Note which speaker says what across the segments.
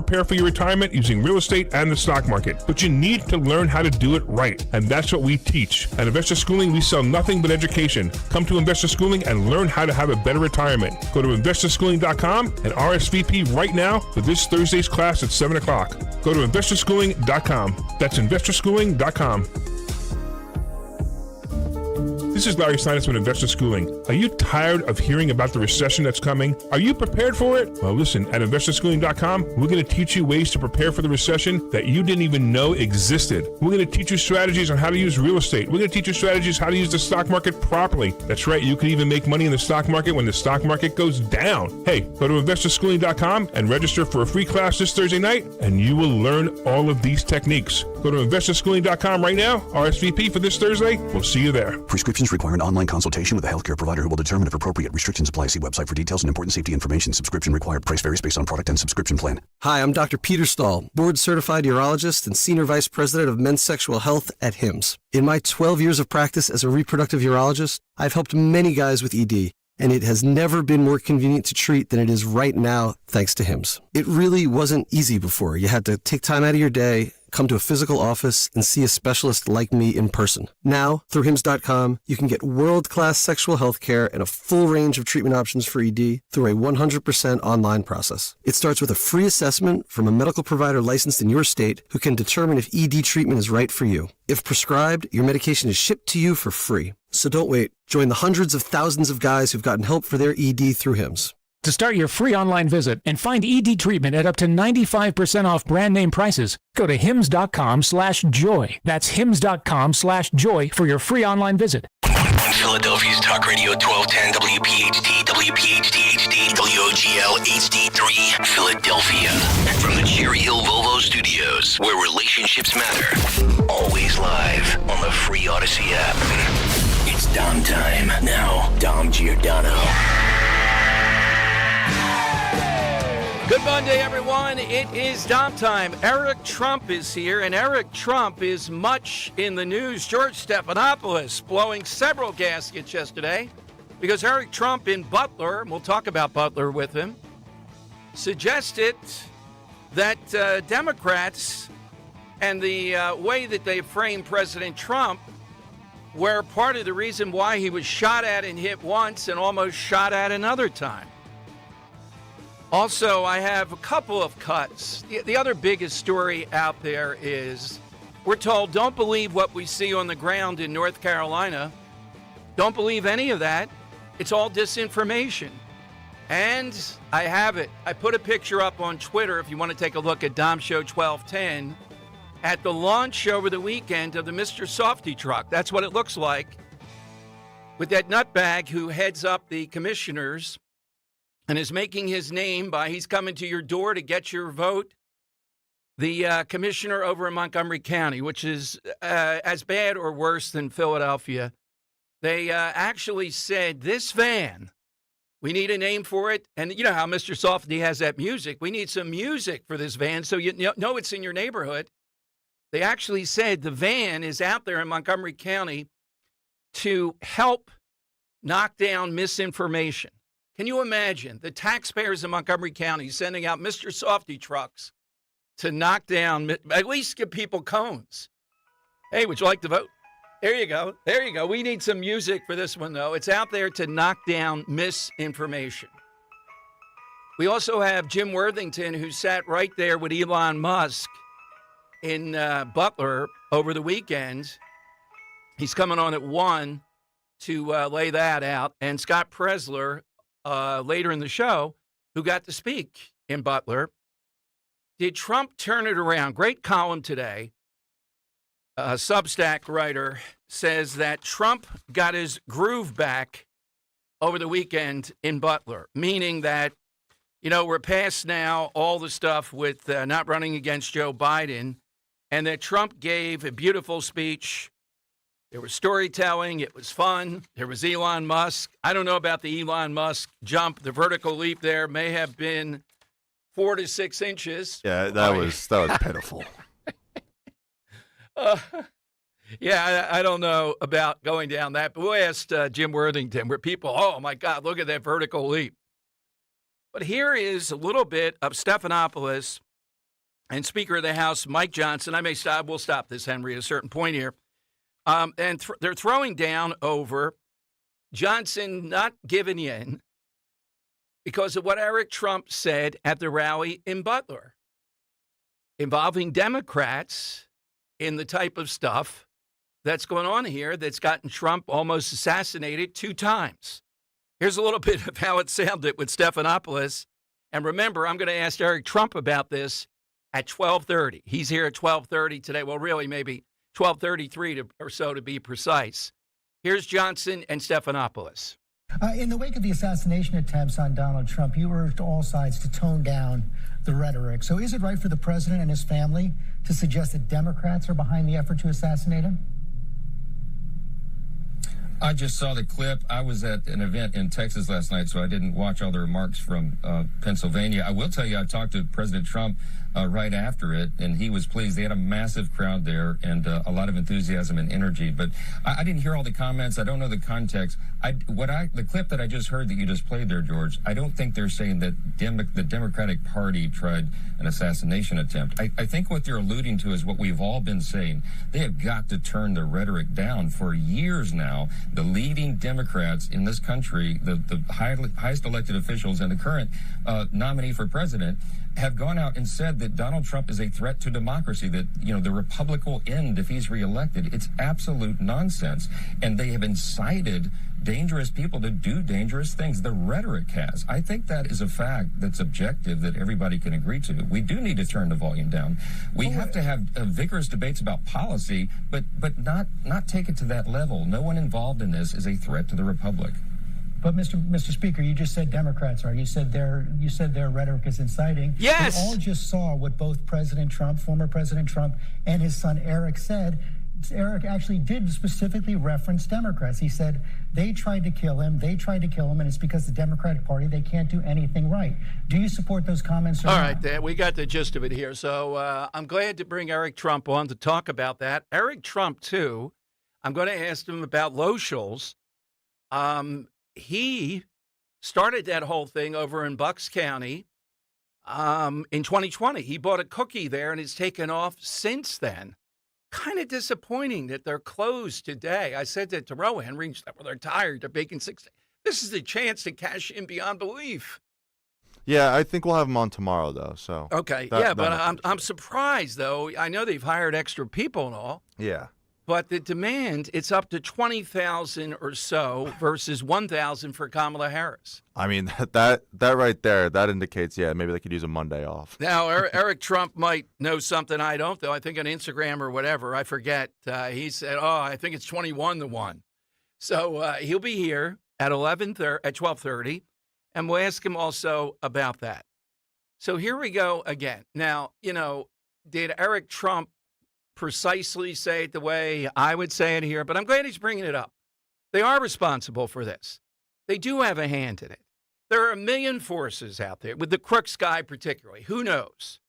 Speaker 1: prepare for your retirement using real estate and the stock market, but you need to learn how to do it right, and that's what we teach. At Investor Schooling, we sell nothing but education. Come to Investor Schooling and learn how to have a better retirement. Go to investorschooling.com and RSVP right now for this Thursday's class at 7 o'clock. Go to investorschooling.com. That's investorschooling.com. This is Larry Sinus with Investor Schooling. Are you tired of hearing about the recession that's coming? Are you prepared for it? Well, listen, at investorschooling.com, we're going to teach you ways to prepare for the recession that you didn't even know existed. We're going to teach you strategies on how to use real estate. We're going to teach you strategies how to use the stock market properly. That's right, you can even make money in the stock market when the stock market goes down. Hey, go to investorschooling.com and register for a free class this Thursday night, and you will learn all of these techniques. Go to investorschooling.com right now, RSVP for this Thursday. We'll see you there.
Speaker 2: Prescriptions require an online consultation with a healthcare provider who will determine if appropriate. Restrictions apply. See website for details and important safety information. Subscription required. Price varies based on product and subscription plan.
Speaker 3: Hi, I'm Dr. Peter Stahl, board-certified urologist and senior vice president of men's sexual health at HIMSS. In my 12 years of practice as a reproductive urologist, I've helped many guys with ED, and it has never been more convenient to treat than it is right now, thanks to HIMSS. It really wasn't easy before. You had to take time out of your day, come to a physical office, and see a specialist like me in person. Now, through HIMSS.com, you can get world-class sexual health care and a full range of treatment options for ED through a 100% online process. It starts with a free assessment from a medical provider licensed in your state who can determine if ED treatment is right for you. If prescribed, your medication is shipped to you for free. So don't wait. Join the hundreds of thousands of guys who've gotten help for their ED through HIMSS.
Speaker 4: To start your free online visit and find ED treatment at up to 95% off brand name prices, go to hims.com/joy. That's hims.com/joy for your free online visit.
Speaker 5: On Philadelphia's Talk Radio 1210 WPHT, WPHT HD, WOGL HD3, Philadelphia. From the Cherry Hill Volvo Studios, where relationships matter. Always live on the free Odyssey app. It's Dom time. Now, Dom Giordano.
Speaker 6: Good Monday, everyone. It is Dom time. Eric Trump is here, and Eric Trump is much in the news. George Stephanopoulos blowing several gaskets yesterday because Eric Trump in Butler, and we'll talk about Butler with him, suggested that Democrats and the way that they framed President Trump were part of the reason why he was shot at and hit once and almost shot at another time. Also, I have a couple of cuts. The other biggest story out there is we're told don't believe what we see on the ground in North Carolina. Don't believe any of that. It's all disinformation. And I have it. I put a picture up on Twitter if you want to take a look at Dom Show 1210 at the launch over the weekend of the Mr. Softy truck. That's what it looks like with that nutbag who heads up the commissioners and is making his name by he's coming to your door to get your vote. The commissioner over in Montgomery County, which is as bad or worse than Philadelphia, they actually said this van, we need a name for it. And you know how Mr. Softy has that music. We need some music for this van so you know it's in your neighborhood. They actually said the van is out there in Montgomery County to help knock down misinformation. Can you imagine the taxpayers in Montgomery County sending out Mr. Softy trucks to knock down, at least give people cones? Hey, would you like to vote? There you go. There you go. We need some music for this one, though. It's out there to knock down misinformation. We also have Jim Worthington, who sat right there with Elon Musk in Butler over the weekend. He's coming on at 1 to lay that out. And Scott Presler, later in the show, who got to speak in Butler. Did Trump turn it around? Great column today. A Substack writer says that Trump got his groove back over the weekend in Butler, meaning that, you know, we're past now all the stuff with not running against Joe Biden, and that Trump gave a beautiful speech. There was storytelling. It was fun. There was Elon Musk. I don't know about the Elon Musk jump. The vertical leap there may have been 4 to 6 inches.
Speaker 7: Yeah, that was pitiful.
Speaker 6: Yeah, I don't know about going down that, but we'll ask Jim Worthington, where people, oh, my God, look at that vertical leap. But here is a little bit of Stephanopoulos and Speaker of the House Mike Johnson. We'll stop this, Henry, at a certain point here. And they're throwing down over Johnson not giving in because of what Eric Trump said at the rally in Butler, involving Democrats in the type of stuff that's going on here that's gotten Trump almost assassinated 2 times. Here's a little bit of how it sounded with Stephanopoulos. And remember, I'm going to ask Eric Trump about this at 12:30. He's here at 12:30 today. Well, really, maybe 12:33 or so to be precise. Here's Johnson and Stephanopoulos.
Speaker 8: In the wake of the assassination attempts on Donald Trump, you urged all sides to tone down the rhetoric. So is it right for the president and his family to suggest that Democrats are behind the effort to assassinate him?
Speaker 9: I just saw the clip. I was at an event in Texas last night, so I didn't watch all the remarks from Pennsylvania. I will tell you, I talked to President Trump right after it, and he was pleased. They had a massive crowd there and a lot of enthusiasm and energy. But I didn't hear all the comments. I don't know the context. The clip that I just heard that you just played there, George, I don't think they're saying that the Democratic Party tried an assassination attempt. I think what they're alluding to is what we've all been saying. They have got to turn the rhetoric down. For years now, the leading Democrats in this country, the highest elected officials and the current nominee for president, have gone out and said that Donald Trump is a threat to democracy, that, the republic will end if he's reelected. It's absolute nonsense. And they have incited dangerous people to do dangerous things. The rhetoric has. I think that is a fact that's objective that everybody can agree to. We do need to turn the volume down. We have to have vigorous debates about policy, but not take it to that level. No one involved in this is a threat to the republic.
Speaker 8: But Mr. Speaker, you just said Democrats are. You said their rhetoric is inciting.
Speaker 6: Yes.
Speaker 8: We all just saw what both President Trump, former President Trump, and his son Eric said. Eric actually did specifically reference Democrats. He said they tried to kill him, and it's because the Democratic Party, they can't do anything right. Do you support those comments or
Speaker 6: All
Speaker 8: not?
Speaker 6: right, we got the gist of it here. So I'm glad to bring Eric Trump on to talk about that. Eric Trump, too, I'm going to ask him about Loschels. He started that whole thing over in Bucks County in 2020. He bought a cookie there, and it's taken off since then. Kind of disappointing that they're closed today. I said that to Rowan Henry. Well, they're tired. They're baking 6. This is the chance to cash in beyond belief.
Speaker 7: Yeah, I think we'll have them on tomorrow, though. So
Speaker 6: okay, but I'm surprised though. I know they've hired extra people and all.
Speaker 7: Yeah.
Speaker 6: But the demand, it's up to 20,000 or so versus 1,000 for Kamala Harris.
Speaker 7: I mean, that right there, that indicates, maybe they could use a Monday off.
Speaker 6: Now, Eric Trump might know something I don't, though. I think on Instagram or whatever, I forget, he said, I think it's 21-1. So he'll be here at 12:30, and we'll ask him also about that. So here we go again. Now, did Eric Trump precisely say it the way I would say it here, but I'm glad he's bringing it up. They are responsible for this. They do have a hand in it. There are a million forces out there, with the Crooks guy particularly. Who knows?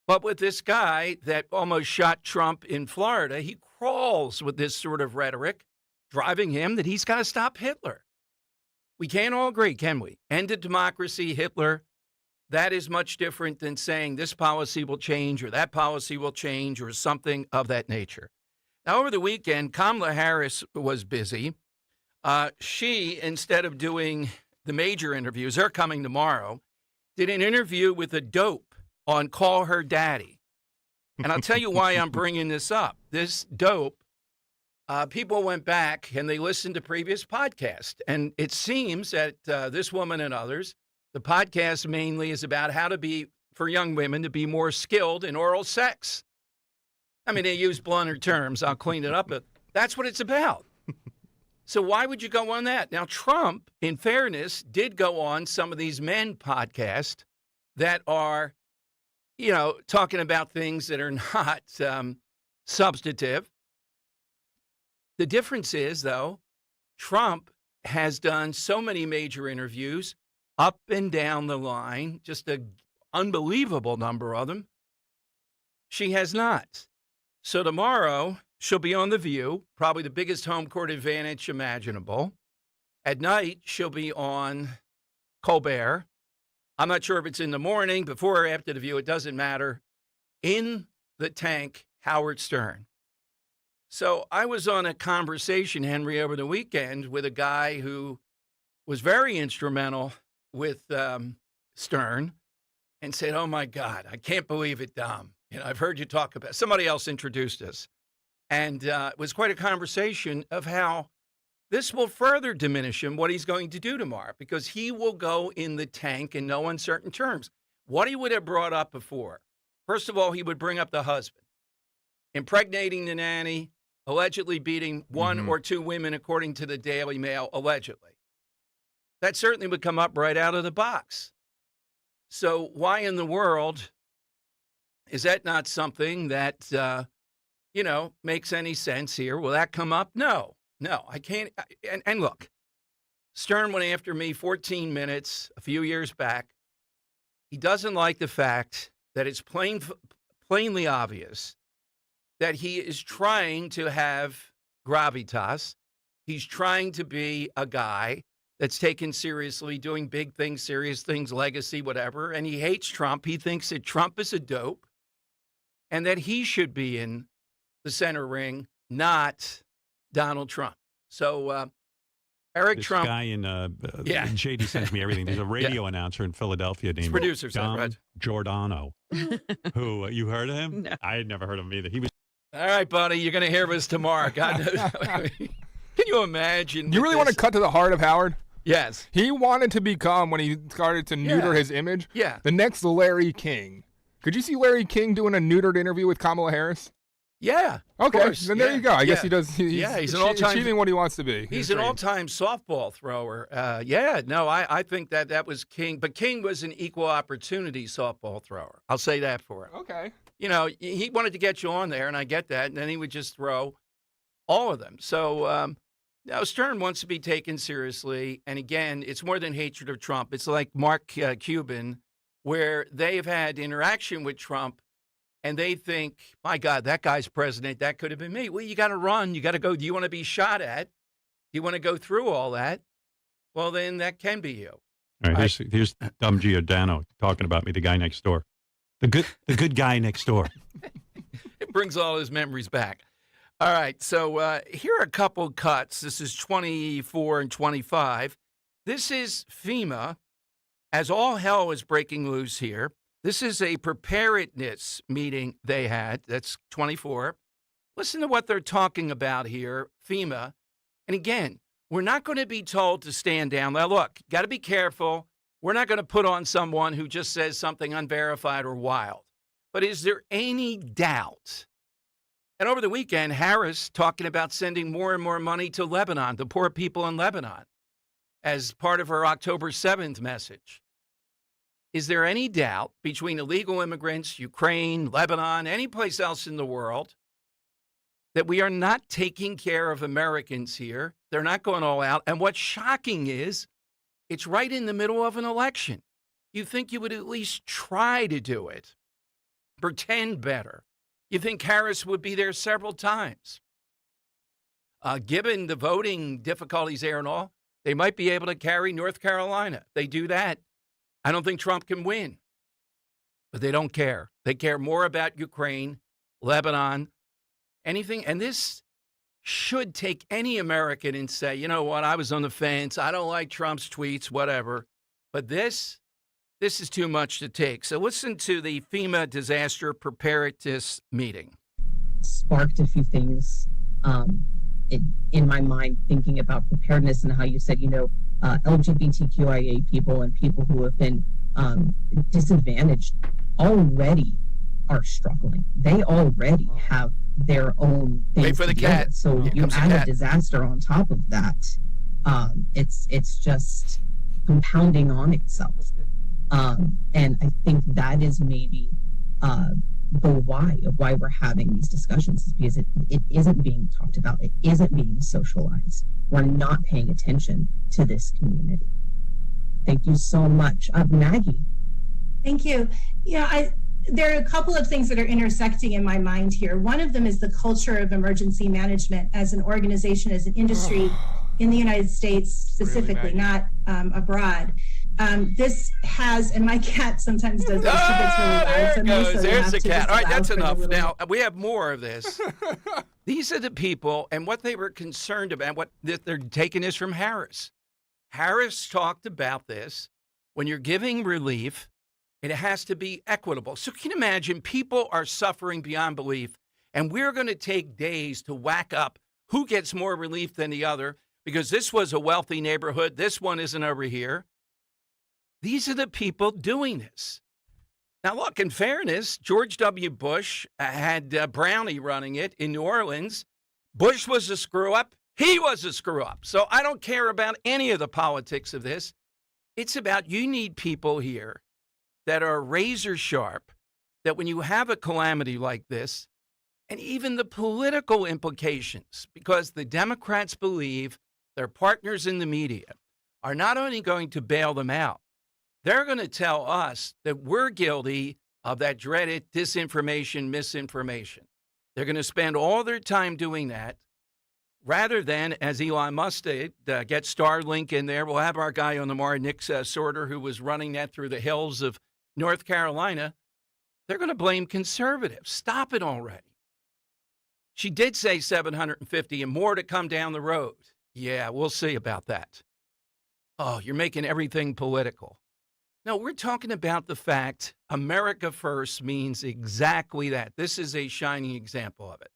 Speaker 6: But with this guy that almost shot Trump in Florida, he crawls with this sort of rhetoric, driving him that he's got to stop Hitler. We can't all agree, can we? End of democracy, Hitler. That is much different than saying this policy will change or that policy will change or something of that nature. Now, over the weekend, Kamala Harris was busy. She, instead of doing the major interviews, they're coming tomorrow, did an interview with a dope on Call Her Daddy. And I'll tell you why I'm bringing this up. This dope, people went back and they listened to previous podcasts. And it seems that this woman and others, the podcast mainly is about how to be, for young women, to be more skilled in oral sex. I mean, they use blunter terms. I'll clean it up, but that's what it's about. So why would you go on that? Now, Trump, in fairness, did go on some of these men podcasts that are, talking about things that are not substantive. The difference is, though, Trump has done so many major interviews up and down the line, just an unbelievable number of them. She has not. So tomorrow, she'll be on The View, probably the biggest home court advantage imaginable. At night, she'll be on Colbert. I'm not sure if it's in the morning, before or after The View. It doesn't matter. in the tank, Howard Stern. So I was on a conversation, Henry, over the weekend with a guy who was very instrumental with Stern and said, oh, my God, I can't believe it, Dom. I've heard you talk about it. Somebody else introduced us. And it was quite a conversation of how this will further diminish him, what he's going to do tomorrow, because he will go in the tank in no uncertain terms. What he would have brought up before, first of all, he would bring up the husband, impregnating the nanny, allegedly beating one or two women, according to the Daily Mail, allegedly. That certainly would come up right out of the box. So why in the world is that not something that, makes any sense here? Will that come up? No, I can't. And look, Stern went after me 14 minutes a few years back. He doesn't like the fact that it's plainly obvious that he is trying to have gravitas. He's trying to be a guy that's taken seriously, doing big things, serious things, legacy, whatever. And he hates Trump. He thinks that Trump is a dope and that he should be in the center ring, not Donald Trump. So Eric
Speaker 10: this
Speaker 6: Trump.
Speaker 10: Guy in JD sends me everything. There's a radio announcer in Philadelphia named
Speaker 6: producer said, right?
Speaker 10: Giordano. Who you heard of him?
Speaker 11: No.
Speaker 10: I had never heard of him either. He was.
Speaker 6: All right, buddy, you're going to hear us tomorrow. God knows. Can you imagine?
Speaker 12: You really want to cut to the heart of Howard?
Speaker 6: Yes.
Speaker 12: He wanted to become, when he started to neuter his image, the next Larry King. Could you see Larry King doing a neutered interview with Kamala Harris?
Speaker 6: Yeah.
Speaker 12: Okay, then there you go. I guess he does.
Speaker 6: He's an all-time
Speaker 12: achieving what he wants to be.
Speaker 6: He's an all-time softball thrower. I think that was King, but King was an equal opportunity softball thrower. I'll say that for him.
Speaker 12: Okay.
Speaker 6: He wanted to get you on there, and I get that, and then he would just throw all of them. So now Stern wants to be taken seriously, and again, it's more than hatred of Trump. It's like Mark Cuban, where they've had interaction with Trump, and they think, my God, that guy's president. That could have been me. Well, you got to run. You got to go. Do you want to be shot at? Do you want to go through all that? Well, then that can be you.
Speaker 10: All right, here's dumb Giordano talking about me, the guy next door. The good guy next door.
Speaker 6: It brings all his memories back. All right, so here are a couple cuts. This is 24 and 25. This is FEMA, as all hell is breaking loose here. This is a preparedness meeting they had. That's 24. Listen to what they're talking about here, FEMA. And again, we're not going to be told to stand down. Now, look, got to be careful. We're not going to put on someone who just says something unverified or wild. But is there any doubt? And over the weekend, Harris talking about sending more and more money to Lebanon, to poor people in Lebanon, as part of her October 7th message. Is there any doubt between illegal immigrants, Ukraine, Lebanon, any place else in the world, that we are not taking care of Americans here? They're not going all out. And what's shocking is it's right in the middle of an election. You think you would at least try to do it, pretend better. You think Harris would be there several times. Given the voting difficulties there and all, they might be able to carry North Carolina. They do that. I don't think Trump can win, but they don't care. They care more about Ukraine, Lebanon, anything. And this should take any American and say, you know what, I was on the fence. I don't like Trump's tweets, whatever. But this is too much to take. So listen to the FEMA disaster preparedness meeting.
Speaker 13: Sparked a few things in my mind, thinking about preparedness and how you said, LGBTQIA people and people who have been disadvantaged already are struggling. They already have their own things.
Speaker 6: Wait for the cat.
Speaker 13: So you add a disaster on top of that. It's just compounding on itself. And I think that is maybe the why of why we're having these discussions, is because it isn't being talked about. It isn't being socialized. We're not paying attention to this community. Thank you so much. Maggie.
Speaker 14: Thank you. There are a couple of things that are intersecting in my mind here. One of them is the culture of emergency management as an organization, as an industry in the United States specifically, not abroad. This has, and my cat sometimes does this. She gets really loud for me, so
Speaker 6: There's the cat. All right, that's enough. Now,
Speaker 14: bit.
Speaker 6: we have more of this. These are the people, and what they were concerned about, what they're taking this from Harris. Harris talked about this. When you're giving relief, it has to be equitable. So can you imagine people are suffering beyond belief, and we're going to take days to whack up who gets more relief than the other because this was a wealthy neighborhood. This one isn't over here. These are the people doing this. Now, look, in fairness, George W. Bush had Brownie running it in New Orleans. Bush was a screw-up. He was a screw-up. So I don't care about any of the politics of this. It's about you need people here that are razor sharp, that when you have a calamity like this, and even the political implications, because the Democrats believe their partners in the media are not only going to bail them out, they're going to tell us that we're guilty of that dreaded disinformation, misinformation. They're going to spend all their time doing that rather than, as Elon Musk did, get Starlink in there. We'll have our guy on the more, Nick Sorter, who was running that through the hills of North Carolina. They're going to blame conservatives. Stop it already. She did say 750 and more to come down the road. Yeah, we'll see about that. Oh, you're making everything political. No, we're talking about the fact America first means exactly that. This is a shining example of it.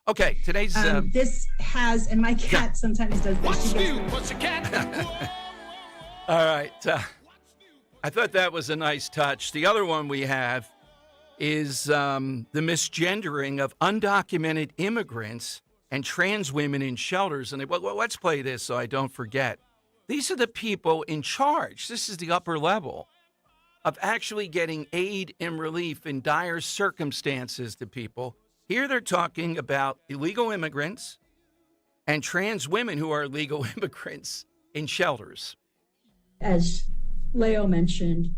Speaker 6: Okay, today's...
Speaker 14: this has, and my cat sometimes does this.
Speaker 6: What's new? What's a cat? All right. I thought that was a nice touch. The other one we have is the misgendering of undocumented immigrants and trans women in shelters. And let's play this so I don't forget. These are the people in charge. This is the upper level of actually getting aid and relief in dire circumstances to people. Here they're talking about illegal immigrants and trans women who are illegal immigrants in shelters.
Speaker 11: As Leo mentioned,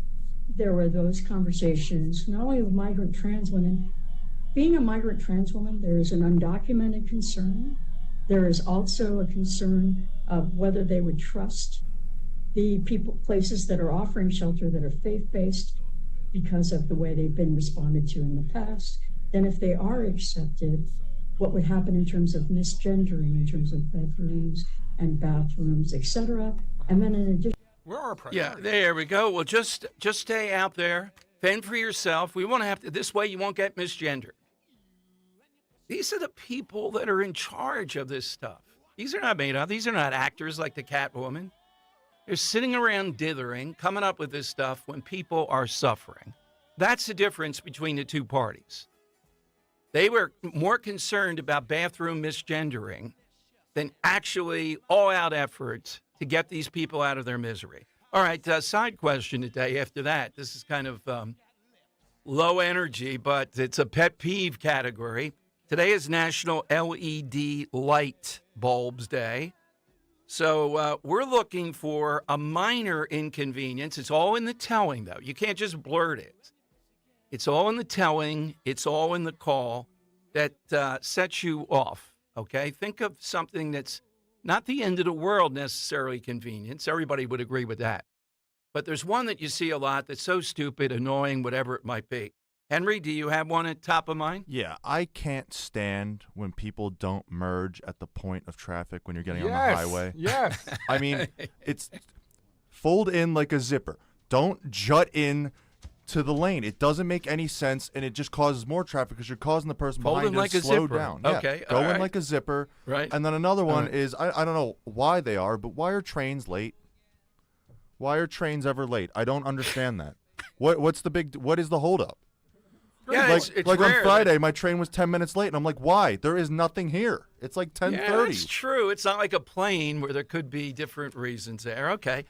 Speaker 11: there were those conversations, not only with migrant trans women. Being a migrant trans woman, there is an undocumented concern. There is also a concern of whether they would trust the places that are offering shelter that are faith-based because of the way they've been responded to in the past. Then if they are accepted, what would happen in terms of misgendering, in terms of bedrooms and bathrooms, etc. And then in addition...
Speaker 6: Yeah, there we go. Well, just stay out there. Fend for yourself. We won't have to. This way you won't get misgendered. These are the people that are in charge of this stuff. These are not made up. These are not actors like the Catwoman. They're sitting around dithering, coming up with this stuff when people are suffering. That's the difference between the two parties. They were more concerned about bathroom misgendering than actually all-out efforts to get these people out of their misery. All right, side question today after that. This is kind of low energy, but it's a pet peeve category. Today is National LED Light Bulbs Day. So we're looking for a minor inconvenience. It's all in the telling, though. You can't just blurt it. It's all in the telling. It's all in the call that sets you off, okay? Think of something that's not the end of the world necessarily convenience. Everybody would agree with that. But there's one that you see a lot that's so stupid, annoying, whatever it might be. Henry, do you have one at top of mind?
Speaker 7: Yeah, I can't stand when people don't merge at the point of traffic when you're getting on the highway.
Speaker 12: Yes.
Speaker 7: I mean, it's fold in like a zipper. Don't jut in to the lane. It doesn't make any sense, and it just causes more traffic because you're causing the person behind you to slow down.
Speaker 6: Okay,
Speaker 7: yeah, go in like a zipper.
Speaker 6: Right.
Speaker 7: And then another one is, I don't know why they are, but why are trains late? Why are trains ever late? I don't understand that. What is the holdup?
Speaker 6: Yeah,
Speaker 7: it's like on Friday, my train was 10 minutes late, and I'm like, why? There is nothing here. It's like 10:30.
Speaker 6: Yeah, it's true. It's not like a plane where there could be different reasons there. Okay.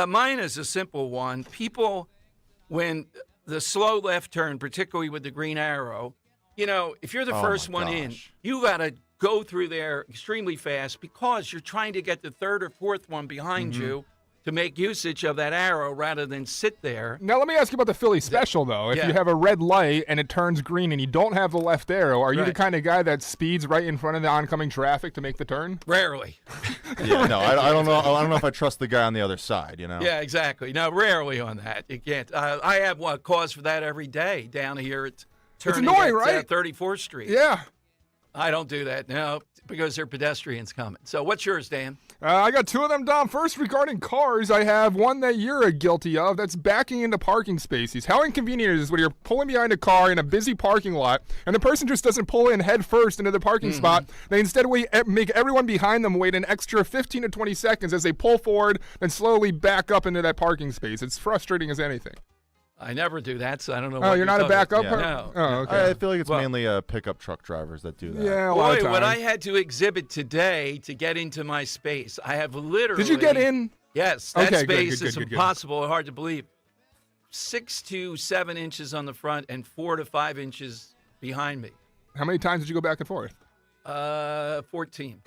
Speaker 6: Mine is a simple one. People, when the slow left turn, particularly with the green arrow, you know, if you're the first one in, you got to go through there extremely fast because you're trying to get the third or fourth one behind you to make usage of that arrow rather than sit there.
Speaker 12: Now, let me ask you about the Philly special, though. If you have a red light and it turns green and you don't have the left arrow, are you the kind of guy that speeds right in front of the oncoming traffic to make the turn?
Speaker 6: Rarely.
Speaker 7: No, I don't know. I don't know if I trust the guy on the other side, you know?
Speaker 6: Yeah, exactly. No, rarely on that. You can't. I have one cause for that every day down here at
Speaker 12: It's annoying, right?
Speaker 6: 34th Street.
Speaker 12: Yeah.
Speaker 6: I don't do that, no, because there are pedestrians coming. So what's yours, Dan?
Speaker 12: I got two of them, Dom. First, regarding cars, I have one that you're guilty of. That's backing into parking spaces. How inconvenient it is when you're pulling behind a car in a busy parking lot, and the person just doesn't pull in head first into the parking spot. They instead make everyone behind them wait an extra 15 to 20 seconds as they pull forward, then slowly back up into that parking space. It's frustrating as anything.
Speaker 6: I never do that, so I don't know.
Speaker 12: Oh, you're not a backup?
Speaker 6: Yeah. No.
Speaker 12: Oh, okay.
Speaker 7: I feel like it's mainly pickup truck drivers that do that.
Speaker 12: Yeah, a lot of times.
Speaker 6: What I had to exhibit today to get into my space, I have literally...
Speaker 12: Did you get in?
Speaker 6: Yes, that
Speaker 12: okay,
Speaker 6: space
Speaker 12: good,
Speaker 6: is impossible, hard to believe. 6 to 7 inches on the front and 4 to 5 inches behind me.
Speaker 12: How many times did you go back and forth?
Speaker 6: 14.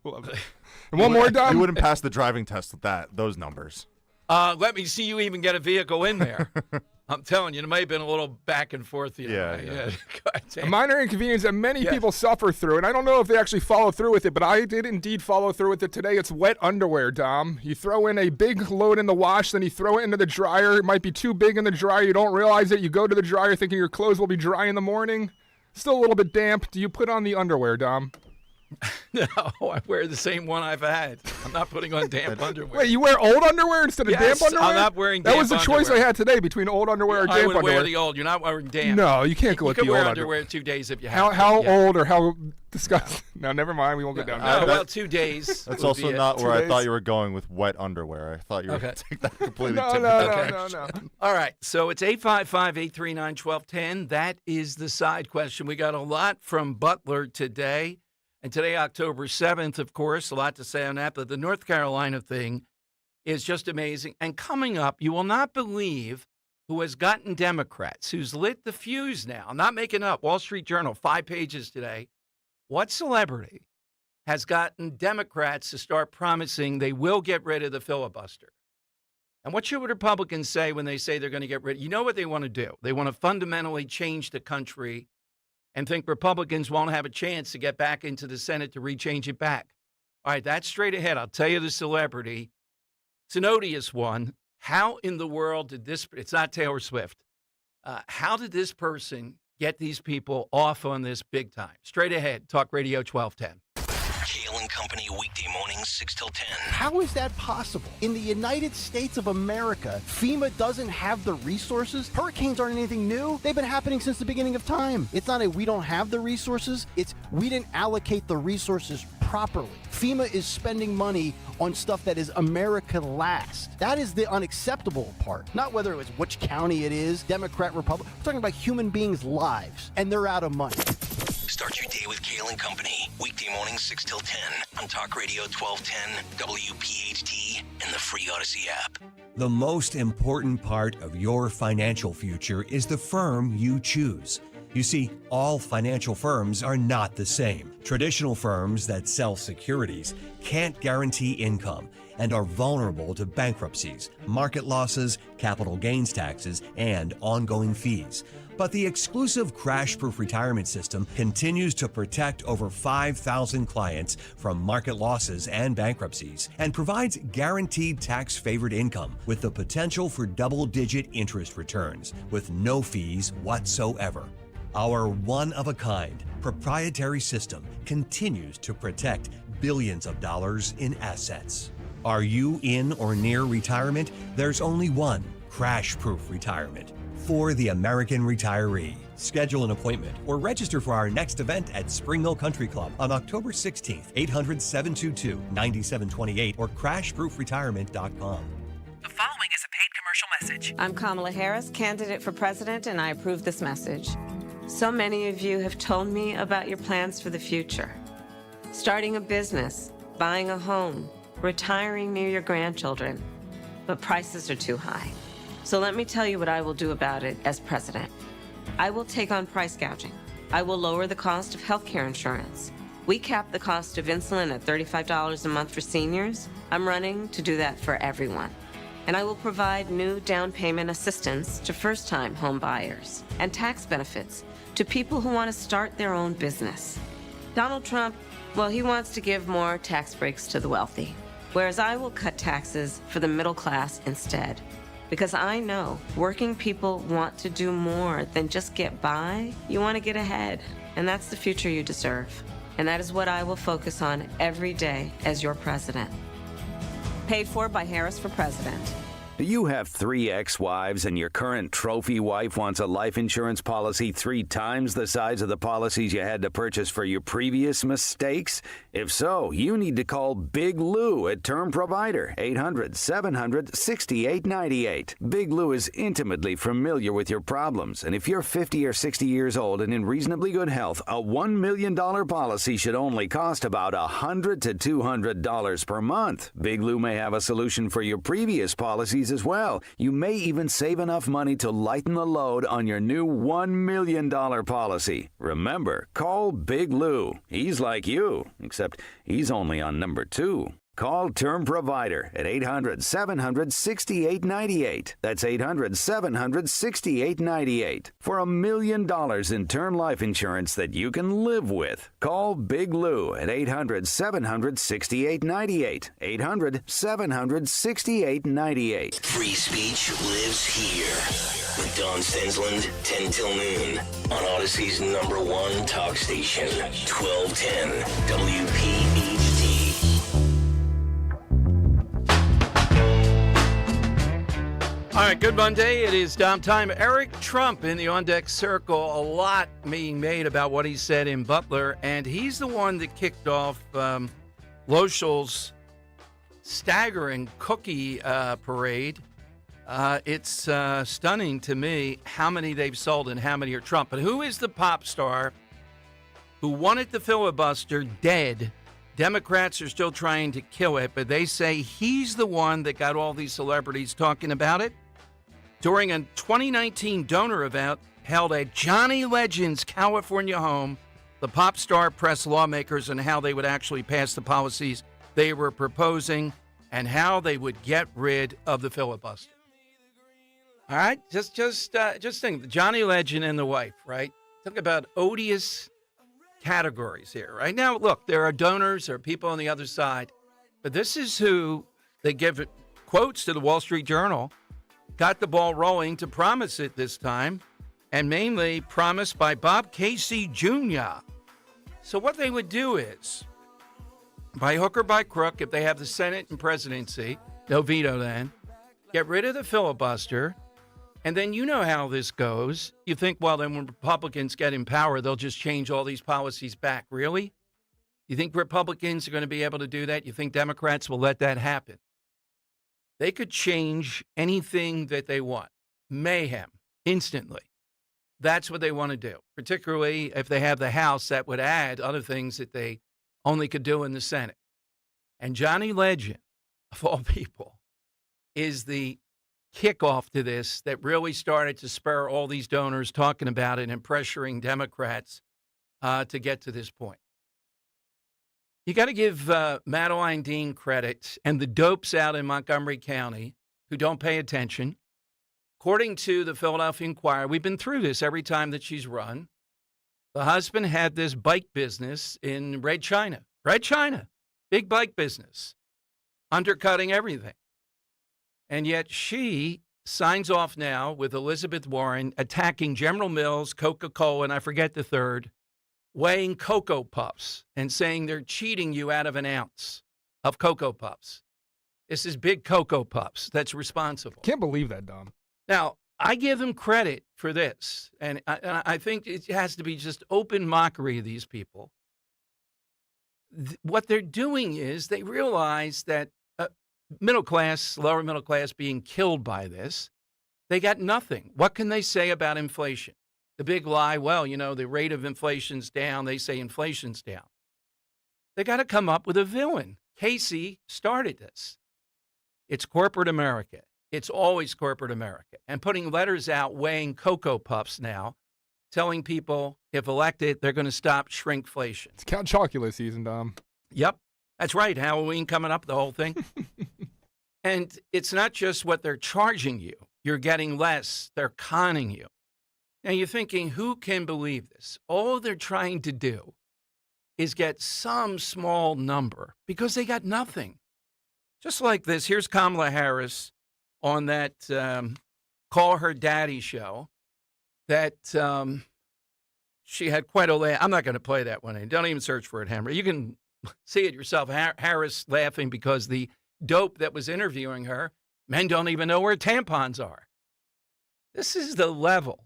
Speaker 12: Love it. And one more, Dom?
Speaker 7: You wouldn't pass the driving test with those numbers.
Speaker 6: Let me see you even get a vehicle in there. I'm telling you, it may have been a little back and forth.
Speaker 7: Yeah.
Speaker 12: A minor inconvenience that many people suffer through, and I don't know if they actually follow through with it, but I did indeed follow through with it today. It's wet underwear, Dom. You throw in a big load in the wash, then you throw it into the dryer. It might be too big in the dryer. You don't realize it. You go to the dryer thinking your clothes will be dry in the morning. Still a little bit damp. Do you put on the underwear, Dom?
Speaker 6: No, I wear the same one I've had. I'm not putting on damp underwear.
Speaker 12: Wait, you wear old underwear instead of damp underwear?
Speaker 6: I'm not wearing damp
Speaker 12: underwear. That was the choice
Speaker 6: underwear.
Speaker 12: I had today between old underwear or damp
Speaker 6: underwear. I would
Speaker 12: underwear.
Speaker 6: wear the old. You're not wearing damp.
Speaker 12: No, you can't go with the old underwear.
Speaker 6: You can wear underwear 2 days if you have
Speaker 12: How old or how disgusting? No, never mind. We won't go down there.
Speaker 6: Well, 2 days.
Speaker 7: That's also not where I thought you were going with wet underwear. I thought you were going to take that completely different direction.
Speaker 6: No. All right, so it's 855-839-1210. That is the side question. We got a lot from Butler today. And today, October 7th, of course, a lot to say on that, but the North Carolina thing is just amazing. And coming up, you will not believe who has gotten Democrats, who's lit the fuse now. I'm not making up. Wall Street Journal, 5 pages today. What celebrity has gotten Democrats to start promising they will get rid of the filibuster? And what should Republicans say when they say they're going to get rid of it? You know what they want to do? They want to fundamentally change the country and think Republicans won't have a chance to get back into the Senate to rechange it back. All right, that's straight ahead. I'll tell you the celebrity. It's an odious one. How in the world did this, it's not Taylor Swift. How did this person get these people off on this big time? Straight ahead, Talk Radio 1210.
Speaker 5: Kale and Company weekday mornings 6 till 10.
Speaker 15: How is that possible? In the United States of America, FEMA doesn't have the resources. Hurricanes aren't anything new. They've been happening since the beginning of time. It's not we don't have the resources. It's we didn't allocate the resources properly. FEMA is spending money on stuff that is America last. That is the unacceptable part. Not whether it's which county it is, Democrat, Republican. We're talking about human beings' lives, and they're out of money.
Speaker 5: Start your day with Kale and Company. Weekday mornings 6 till 10 on Talk Radio 1210, WPHT, and the free Odyssey app.
Speaker 16: The most important part of your financial future is the firm you choose. You see, all financial firms are not the same. Traditional firms that sell securities can't guarantee income and are vulnerable to bankruptcies, market losses, capital gains taxes, and ongoing fees. But the exclusive crash-proof retirement system continues to protect over 5,000 clients from market losses and bankruptcies and provides guaranteed tax-favored income with the potential for double-digit interest returns with no fees whatsoever. Our one-of-a-kind proprietary system continues to protect billions of dollars in assets. Are you in or near retirement? There's only one crash-proof retirement for the American retiree. Schedule an appointment or register for our next event at Spring Mill Country Club on October 16th, 800-722-9728 or crashproofretirement.com.
Speaker 17: The following is a paid commercial message.
Speaker 18: I'm Kamala Harris, candidate for president, and I approve this message. So many of you have told me about your plans for the future. Starting a business, buying a home, retiring near your grandchildren. But prices are too high. So let me tell you what I will do about it as president. I will take on price gouging. I will lower the cost of health care insurance. We capped the cost of insulin at $35 a month for seniors. I'm running to do that for everyone. And I will provide new down payment assistance to first-time home buyers and tax benefits to people who want to start their own business. Donald Trump, well, he wants to give more tax breaks to the wealthy, whereas I will cut taxes for the middle class instead. Because I know working people want to do more than just get by. You want to get ahead, and that's the future you deserve. And that is what I will focus on every day as your president. Paid for by Harris for President.
Speaker 19: Do you have 3 ex-wives and your current trophy wife wants a life insurance policy 3 times the size of the policies you had to purchase for your previous mistakes? If so, you need to call Big Lou at Term Provider, 800-700-6898. Big Lou is intimately familiar with your problems, and if you're 50 or 60 years old and in reasonably good health, a $1 million policy should only cost about $100 to $200 per month. Big Lou may have a solution for your previous policies as well. You may even save enough money to lighten the load on your new $1 million policy. Remember, call Big Lou. He's like you, except he's only on number 2. Call Term Provider at 800-700-6898. That's 800-700-6898. For $1 million in term life insurance that you can live with. Call Big Lou at 800-700-6898. 800-700-6898.
Speaker 5: Free speech lives here. With Don Stensland, 10 till noon. On Odyssey's #1 talk station, 1210 WPHT.
Speaker 6: All right, good Monday. It is Dom time. Eric Trump in the on-deck circle. A lot being made about what he said in Butler, and he's the one that kicked off Lochel's staggering cookie parade. It's stunning to me how many they've sold and how many are Trump. But who is the pop star who wanted the filibuster dead? Democrats are still trying to kill it, but they say he's the one that got all these celebrities talking about it. During a 2019 donor event held at Johnny Legend's California home, the pop star pressed lawmakers on how they would actually pass the policies they were proposing and how they would get rid of the filibuster. All right, just think, Johnny Legend and the wife, right? Talk about odious categories here, right? Now, look, there are donors, there are people on the other side, but this is who they give quotes to the Wall Street Journal, got the ball rolling to promise it this time, and mainly promised by Bob Casey Jr. So what they would do is, by hook or by crook, if they have the Senate and presidency, no veto then, get rid of the filibuster. And then you know how this goes. You think, well, then when Republicans get in power, they'll just change all these policies back. Really? You think Republicans are going to be able to do that? You think Democrats will let that happen? They could change anything that they want. Mayhem, instantly. That's what they want to do, particularly if they have the House that would add other things that they only could do in the Senate. And Johnny Legend, of all people, is the kickoff to this that really started to spur all these donors talking about it and pressuring Democrats to get to this point. You got to give Madeline Dean credit and the dopes out in Montgomery County who don't pay attention. According to the Philadelphia Inquirer, we've been through this every time that she's run. The husband had this bike business in Red China, big bike business, undercutting everything. And yet she signs off now with Elizabeth Warren attacking General Mills, Coca-Cola, and I forget the third, weighing Cocoa Puffs and saying they're cheating you out of an ounce of Cocoa Puffs. This is big Cocoa Puffs that's responsible.
Speaker 12: Can't believe that, Dom.
Speaker 6: Now, I give them credit for this, and I think it has to be just open mockery of these people. What they're doing is they realize that middle class, lower middle class being killed by this, they got nothing. What can they say about inflation? The big lie, well, you know, the rate of inflation's down. They say inflation's down. They got to come up with a villain. Casey started this. It's corporate America. It's always corporate America. And putting letters out weighing Cocoa Puffs now telling people if elected, they're going to stop shrinkflation.
Speaker 12: It's Count Chocula season, Dom.
Speaker 6: Yep, that's right. Halloween coming up, the whole thing. And it's not just what they're charging you. You're getting less. They're conning you. Now you're thinking, who can believe this? All they're trying to do is get some small number because they got nothing. Just like this, here's Kamala Harris on that Call Her Daddy show that she had quite a laugh. I'm not going to play that one. Don't even search for it, Hammer. You can see it yourself. Harris laughing because the dope that was interviewing her, men don't even know where tampons are. This is the level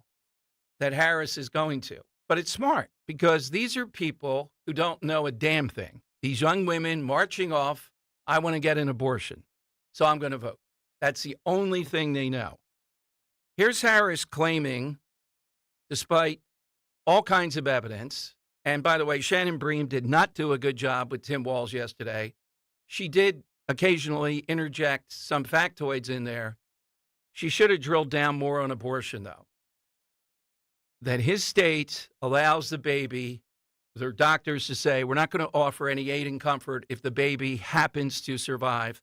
Speaker 6: that Harris is going to. But it's smart because these are people who don't know a damn thing. These young women marching off, I want to get an abortion, so I'm going to vote. That's the only thing they know. Here's Harris claiming, despite all kinds of evidence, and by the way, Shannon Bream did not do a good job with Tim Walz yesterday. She did occasionally interject some factoids in there. She should have drilled down more on abortion, though. That his state allows the baby, their doctors to say, we're not going to offer any aid and comfort if the baby happens to survive.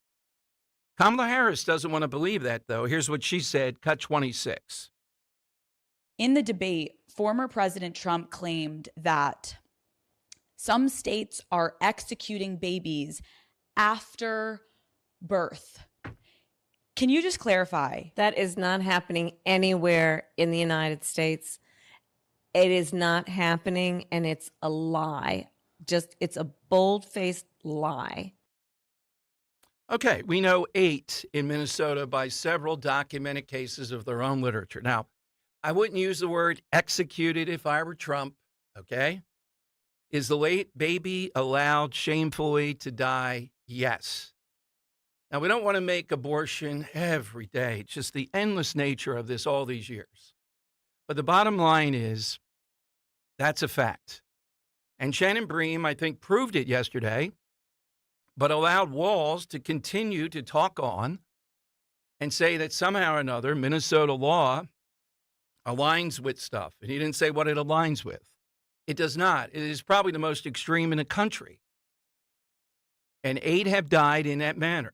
Speaker 6: Kamala Harris doesn't want to believe that, though. Here's what she said, cut 26.
Speaker 20: In the debate, former President Trump claimed that some states are executing babies after birth. Can you just clarify?
Speaker 18: That is not happening anywhere in the United States. It is not happening, and it's a lie. It's a bold-faced lie.
Speaker 6: Okay, we know 8 in Minnesota by several documented cases of their own literature. Now, I wouldn't use the word executed if I were Trump, okay? Is the late baby allowed shamefully to die? Yes. Now, we don't want to make abortion every day. It's just the endless nature of this all these years. But the bottom line is, that's a fact. And Shannon Bream, I think, proved it yesterday, but allowed Walz to continue to talk on and say that somehow or another Minnesota law aligns with stuff. And he didn't say what it aligns with. It does not. It is probably the most extreme in the country. And 8 have died in that manner.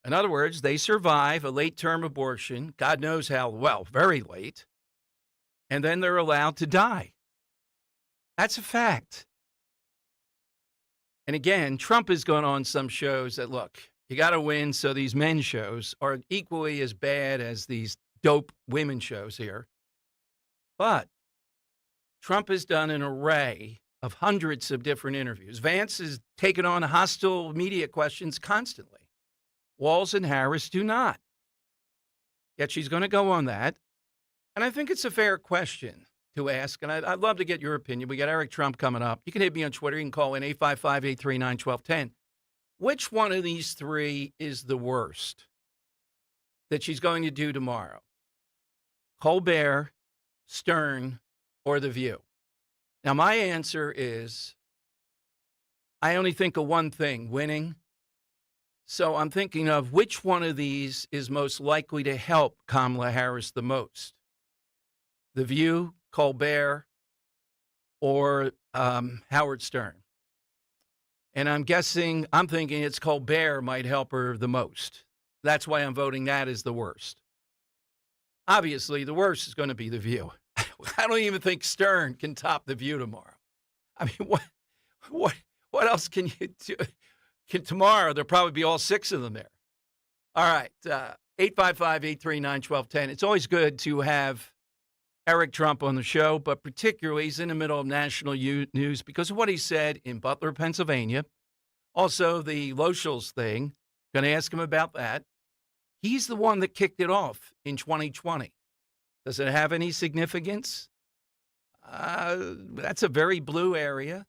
Speaker 6: In other words, they survive a late-term abortion, God knows how well, very late, and then they're allowed to die. That's a fact. And again, Trump has gone on some shows that, look, you got to win, so these men shows are equally as bad as these dope women shows here. But Trump has done an array of hundreds of different interviews. Vance has taken on hostile media questions constantly. Walz and Harris do not. Yet she's going to go on that. And I think it's a fair question to ask, and I'd love to get your opinion. We got Eric Trump coming up. You can hit me on Twitter. You can call in 855-839-1210. Which one of these 3 is the worst that she's going to do tomorrow? Colbert, Stern, or The View? Now, my answer is I only think of one thing, winning. So I'm thinking of which one of these is most likely to help Kamala Harris the most. The View, Colbert, or Howard Stern. And I'm thinking it's Colbert might help her the most. That's why I'm voting that as the worst. Obviously, the worst is going to be The View. I don't even think Stern can top The View tomorrow. I mean, what else can you do? Tomorrow, there'll probably be all 6 of them there. All right, 855-839-1210. It's always good to have Eric Trump on the show, but particularly he's in the middle of national news because of what he said in Butler, Pennsylvania. Also, the Loschels thing, going to ask him about that. He's the one that kicked it off in 2020. Does it have any significance? That's a very blue area.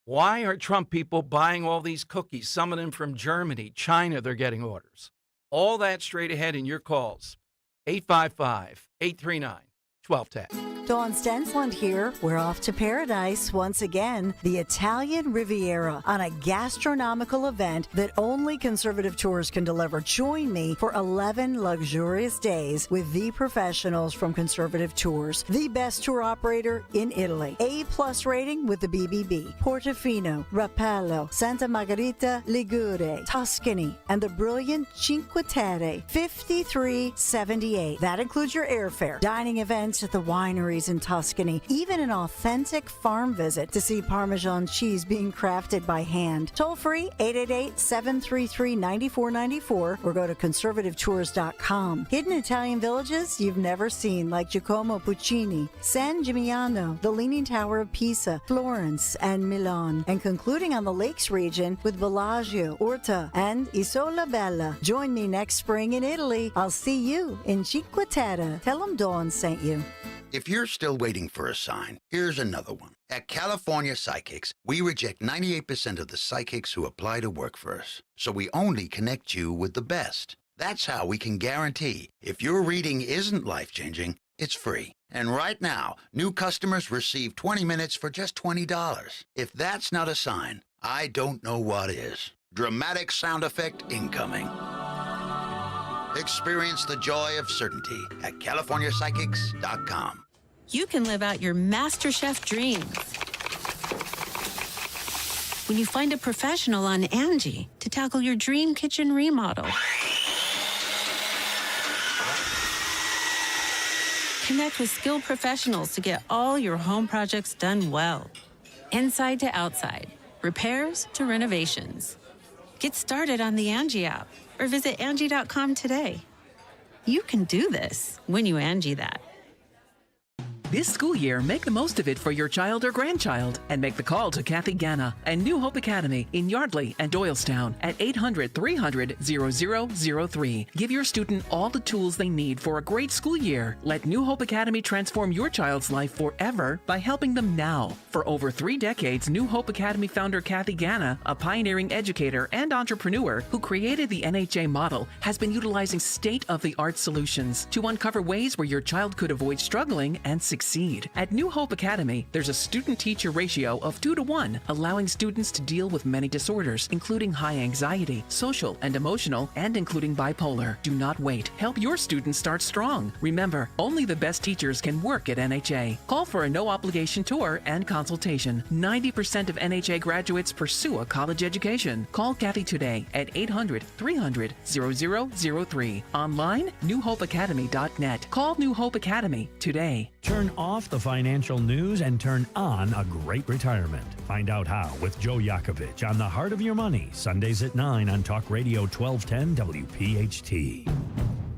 Speaker 6: Why are Trump people buying all these cookies? Some of them from Germany, China, they're getting orders. All that straight ahead in your calls. 855-839-1210.
Speaker 21: Dawn Stensland here. We're off to paradise once again, the Italian Riviera, on a gastronomical event that only Conservative Tours can deliver. Join me for 11 luxurious days with the professionals from Conservative Tours, the best tour operator in Italy. A+ rating with the BBB. Portofino, Rapallo, Santa Margherita, Ligure, Tuscany, and the brilliant Cinque Terre, 5378. That includes your airfare, dining events at the wineries in Tuscany, even an authentic farm visit to see Parmesan cheese being crafted by hand. Toll free 888-733-9494 or go to conservativetours.com. Hidden Italian villages you've never seen, like Giacomo Puccini, San Gimignano, the Leaning Tower of Pisa, Florence, and Milan. And concluding on the Lakes region with Bellagio, Orta, and Isola Bella. Join me next spring in Italy. I'll see you in Cinque Terre. Tell them Dawn sent you.
Speaker 22: If you're still waiting for a sign, here's another one. At California Psychics, we reject 98% of the psychics who apply to work for us. So we only connect you with the best. That's how we can guarantee if your reading isn't life-changing, it's free. And right now, new customers receive 20 minutes for just $20. If that's not a sign, I don't know what is. Dramatic sound effect incoming. Experience the joy of certainty at CaliforniaPsychics.com.
Speaker 23: You can live out your MasterChef dreams when you find a professional on Angie to tackle your dream kitchen remodel. Connect with skilled professionals to get all your home projects done well. Inside to outside, repairs to renovations. Get started on the Angie app or visit Angie.com today. You can do this when you Angie that.
Speaker 17: This school year, make the most of it for your child or grandchild and make the call to Kathy Ganna and New Hope Academy in Yardley and Doylestown at 800-300-0003. Give your student all the tools they need for a great school year. Let New Hope Academy transform your child's life forever by helping them now. For over 3 decades, New Hope Academy founder Kathy Ganna, a pioneering educator and entrepreneur who created the NHA model, has been utilizing state-of-the-art solutions to uncover ways where your child could avoid struggling and succeed. At New Hope Academy, there's a student-teacher ratio of 2-to-1, allowing students to deal with many disorders, including high anxiety, social and emotional, and including bipolar. Do not wait. Help your students start strong. Remember, only the best teachers can work at NHA. Call for a no-obligation tour and consultation. 90% of NHA graduates pursue a college education. Call Kathy today at 800-300-0003. Online, newhopeacademy.net. Call New Hope Academy today.
Speaker 24: Turn off the financial news and turn on a great retirement. Find out how with Joe Yakovich on The Heart of Your Money, Sundays at 9 on Talk Radio 1210 WPHT.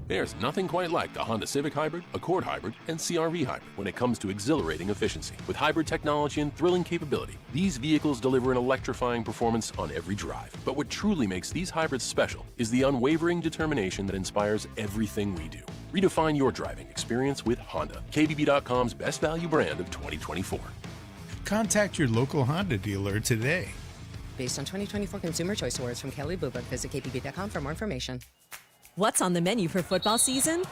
Speaker 25: There's nothing quite like the Honda Civic Hybrid, Accord Hybrid, and CR-V Hybrid when it comes to exhilarating efficiency. With hybrid technology and thrilling capability, these vehicles deliver an electrifying performance on every drive. But what truly makes these hybrids special is the unwavering determination that inspires everything we do. Redefine your driving experience with Honda, KBB.com's best value brand of 2024.
Speaker 26: Contact your local Honda dealer today.
Speaker 27: Based on 2024 Consumer Choice Awards from Kelly Blue Book, visit KBB.com for more information.
Speaker 28: What's on the menu for football season?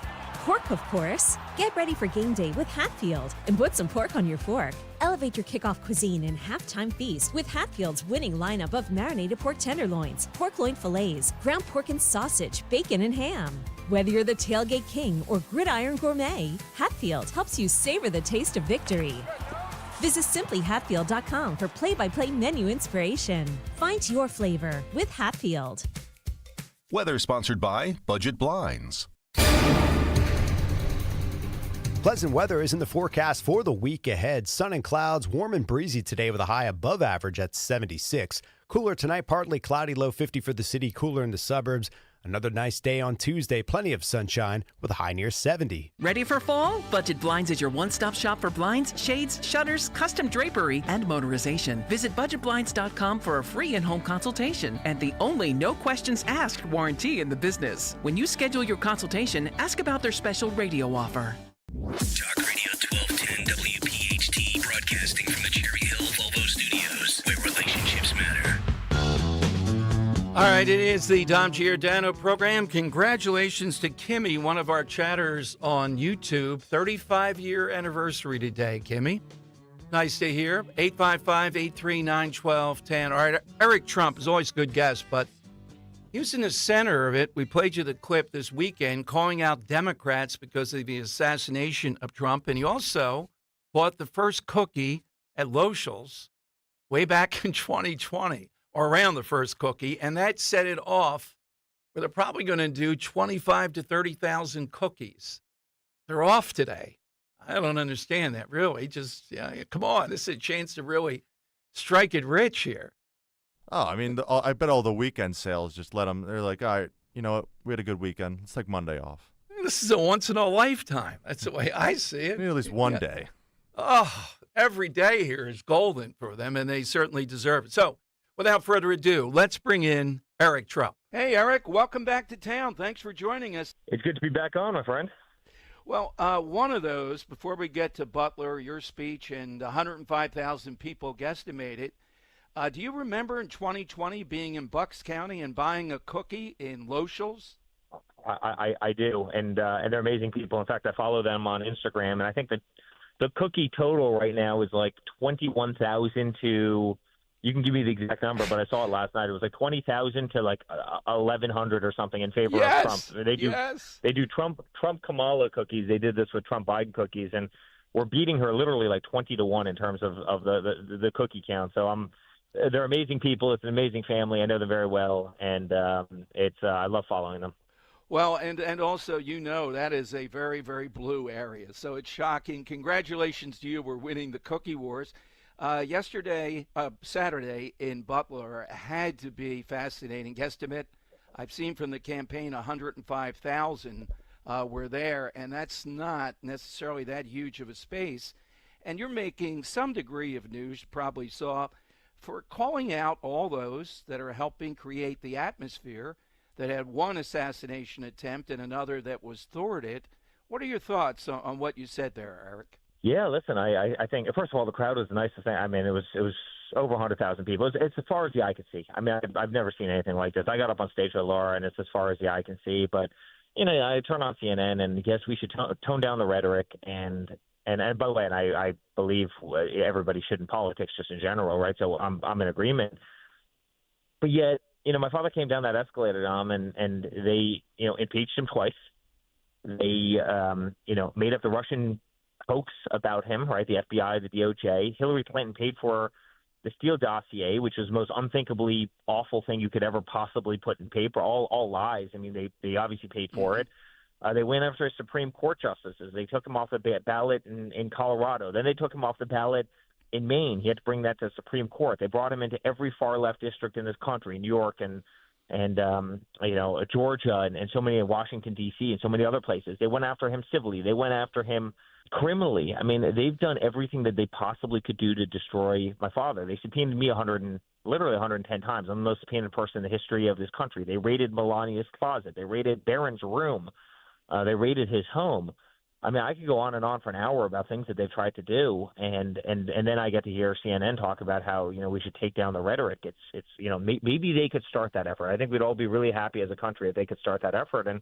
Speaker 28: Pork, of course. Get ready for game day with Hatfield and put some pork on your fork. Elevate your kickoff cuisine and halftime feast with Hatfield's winning lineup of marinated pork tenderloins, pork loin fillets, ground pork and sausage, bacon and ham. Whether you're the tailgate king or gridiron gourmet, Hatfield helps you savor the taste of victory. Visit simplyhatfield.com for play-by-play menu inspiration. Find your flavor with Hatfield.
Speaker 29: Weather sponsored by Budget Blinds.
Speaker 30: Pleasant weather is in the forecast for the week ahead. Sun and clouds, warm and breezy today with a high above average at 76. Cooler tonight, partly cloudy, low 50 for the city, cooler in the suburbs. Another nice day on Tuesday, plenty of sunshine with a high near 70.
Speaker 17: Ready for fall? Budget Blinds is your one-stop shop for blinds, shades, shutters, custom drapery, and motorization. Visit budgetblinds.com for a free in-home consultation and the only no-questions-asked warranty in the business. When you schedule your consultation, ask about their special radio offer.
Speaker 5: Talk Radio 1210 WPHT, broadcasting from the Cherry Hill Volvo Studios, where relationships matter.
Speaker 6: All right. right, it is the Dom Giordano program. Congratulations to Kimmy, one of our chatters on YouTube. 35-year anniversary today, Kimmy. Nice to hear. 855-839-1210. All right, Eric Trump is always a good guest, but he was in the center of it. We played you the clip this weekend calling out Democrats because of the assassination of Trump, and he also bought the first cookie at Lochel's way back in 2020. Or around the first cookie, and that set it off where they're probably going to do 25 to 30,000 cookies. They're off today. I don't understand that, really. Just, come on. This is a chance to really strike it rich here.
Speaker 7: Oh, I mean, I bet all the weekend sales just let them. They're like, all right, you know what? We had a good weekend. Let's take Monday off.
Speaker 6: This is a once-in-a-lifetime. That's the way I see it.
Speaker 7: Maybe at least one day.
Speaker 6: Oh, every day here is golden for them, and they certainly deserve it. So, without further ado, let's bring in Eric Trump. Hey, Eric, welcome back to town. Thanks for joining us.
Speaker 1: It's good to be back on, my friend.
Speaker 6: Well, one of those, before we get to Butler, your speech, and 105,000 people guesstimated, do you remember in 2020 being in Bucks County and buying a cookie in Lochel's?
Speaker 1: I do, and they're amazing people. In fact, I follow them on Instagram, and I think that the cookie total right now is like 21,000 to... You can give me the exact number, but I saw it last night. It was like 20,000 to like 1,100 or something in favor of Trump. They do Trump Kamala cookies. They did this with Trump Biden cookies, and we're beating her literally like 20-1 in terms of the cookie count. So they're amazing people. It's an amazing family. I know them very well, and I love following them.
Speaker 6: Well, and also, that is a very, very blue area. So it's shocking. Congratulations to you. We're winning the cookie wars. Saturday in Butler had to be fascinating. Guesstimate, I've seen from the campaign 105,000 were there, and that's not necessarily that huge of a space. And you're making some degree of news, probably saw, for calling out all those that are helping create the atmosphere that had one assassination attempt and another that was thwarted. What are your thoughts on what you said there, Eric?
Speaker 1: Yeah, listen, I think, first of all, the crowd was the nicest thing. I mean, it was over 100,000 people. It's as far as the eye could see. I mean, I've never seen anything like this. I got up on stage with Laura, and it's as far as the eye can see. But, I turn on CNN, and yes, we should tone down the rhetoric. And by the way, and I believe everybody should in politics just in general, right? So I'm in agreement. But yet, my father came down that escalator, Dom, and they, impeached him twice. They, made up the Russian hoax about him, right? The FBI, the DOJ. Hillary Clinton paid for the Steele dossier, which was the most unthinkably awful thing you could ever possibly put in paper. All lies. I mean, they obviously paid for it. They went after Supreme Court justices. They took him off the ballot in Colorado. Then they took him off the ballot in Maine. He had to bring that to the Supreme Court. They brought him into every far left district in this country, New York and Georgia and so many in Washington, D.C. and so many other places. They went after him civilly. They went after him criminally. I mean, they've done everything that they possibly could do to destroy my father. They subpoenaed me 110 times. I'm the most subpoenaed person in the history of this country. They raided Melania's closet. They raided Barron's room. They raided his home. I mean, I could go on and on for an hour about things that they've tried to do, and then I get to hear CNN talk about how we should take down the rhetoric. It's maybe they could start that effort. I think we'd all be really happy as a country if they could start that effort, and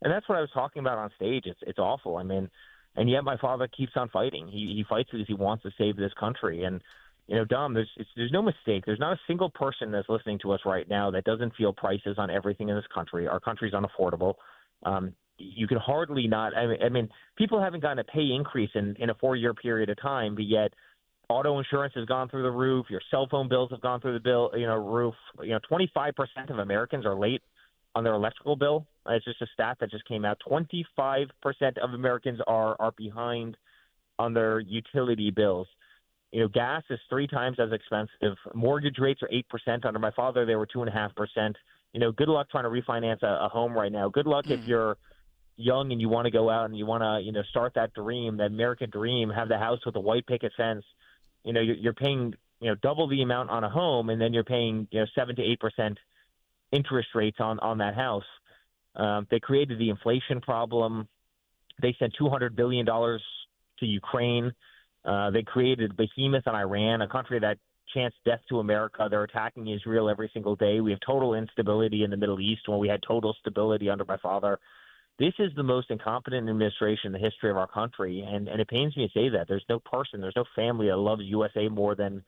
Speaker 1: that's what I was talking about on stage. It's awful. I mean, and yet my father keeps on fighting. He fights because he wants to save this country. And Dom, there's no mistake. There's not a single person that's listening to us right now that doesn't feel prices on everything in this country. Our country's unaffordable. You can hardly not. I mean, people haven't gotten a pay increase in a 4-year period of time, but yet auto insurance has gone through the roof. Your cell phone bills have gone through the roof. 25% of Americans are late on their electrical bill. It's just a stat that just came out. 25% of Americans are behind on their utility bills. Gas is 3 times as expensive. Mortgage rates are 8%. Under my father, they were 2.5%. Good luck trying to refinance a home right now. Good luck if you're young and you want to go out and you want to, start that dream, that American dream, have the house with a white picket fence. You're paying, double the amount on a home, and then you're paying, 7 to 8% interest rates on that house. They created the inflation problem. They sent $200 billion to Ukraine. They created behemoth in Iran, a country that chants death to America. They're attacking Israel every single day. We have total instability in the Middle East when we had total stability under my father. This is the most incompetent administration in the history of our country, and it pains me to say that. There's no person, there's no family that loves USA more than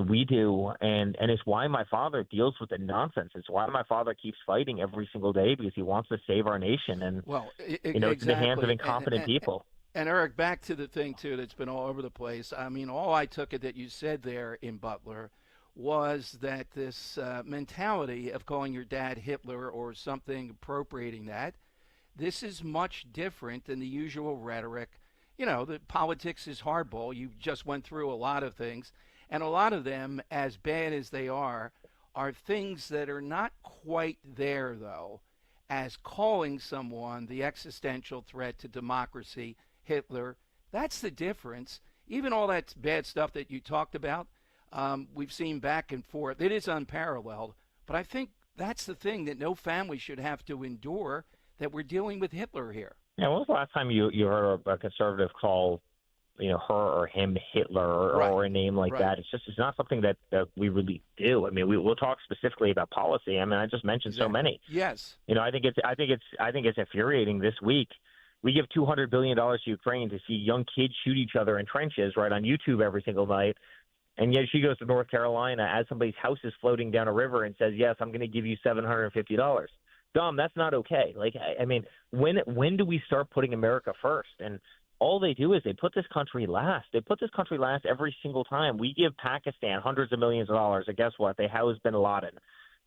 Speaker 1: we do, and it's why my father deals with the nonsense. It's why my father keeps fighting every single day, because he wants to save our nation, and it's in the hands of incompetent people.
Speaker 6: And Eric, back to the thing too that's been all over the place. I mean, all I took it that you said there in Butler was that this mentality of calling your dad Hitler or something appropriating that. This is much different than the usual rhetoric. You know, the politics is hardball. You just went through a lot of things, and a lot of them, as bad as they are things that are not quite there, though, as calling someone the existential threat to democracy, Hitler. That's the difference. Even all that bad stuff that you talked about, we've seen back and forth. It is unparalleled, but I think that's the thing that no family should have to endure, that we're dealing with Hitler here.
Speaker 1: Yeah, when was the last time you heard a conservative call, her or him Hitler or a name like that? It's not something that we really do. I mean, we'll talk specifically about policy. I mean, I just mentioned so many.
Speaker 6: Yes.
Speaker 1: I think it's infuriating. This week, we give $200 billion to Ukraine to see young kids shoot each other in trenches right on YouTube every single night. And yet she goes to North Carolina as somebody's house is floating down a river and says, yes, I'm going to give you $750. Dom, that's not okay. Like, I mean, when do we start putting America first? And all they do is they put this country last. They put this country last every single time. We give Pakistan hundreds of millions of dollars, and guess what? They house bin Laden.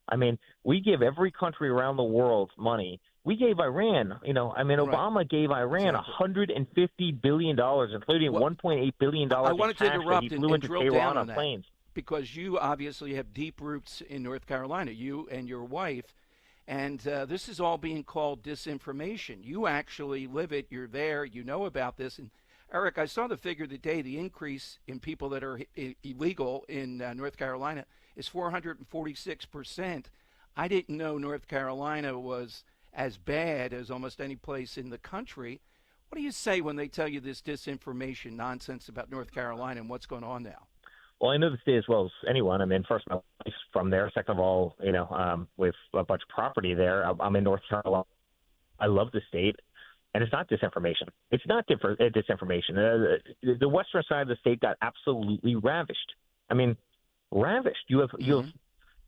Speaker 1: I mean, we give every country around the world money. We gave Iran, Obama gave Iran $150 billion, including $1.8 billion
Speaker 6: I wanted to interrupt
Speaker 1: that he flew into
Speaker 6: drill
Speaker 1: Tehran
Speaker 6: down
Speaker 1: on planes.
Speaker 6: Because you obviously have deep roots in North Carolina, you and your wife. And this is all being called disinformation. You actually live it. You're there. You know about this. And, Eric, I saw the figure today. The increase in people that are illegal in North Carolina is 446%. I didn't know North Carolina was as bad as almost any place in the country. What do you say when they tell you this disinformation nonsense about North Carolina and what's going on now?
Speaker 1: Well, I know the state as well as anyone. I mean, first, my wife's from there. Second of all, with a bunch of property there. I'm in North Carolina. I love the state, and it's not disinformation. It's not disinformation. The western side of the state got absolutely ravished. I mean, ravished. You have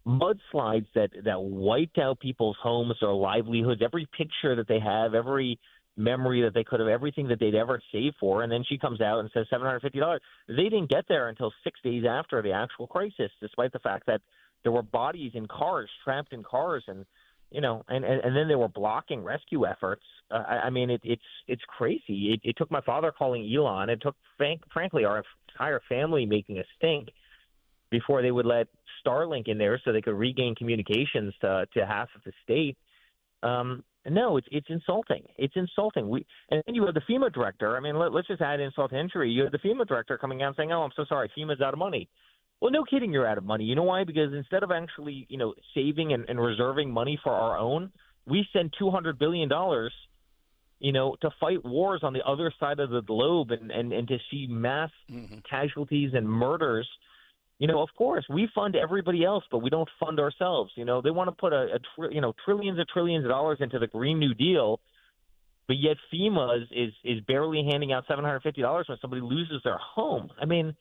Speaker 1: mudslides that wiped out people's homes, their livelihoods, every picture that they have, every memory that they could have, everything that they'd ever saved for, and then she comes out and says $750. They didn't get there until 6 days after the actual crisis, despite the fact that there were bodies in cars, trapped in cars, and then they were blocking rescue efforts. I mean, it's crazy. It took my father calling Elon. It took, frankly, our entire family making a stink before they would let Starlink in there so they could regain communications to half of the state. No, it's insulting. It's insulting. And then you have the FEMA director. I mean, let's just add insult to injury. You have the FEMA director coming out and saying, "Oh, I'm so sorry, FEMA's out of money." Well, no kidding, you're out of money. You know why? Because instead of actually, saving and reserving money for our own, we send $200 billion, to fight wars on the other side of the globe and to see mass casualties and murders. Of course, we fund everybody else, but we don't fund ourselves. They want to put trillions of dollars into the Green New Deal, but yet FEMA is barely handing out $750 when somebody loses their home. I mean,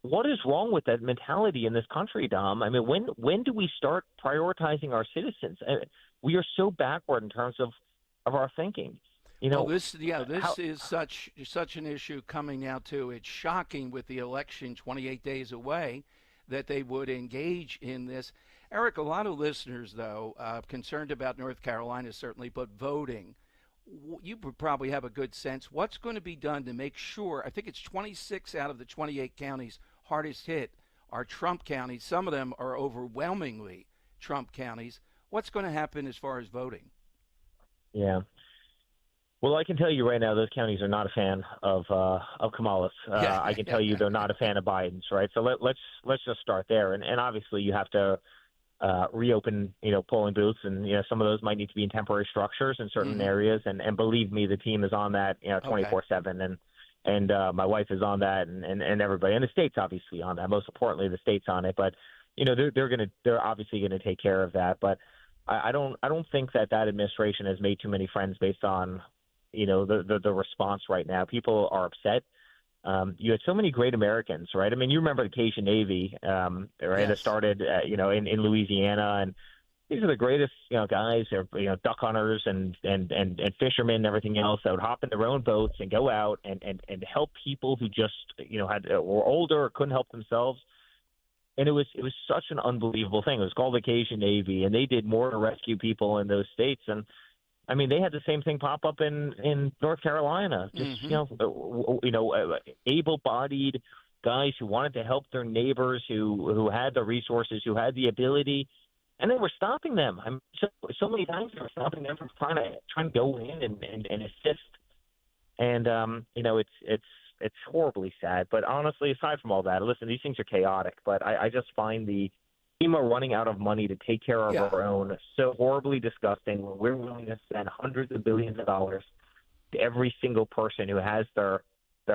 Speaker 1: what is wrong with that mentality in this country, Dom? I mean, when do we start prioritizing our citizens? We are so backward in terms of our thinking.
Speaker 6: This is such an issue coming now too. It's shocking with the election 28 days away that they would engage in this. Eric, a lot of listeners, though, concerned about North Carolina, certainly, but voting. You would probably have a good sense. What's going to be done to make sure, I think it's 26 out of the 28 counties hardest hit are Trump counties. Some of them are overwhelmingly Trump counties. What's going to happen as far as voting?
Speaker 1: Yeah. Well, I can tell you right now, those counties are not a fan of Kamala's. I can tell you they're not a fan of Biden's, right? So let's just start there. And obviously you have to reopen, polling booths, and some of those might need to be in temporary structures in certain areas. And believe me, the team is on that, 24/7. And And my wife is on that, and everybody, and the state's obviously on that. Most importantly, the state's on it. But they're obviously gonna take care of that. But I don't think that administration has made too many friends based on the response right now. People are upset. You had so many great Americans, right? I mean, you remember the Cajun Navy, right?
Speaker 6: Yes.
Speaker 1: That started, in Louisiana, and these are the greatest, guys. They're, duck hunters and fishermen and everything else that would hop in their own boats and go out and help people who just, were older or couldn't help themselves. And it was such an unbelievable thing. It was called the Cajun Navy, and they did more to rescue people in those states. And I mean, they had the same thing pop up in North Carolina. Just able-bodied guys who wanted to help their neighbors, who had the resources, who had the ability, and they were stopping them. I mean, so many times they were stopping them from trying to go in and assist. And it's horribly sad. But honestly, aside from all that, listen, these things are chaotic. But I just find the FEMA running out of money to take care of our own so horribly disgusting when we're willing to spend hundreds of billions of dollars to every single person who has their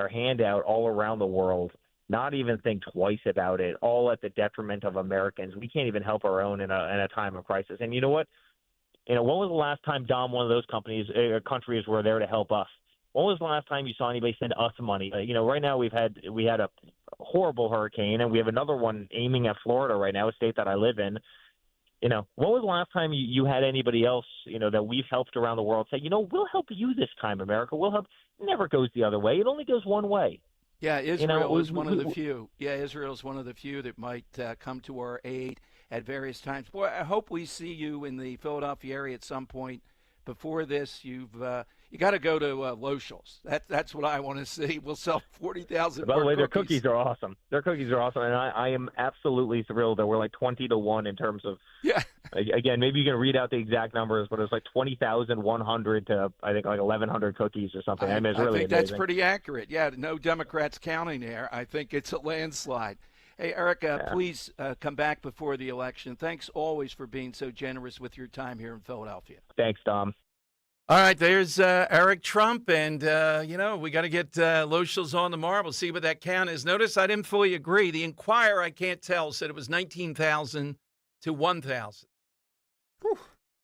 Speaker 1: hand out all around the world, not even think twice about it, all at the detriment of Americans. We can't even help our own in a time of crisis. And you know what? When was the last time, Dom, one of those countries were there to help us? When was the last time you saw anybody send us money? Right now we had a horrible hurricane, and we have another one aiming at Florida right now, a state that I live in. When was the last time you had anybody else, that we've helped around the world say, we'll help you this time, America. We'll help. It never goes the other way. It only goes one way.
Speaker 6: Yeah, Israel is one of the few. Yeah, Israel's one of the few that might come to our aid at various times. Boy, I hope we see you in the Philadelphia area at some point. Before this, you got to go to Loschel's. That's what I want to see. We'll sell 40,000.
Speaker 1: By the way, their cookies are awesome. And I am absolutely thrilled that we're like 20-1 in terms of. Yeah. Again, maybe you can read out the exact numbers, but it's like 20,100 to I think like 1,100 cookies or something. I mean, it's really
Speaker 6: think
Speaker 1: amazing.
Speaker 6: That's pretty accurate. Yeah, no Democrats counting there. I think it's a landslide. Hey, Eric, please come back before the election. Thanks always for being so generous with your time here in Philadelphia.
Speaker 1: Thanks, Tom.
Speaker 6: All right, there's Eric Trump, and, we got to get Loschel's on tomorrow. We'll see what that count is. Notice I didn't fully agree. The Inquirer, I can't tell, said it was 19,000 to 1,000.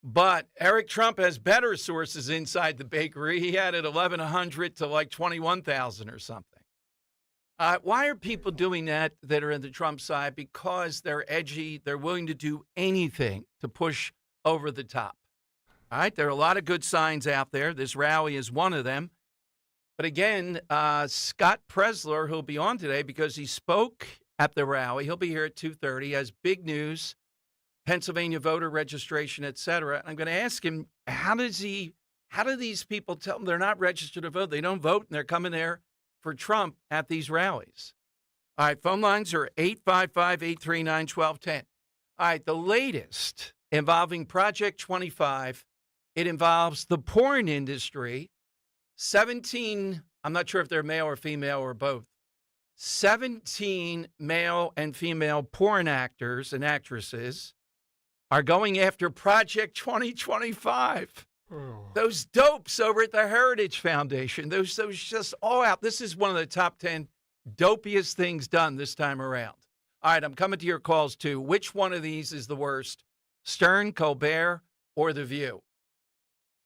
Speaker 6: But Eric Trump has better sources inside the bakery. He had it 1,100 to like 21,000 or something. Why are people doing that are in the Trump side? Because they're edgy. They're willing to do anything to push over the top. All right, there are a lot of good signs out there. This rally is one of them. But again, Scott Presler, who'll be on today because he spoke at the rally, he'll be here at 2:30, has big news, Pennsylvania voter registration, et cetera. I'm going to ask him, how do these people tell them they're not registered to vote? They don't vote, and they're coming there for Trump at these rallies. All right, phone lines are 855-839-1210. All right, the latest involving Project 25, it involves the porn industry. 17, I'm not sure if they're male or female or both, 17 male and female porn actors and actresses are going after Project 2025. Those dopes over at the Heritage Foundation, those just all out. This is one of the top 10 dopiest things done this time around. All right, I'm coming to your calls, too. Which one of these is the worst? Stern, Colbert, or The View?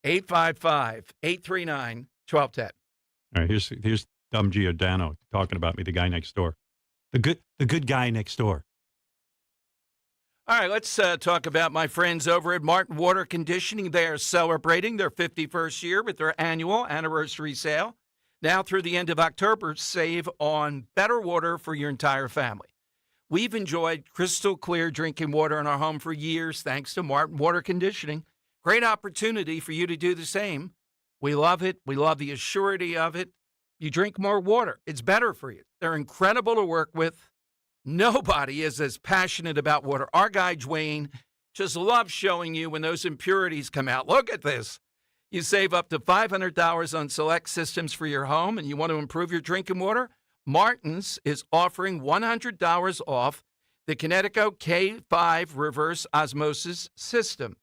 Speaker 6: 855-839-1210. All
Speaker 24: right, here's dumb Giordano talking about me, the guy next door. The good guy next door.
Speaker 6: All right, let's talk about my friends over at Martin Water Conditioning. They are celebrating their 51st year with their annual anniversary sale. Now through the end of October, save on better water for your entire family. We've enjoyed crystal clear drinking water in our home for years thanks to Martin Water Conditioning. Great opportunity for you to do the same. We love it. We love the assurity of it. You drink more water. It's better for you. They're incredible to work with. Nobody is as passionate about water. Our guy, Dwayne, just loves showing you when those impurities come out. Look at this. You save up to $500 on select systems for your home, and you want to improve your drinking water? Martin's is offering $100 off the Kinetico K5 reverse osmosis system.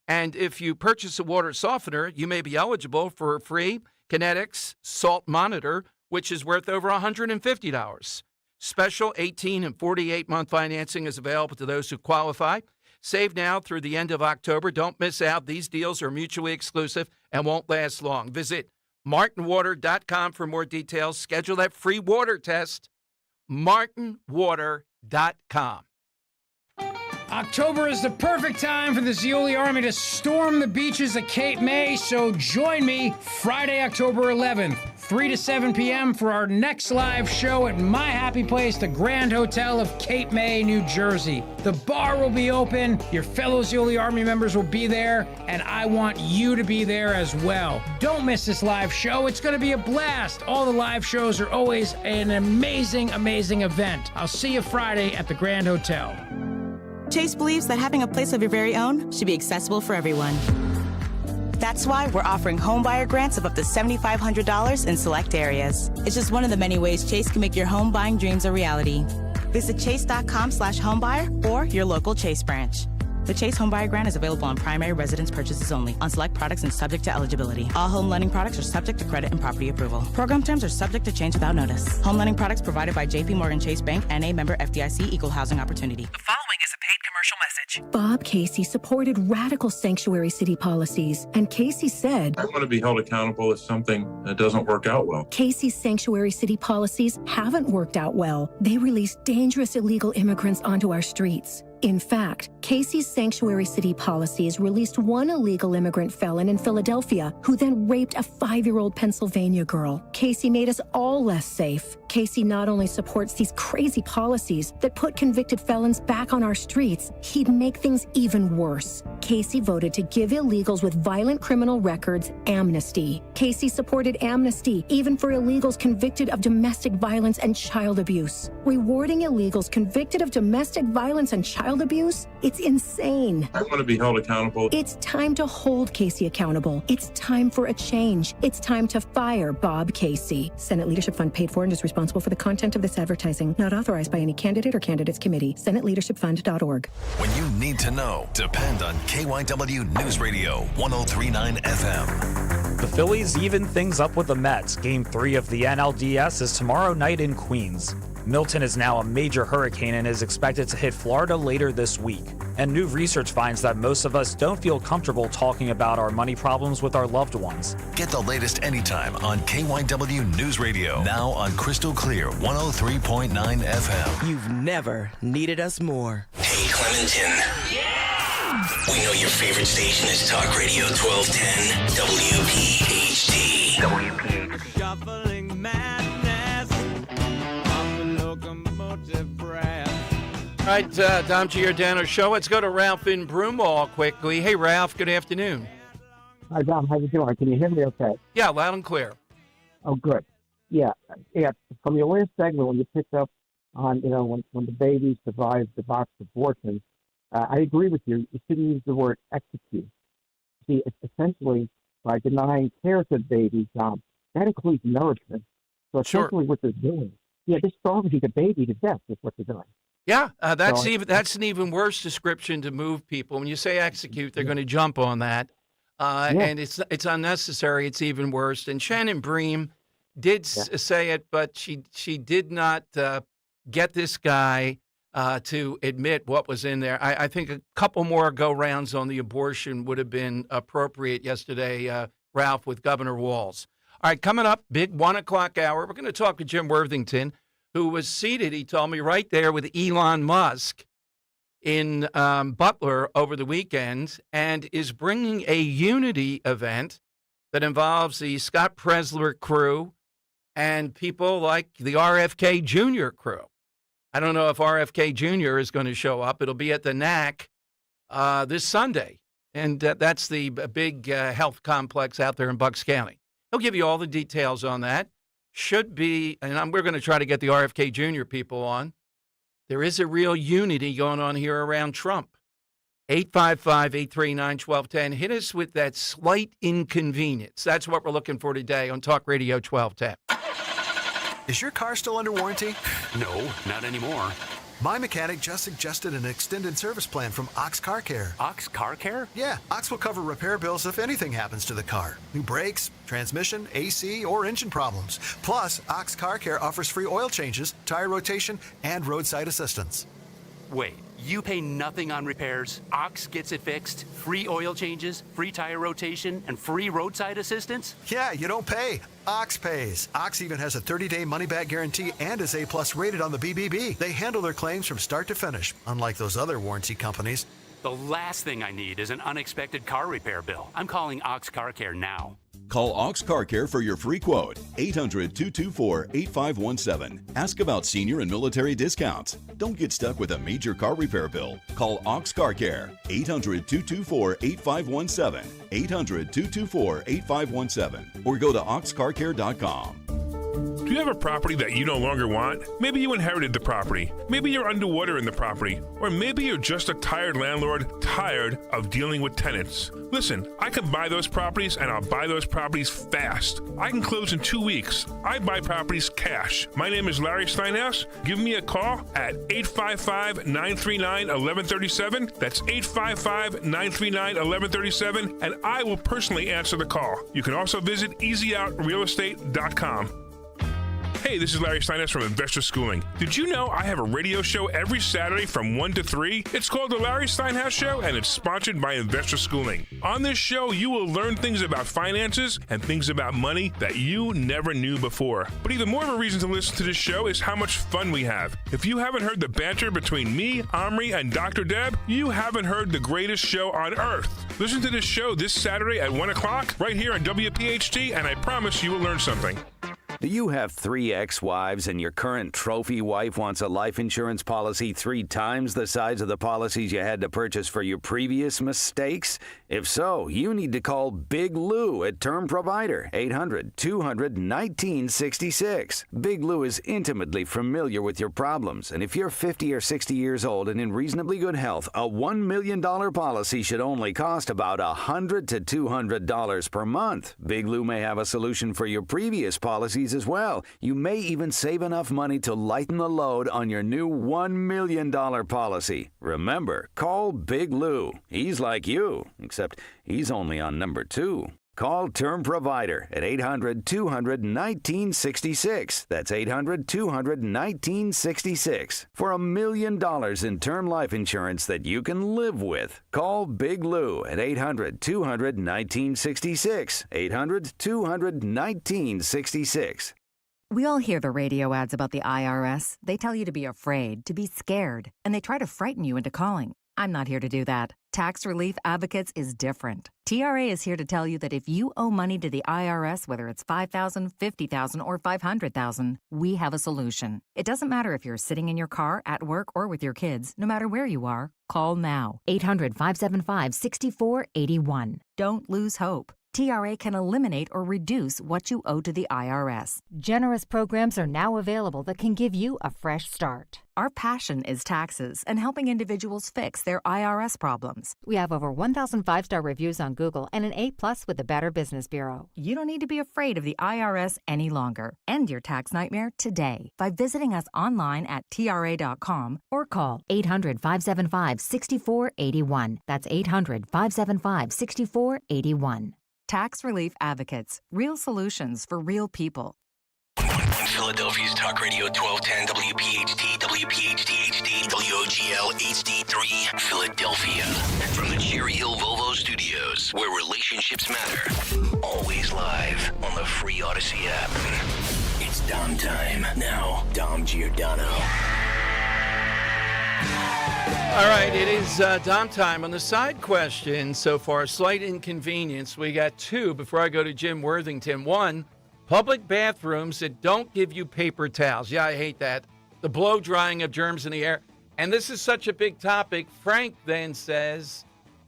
Speaker 6: And if you purchase a water softener, you may be eligible for a free Kinetics Salt Monitor which is worth over $150. Special 18 and 48-month financing is available to those who qualify. Save now through the end of October. Don't miss out. These deals are mutually exclusive and won't last long. Visit martinwater.com for more details. Schedule that free water test. martinwater.com.
Speaker 2: October is the perfect time for the Zeoli Army to storm the beaches of Cape May, so join me Friday, October 11th, 3 to 7 p.m. for our next live show at my happy place, the Grand Hotel of Cape May, New Jersey. The bar will be open, your fellow Zeoli Army members will be there, and I want you to be there as well. Don't miss this live show. It's going to be a blast. All the live shows are always an amazing, amazing event. I'll see you Friday at the Grand Hotel.
Speaker 3: Chase believes that having a place of your very own should be accessible for everyone. That's why we're offering homebuyer grants of up to $7,500 in select areas. It's just one of the many ways Chase can make your home buying dreams a reality. Visit chase.com/homebuyer or your local Chase branch. The Chase Homebuyer Grant is available on primary residence purchases only, on select products and subject to eligibility. All home lending products are subject to credit and property approval. Program terms are subject to change without notice. Home lending products provided by J.P. Morgan Chase Bank, N.A. member FDIC, Equal Housing Opportunity.
Speaker 4: The following is a paid commercial message. Bob Casey supported radical sanctuary city policies, and Casey said,
Speaker 8: I want to be held accountable if something doesn't work out well.
Speaker 4: Casey's sanctuary city policies haven't worked out well. They release dangerous illegal immigrants onto our streets. In fact, Casey's sanctuary city policies released one illegal immigrant felon in Philadelphia who then raped a 5-year-old Pennsylvania girl. Casey made us all less safe. Casey not only supports these crazy policies that put convicted felons back on our streets, he'd make things even worse. Casey voted to give illegals with violent criminal records amnesty. Casey supported amnesty even for illegals convicted of domestic violence and child abuse. Rewarding illegals convicted of domestic violence and child abuse? It's insane.
Speaker 8: I want to be held accountable.
Speaker 4: It's time to hold Casey accountable. It's time for a change. It's time to fire Bob Casey. Senate Leadership Fund paid for and is responsible for the content of this advertising. Not authorized by any candidate or candidates committee. SenateLeadershipFund.org.
Speaker 29: When you need to know, depend on KYW News Radio 103.9 FM.
Speaker 9: The Phillies even things up with the Mets. Game 3 of the NLDS is tomorrow night in Queens. Milton is now a major hurricane and is expected to hit Florida later this week. And new research finds that most of us don't feel comfortable talking about our money problems with our loved ones.
Speaker 29: Get the latest anytime on KYW News Radio. Now on Crystal Clear 103.9 FM.
Speaker 10: You've never needed us more.
Speaker 5: Hey, Clementon. Yeah! We know your favorite station is Talk Radio 1210 WPHT. WPHT.
Speaker 11: Shuffling madness on the locomotive breath.
Speaker 6: All right, Dom Giordano Show. Let's go to Ralph in Broomall quickly. Hey, Ralph, good afternoon.
Speaker 13: Hi, Dom. How you doing? Can you hear me okay?
Speaker 6: Yeah, loud and clear.
Speaker 13: Oh, good. Yeah. From your last segment, when you picked up on, when the baby survived the box abortion, I agree with you. You shouldn't use the word execute. See, it's essentially by denying care to the baby, Dom, that includes nourishment. So essentially what they're doing, they're starving the baby to death is what they're doing.
Speaker 6: Yeah, that's an even worse description to move people. When you say execute, they're going to jump on that. And it's unnecessary. It's even worse. And Shannon Bream did say it, but she did not get this guy to admit what was in there. I think a couple more go-rounds on the abortion would have been appropriate yesterday, Ralph, with Governor Walz. All right, coming up, big 1 o'clock hour, we're going to talk to Jim Worthington, who was seated, he told me, right there with Elon Musk in Butler over the weekend, and is bringing a unity event that involves the Scott Presler crew and people like the RFK Jr. crew. I don't know if RFK Jr. is going to show up. It'll be at the NAC this Sunday, and that's the big health complex out there in Bucks County. He'll give you all the details on that. Should be, and we're going to try to get the RFK Jr. people on. There is a real unity going on here around Trump. 855-839-1210. Hit us with that slight inconvenience. That's what we're looking for today on Talk Radio 1210.
Speaker 14: Is your car still under warranty?
Speaker 15: No, not anymore.
Speaker 12: My mechanic just suggested an extended service plan from Ox Car Care.
Speaker 14: Ox Car Care?
Speaker 12: Yeah, Ox will cover repair bills if anything happens to the car. New brakes, transmission, AC, or engine problems. Plus, Ox Car Care offers free oil changes, tire rotation, and roadside assistance.
Speaker 14: Wait, you pay nothing on repairs? Ox gets it fixed? Free oil changes, free tire rotation, and free roadside assistance?
Speaker 12: Yeah, you don't pay. Ox pays. Ox even has a 30-day money-back guarantee and is A+ rated on the BBB. They handle their claims from start to finish, unlike those other warranty companies.
Speaker 14: The last thing I need is an unexpected car repair bill. I'm calling Ox Car Care now.
Speaker 15: Call Ox Car Care for your free quote. 800-224-8517. Ask about senior and military discounts. Don't get stuck with a major car repair bill. Call Ox Car Care. 800-224-8517. 800-224-8517. Or go to oxcarcare.com.
Speaker 16: Do you have a property that you no longer want? Maybe you inherited the property. Maybe you're underwater in the property. Or maybe you're just a tired landlord, tired of dealing with tenants. Listen, I can buy those properties and I'll buy those properties fast. I can close in 2 weeks. I buy properties cash. My name is Larry Steinhaus. Give me a call at 855-939-1137. That's 855-939-1137, and I will personally answer the call. You can also visit easyOutRealEstate.com. Hey, this is Larry Steinhaus from Investor Schooling. Did you know I have a radio show every Saturday from 1 to 3? It's called The Larry Steinhaus Show, and it's sponsored by Investor Schooling. On this show, you will learn things about finances and things about money that you never knew before. But even more of a reason to listen to this show is how much fun we have. If you haven't heard the banter between me, Omri, and Dr. Deb, you haven't heard the greatest show on earth. Listen to this show this Saturday at 1 o'clock right here on WPHT, and I promise you will learn something.
Speaker 18: Do you have 3 ex-wives and your current trophy wife wants a life insurance policy 3 times the size of the policies you had to purchase for your previous mistakes? If so, you need to call Big Lou at Term Provider, 800-200-1966. Big Lou is intimately familiar with your problems, and if you're 50 or 60 years old and in reasonably good health, a $1 million policy should only cost about $100 to $200 per month. Big Lou may have a solution for your previous policies as well. You may even save enough money to lighten the load on your new $1 million policy. Remember, call Big Lou. He's like you, except he's only on number 2. Call Term Provider at 800-200-1966. That's 800-200-1966 for $1 million in term life insurance that you can live with. Call Big Lou at 800-200-1966. 800-200-1966.
Speaker 19: We all hear the radio ads about the IRS. They tell you to be afraid, to be scared, and they try to frighten you into calling. I'm not here to do that. Tax Relief Advocates is different. TRA is here to tell you that if you owe money to the IRS, whether it's $5,000, $50,000, or $500,000, we have a solution. It doesn't matter if you're sitting in your car, at work, or with your kids. No matter where you are, call now. 800-575-6481. Don't lose hope. TRA can eliminate or reduce what you owe to the IRS.
Speaker 20: Generous programs are now available that can give you a fresh start.
Speaker 19: Our passion is taxes and helping individuals fix their IRS problems.
Speaker 20: We have over 1,000 5-star reviews on Google and an A+ with the Better Business Bureau.
Speaker 19: You don't need to be afraid of the IRS any longer. End your tax nightmare today by visiting us online at TRA.com
Speaker 20: or call 800-575-6481. That's 800-575-6481.
Speaker 19: Tax Relief Advocates. Real solutions for real people.
Speaker 5: On Philadelphia's Talk Radio 1210 WPHT, WPHT HD, WOGL HD3, Philadelphia. From the Cherry Hill Volvo Studios, where relationships matter. Always live on the free Odyssey app. It's Dom time. Now, Dom Giordano.
Speaker 6: All right, it is Dom time. On the side question so far, slight inconvenience. We got 2 before I go to Jim Worthington. 1, public bathrooms that don't give you paper towels. Yeah, I hate that. The blow drying of germs in the air. And this is such a big topic. Frank then says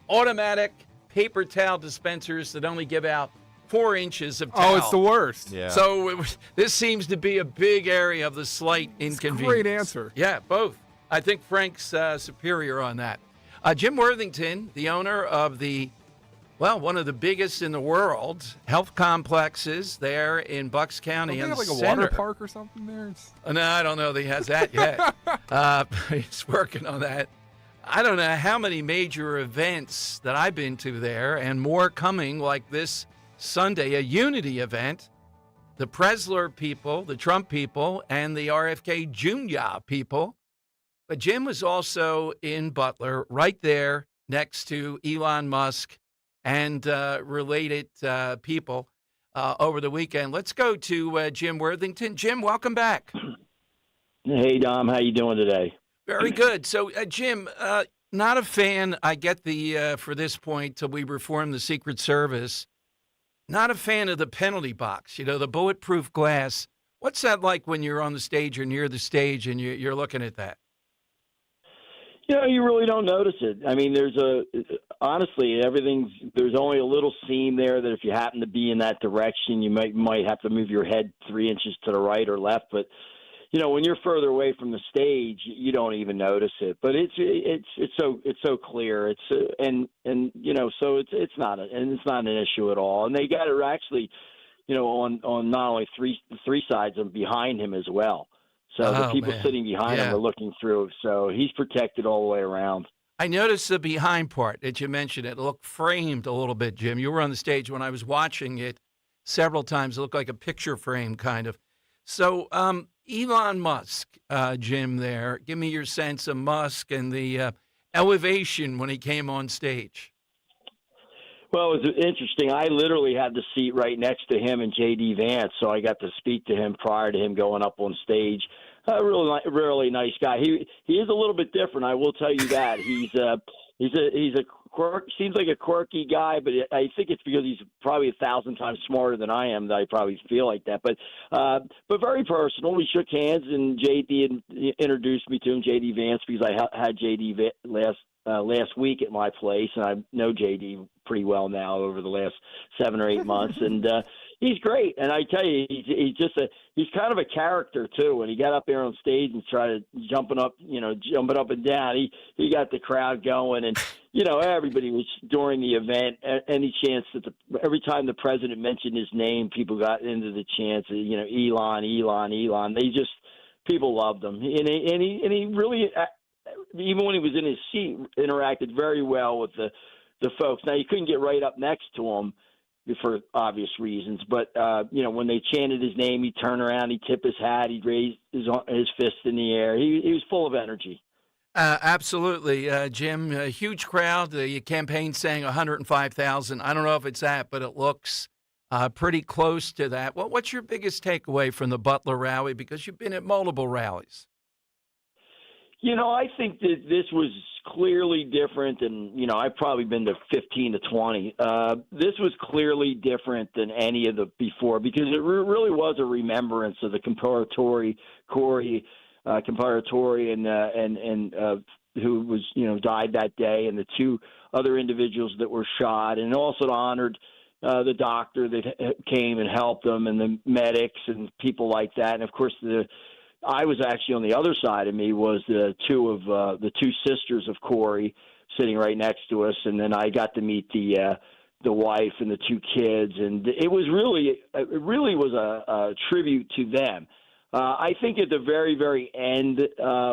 Speaker 6: automatic paper towel dispensers that only give out 4 inches of towel.
Speaker 21: Oh, it's the worst.
Speaker 6: Yeah. So this seems to be a big area of the slight inconvenience.
Speaker 21: Great answer.
Speaker 6: Yeah, both. I think Frank's superior on that. Jim Worthington, the owner of the Well, one of the biggest in the world, health complexes there in Bucks County.
Speaker 7: Don't they have like a
Speaker 6: Center.
Speaker 7: water park or something there?
Speaker 6: No, I don't know that he has that yet. He's working on that. I don't know how many major events that I've been to there, and more coming like this Sunday, a unity event. The Presler people, the Trump people, and the RFK Jr. people. But Jim was also in Butler, right there next to Elon Musk and related people over the weekend. Let's go to Jim Worthington. Jim, welcome back.
Speaker 17: Hey, Dom. How you doing today?
Speaker 6: Very good. So, Jim, not a fan. I get the, for this point, till we reform the Secret Service, not a fan of the penalty box, the bulletproof glass. What's that like when you're on the stage or near the stage and you're looking at that?
Speaker 17: You really don't notice it. I mean, honestly, there's only a little seam there that if you happen to be in that direction, you might have to move your head 3 inches to the right or left. But, when you're further away from the stage, you don't even notice it. But it's so clear. So it's not an issue at all. And they got it actually, on not only three sides and behind him as well. So the people sitting behind him are looking through. So he's protected all the way around.
Speaker 6: I noticed the behind part that you mentioned. It looked framed a little bit, Jim. You were on the stage when I was watching it several times. It looked like a picture frame kind of. So Elon Musk, Jim, there. Give me your sense of Musk and the elevation when he came on stage.
Speaker 17: Well, it was interesting. I literally had the seat right next to him and J.D. Vance, so I got to speak to him prior to him going up on stage. Really nice guy. He is a little bit different, I will tell you that. He's a seems like a quirky guy, but I think it's because he's probably 1,000 times smarter than I am that I probably feel like that. But very personal. We shook hands, and J.D. introduced me to him, J.D. Vance, because I had J.D. last week at my place, and I know J.D. pretty well now over the last 7 or 8 months, and he's great. And I tell you, he's kind of a character too. When he got up there on stage and started jumping up and down, he got the crowd going, and everybody was during the event. Any chance that every time the president mentioned his name, people got into the chants. Elon. People loved him, and he really. Even when he was in his seat, interacted very well with the folks. Now, you couldn't get right up next to him for obvious reasons, but, when they chanted his name, he'd turn around, he'd tip his hat, he'd raise his fist in the air. He was full of energy.
Speaker 6: Absolutely, Jim. A huge crowd. The campaign saying 105,000. I don't know if it's that, but it looks pretty close to that. What's your biggest takeaway from the Butler rally? Because you've been at multiple rallies.
Speaker 17: I think that this was clearly different, and, I've probably been to 15 to 20. This was clearly different than any of the before because it really was a remembrance of the Comparatore Corey, and who was, died that day, and the two other individuals that were shot, and also honored the doctor that came and helped them and the medics and people like that. And, of course, I was actually on the other side of me was the two sisters of Corey sitting right next to us, and then I got to meet the wife and the two kids, and it really was a tribute to them. I think at the very, very end,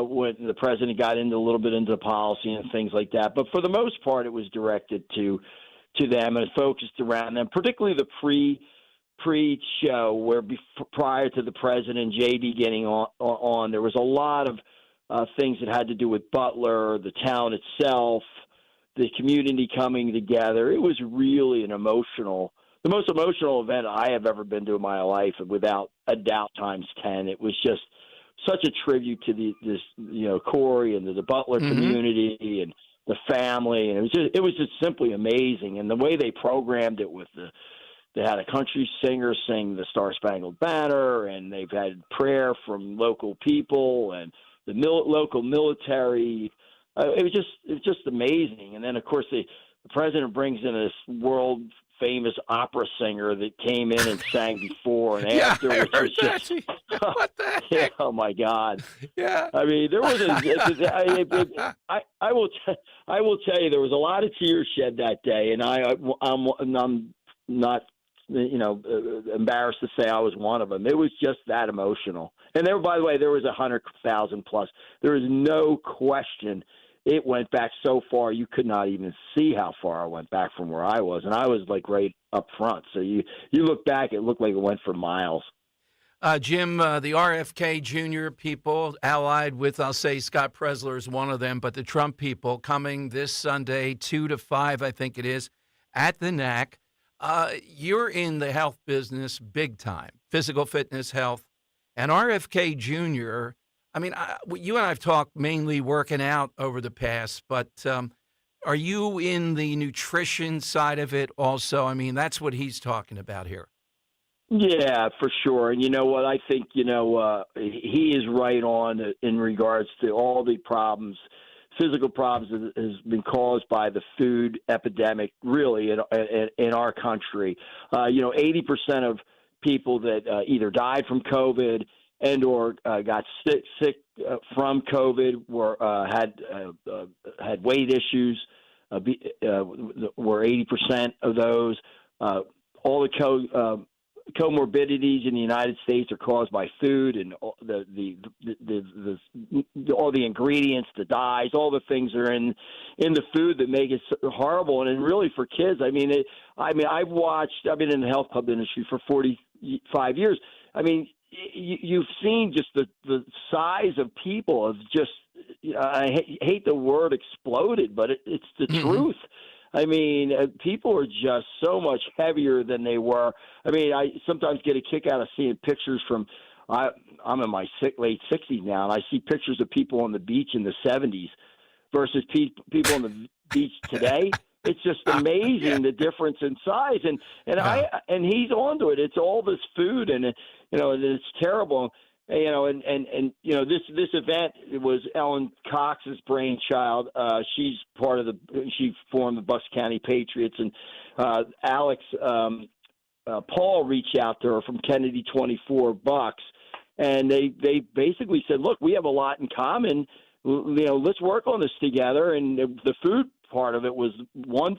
Speaker 17: when the president got a little bit into policy and things like that, but for the most part, it was directed to them and focused around them, particularly the pre-show where prior to the president J.D. getting on, there was a lot of things that had to do with Butler, the town itself, the community coming together. It was really the most emotional event I have ever been to in my life, without a doubt, times 10. It was just such a tribute to this Corey and the Butler community and the family, and it was just simply amazing. And the way they programmed it with they had a country singer sing the Star Spangled Banner, and they've had prayer from local people and the local military. It was just amazing. And then, of course, the president brings in this world famous opera singer that came in and sang before and
Speaker 6: Yeah,
Speaker 17: after,
Speaker 6: I
Speaker 17: which
Speaker 6: heard
Speaker 17: was
Speaker 6: that.
Speaker 17: just
Speaker 6: What the heck?
Speaker 17: yeah, oh my God.
Speaker 6: Yeah.
Speaker 17: I mean, there was I will tell you there was a lot of tears shed that day, and I'm not embarrassed to say I was one of them. It was just that emotional. And there, by the way, there was 100,000 plus. There is no question. It went back so far you could not even see how far I went back from where I was, and I was like right up front. So you look back, it looked like it went for miles.
Speaker 6: Jim, the RFK Jr. people, allied with, I'll say, Scott Presler is one of them, but the Trump people coming this Sunday, 2 to 5, I think it is, at the NAC. You're in the health business big time, physical fitness, health, and RFK Jr. I mean, you and I have talked mainly working out over the past, but are you in the nutrition side of it also? I mean, that's what he's talking about here.
Speaker 17: Yeah, for sure. And you know what? I think, he is right on in regards to all the problems, physical problems that has been caused by the food epidemic, really, in our country. 80% of people that either died from COVID and or got sick from COVID had weight issues. Were 80% of those. All the comorbidities in the United States are caused by food and all the ingredients, the dyes, all the things that are in the food that make it horrible. And really for kids, I've been in the health club industry for 45 years. I mean, you've seen just the size of people of just, I hate the word exploded, but it's the truth. I mean, people are just so much heavier than they were. I mean, I sometimes get a kick out of seeing pictures from I'm in my late 60s now, and I see pictures of people on the beach in the 70s versus people on the beach today. It's just amazing the difference in size, and he's onto it. It's all this food, and it's terrible. This event was Ellen Cox's brainchild. She formed the Bucks County Patriots, and Alex Paul reached out to her from Kennedy 24 Bucks, and they basically said, "Look, we have a lot in common. Let's work on this together." And the food part of it was one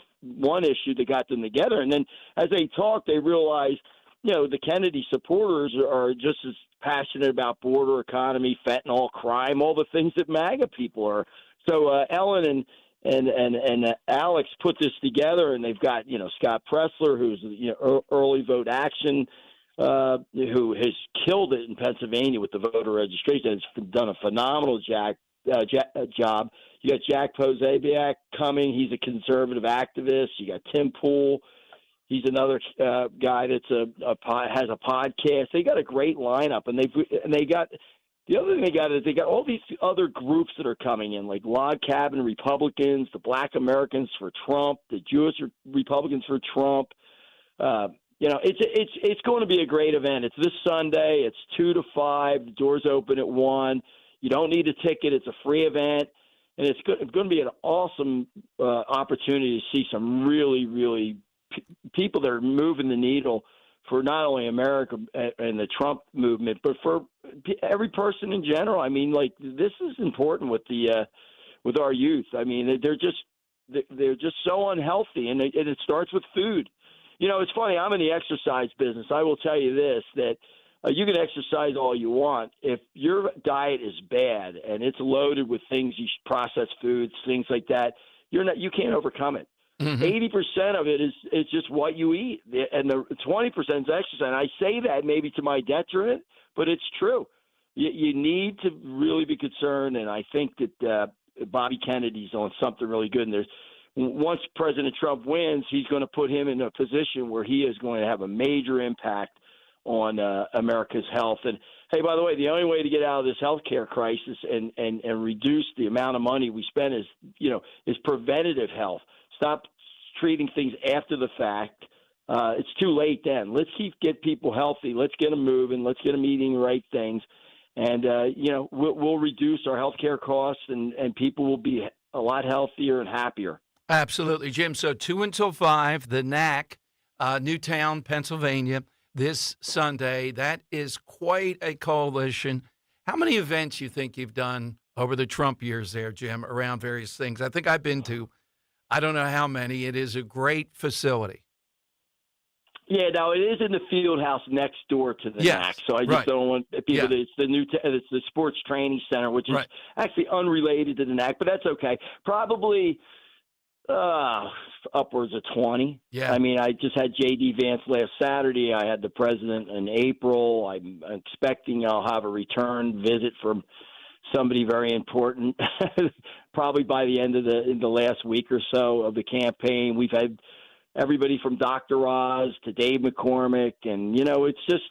Speaker 17: issue that got them together, and then as they talked, they realized, the Kennedy supporters are just as passionate about border economy, fentanyl, crime, all the things that MAGA people are. So Ellen and Alex put this together, and they've got Scott Presler, who's early vote action, who has killed it in Pennsylvania with the voter registration. Has done a phenomenal job. You got Jack Posobiec coming. He's a conservative activist. You got Tim Pool. He's another guy that's has a podcast. They got a great lineup, and they got the other thing they got all these other groups that are coming in, like Log Cabin Republicans, the Black Americans for Trump, the Jewish Republicans for Trump. It's going to be a great event. It's this Sunday. It's 2 to 5. The doors open at 1. You don't need a ticket. It's a free event, and it's going to be an awesome opportunity to see some really, really people that are moving the needle for not only America and the Trump movement, but for every person in general. I mean, like, this is important with with our youth. I mean, they're just so unhealthy, and it starts with food. It's funny. I'm in the exercise business. I will tell you this, that you can exercise all you want. If your diet is bad and it's loaded with things, processed foods, things like that, you can't overcome it. 80% of it is just what you eat, and the 20% is exercise. And I say that maybe to my detriment, but it's true. You need to really be concerned, and I think that Bobby Kennedy's on something really good. And once President Trump wins, he's going to put him in a position where he is going to have a major impact on America's health. And hey, by the way, the only way to get out of this healthcare crisis and reduce the amount of money we spend is preventative health. Stop treating things after the fact. It's too late then. Let's get people healthy. Let's get them moving. Let's get them eating the right things. And, we'll reduce our healthcare costs, and people will be a lot healthier and happier.
Speaker 6: Absolutely, Jim. So 2 until 5, the NAC. Newtown, Pennsylvania, this Sunday. That is quite a coalition. How many events you think you've done over the Trump years there, Jim, around various things? I think I've been to, I don't know how many. It is a great facility.
Speaker 17: Yeah, now it is in the field house next door to the NAC, so I just don't want people to, it's the sports training center, which is actually unrelated to the NAC, but that's okay. Probably upwards of 20.
Speaker 6: Yeah.
Speaker 17: I mean, I just had J.D. Vance last Saturday. I had the president in April. I'm expecting I'll have a return visit from somebody very important, probably by the end of the last week or so of the campaign. We've had everybody from Dr. Oz to Dave McCormick, and it's just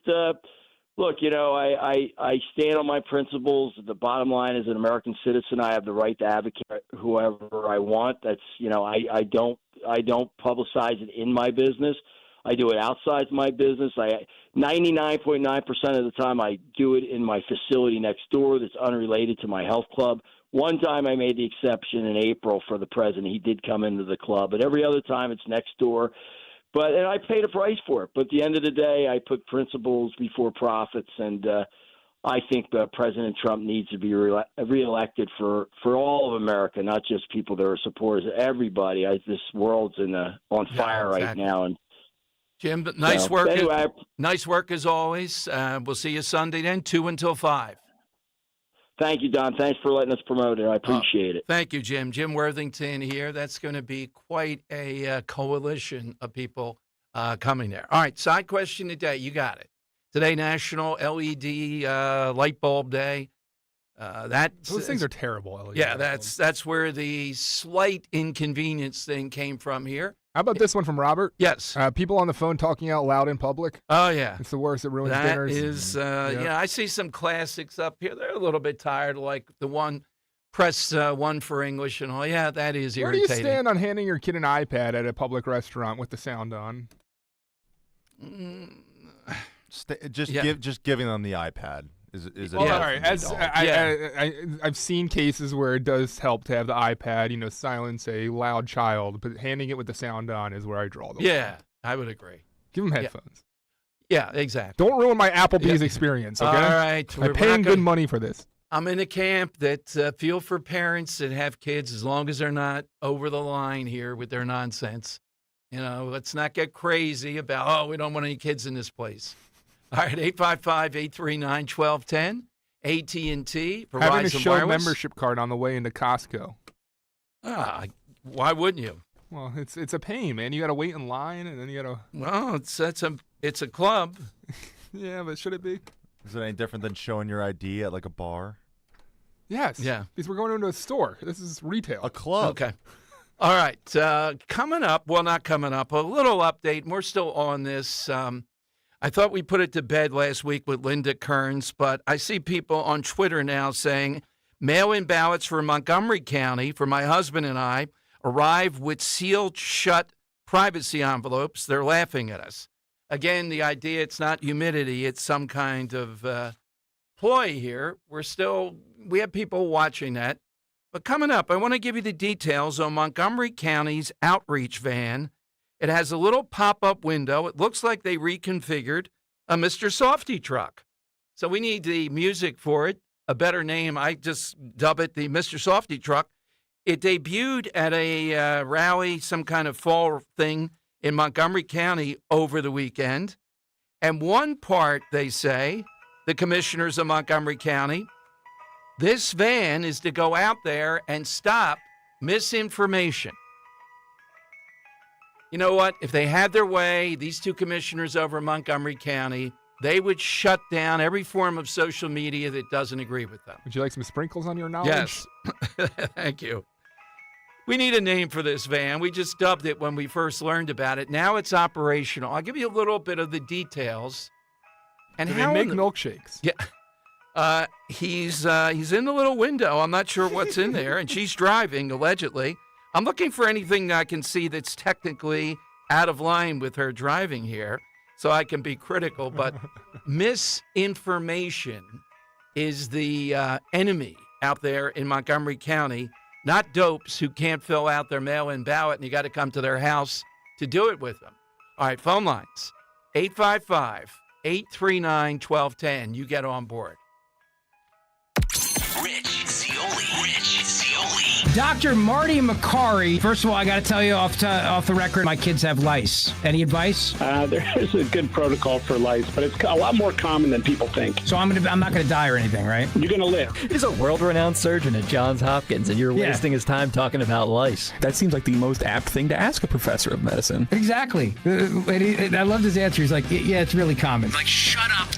Speaker 17: look, I stand on my principles. The bottom line is, an American citizen, I have the right to advocate whoever I want. That's I don't publicize it in my business. I do it outside my business. 99.9% of the time I do it in my facility next door that's unrelated to my health club. One time I made the exception in April for the president. He did come into the club, but every other time it's next door. And I paid a price for it. But at the end of the day, I put principles before profits, and I think President Trump needs to be reelected for all of America, not just people that are supporters. Everybody. This world's on fire right now, and
Speaker 6: Jim, nice work.
Speaker 17: Anyway,
Speaker 6: nice work as always. We'll see you Sunday then, 2 until 5.
Speaker 17: Thank you, Don. Thanks for letting us promote it. I appreciate it.
Speaker 6: Thank you, Jim. Jim Worthington here. That's going to be quite a coalition of people coming there. All right, side question today. You got it. Today, National LED Light Bulb Day.
Speaker 1: Those things are terrible. LED
Speaker 6: yeah, that's where the slight inconvenience thing came from here.
Speaker 1: How about this one from Robert?
Speaker 6: Yes.
Speaker 1: People on the phone talking out loud in public.
Speaker 6: Oh, yeah.
Speaker 1: It's the worst. It ruins
Speaker 6: that
Speaker 1: dinners.
Speaker 6: Is, I see some classics up here. They're a little bit tired, like the one, press 1 for English and all. Yeah, that is
Speaker 1: Where
Speaker 6: irritating.
Speaker 1: do you stand on handing your kid an iPad at a public restaurant with the sound on?
Speaker 7: Just giving them the iPad. Is
Speaker 1: all right. I've seen cases where it does help to have the iPad, silence a loud child, but handing it with the sound on is where I draw the line.
Speaker 6: Yeah, I would agree.
Speaker 1: Give them headphones.
Speaker 6: Yeah, exactly.
Speaker 1: Don't ruin my Applebee's experience, okay?
Speaker 6: All right.
Speaker 1: I'm paying good money for this.
Speaker 6: I'm in a camp that feel for parents that have kids as long as they're not over the line here with their nonsense. Let's not get crazy about, we don't want any kids in this place. All right, 855-839-1210, AT&T, Verizon
Speaker 1: Having a show
Speaker 6: Wireless.
Speaker 1: membership card on the way into Costco.
Speaker 6: Why wouldn't you?
Speaker 1: Well, it's a pain, man. You got to wait in line, and then you got to.
Speaker 6: Well, it's a club.
Speaker 1: Yeah, but should it be?
Speaker 7: Is it any different than showing your ID at like a bar?
Speaker 1: Yes.
Speaker 6: Yeah.
Speaker 1: Because we're going into a store. This is retail.
Speaker 7: A club.
Speaker 6: Okay. All right. Coming up, well, not coming up, a little update. We're still on this. I thought we put it to bed last week with Linda Kearns, but I see people on Twitter now saying mail-in ballots for Montgomery County for my husband and I arrive with sealed shut privacy envelopes. They're laughing at us. Again, the idea, it's not humidity, it's some kind of ploy here. We have people watching that. But coming up, I want to give you the details on Montgomery County's outreach van. It has a little pop-up window. It looks like they reconfigured a Mr. Softy truck. So we need the music for it, a better name. I just dub it the Mr. Softy truck. It debuted at a rally, some kind of fall thing in Montgomery County over the weekend. And one part, they say, the commissioners of Montgomery County, this van is to go out there and stop misinformation. You know what? If they had their way, these two commissioners over in Montgomery County, they would shut down every form of social media that doesn't agree with them.
Speaker 1: Would you like some sprinkles on your knowledge?
Speaker 6: Yes. Thank you. We need a name for this van. We just dubbed it when we first learned about it. Now it's operational. I'll give you a little bit of the details. And
Speaker 1: Do they make milkshakes?
Speaker 6: Yeah. He's in the little window. I'm not sure what's in there, and she's driving, allegedly. I'm looking for anything I can see that's technically out of line with her driving here so I can be critical. But misinformation is the enemy out there in Montgomery County, not dopes who can't fill out their mail-in ballot and you got to come to their house to do it with them. All right, phone lines. 855-839-1210. You get on board.
Speaker 2: Dr. Marty McCary. First of all, I got to tell you off the record, my kids have lice. Any advice?
Speaker 21: There is a good protocol for lice, but it's a lot more common than people think.
Speaker 2: So I'm not going to die or anything, right?
Speaker 21: You're going to live.
Speaker 22: He's a world-renowned surgeon at Johns Hopkins, and you're wasting his time talking about lice.
Speaker 23: That seems like the most apt thing to ask a professor of medicine.
Speaker 2: Exactly. I loved his answer. He's like, yeah, it's really common.
Speaker 24: Like, shut up.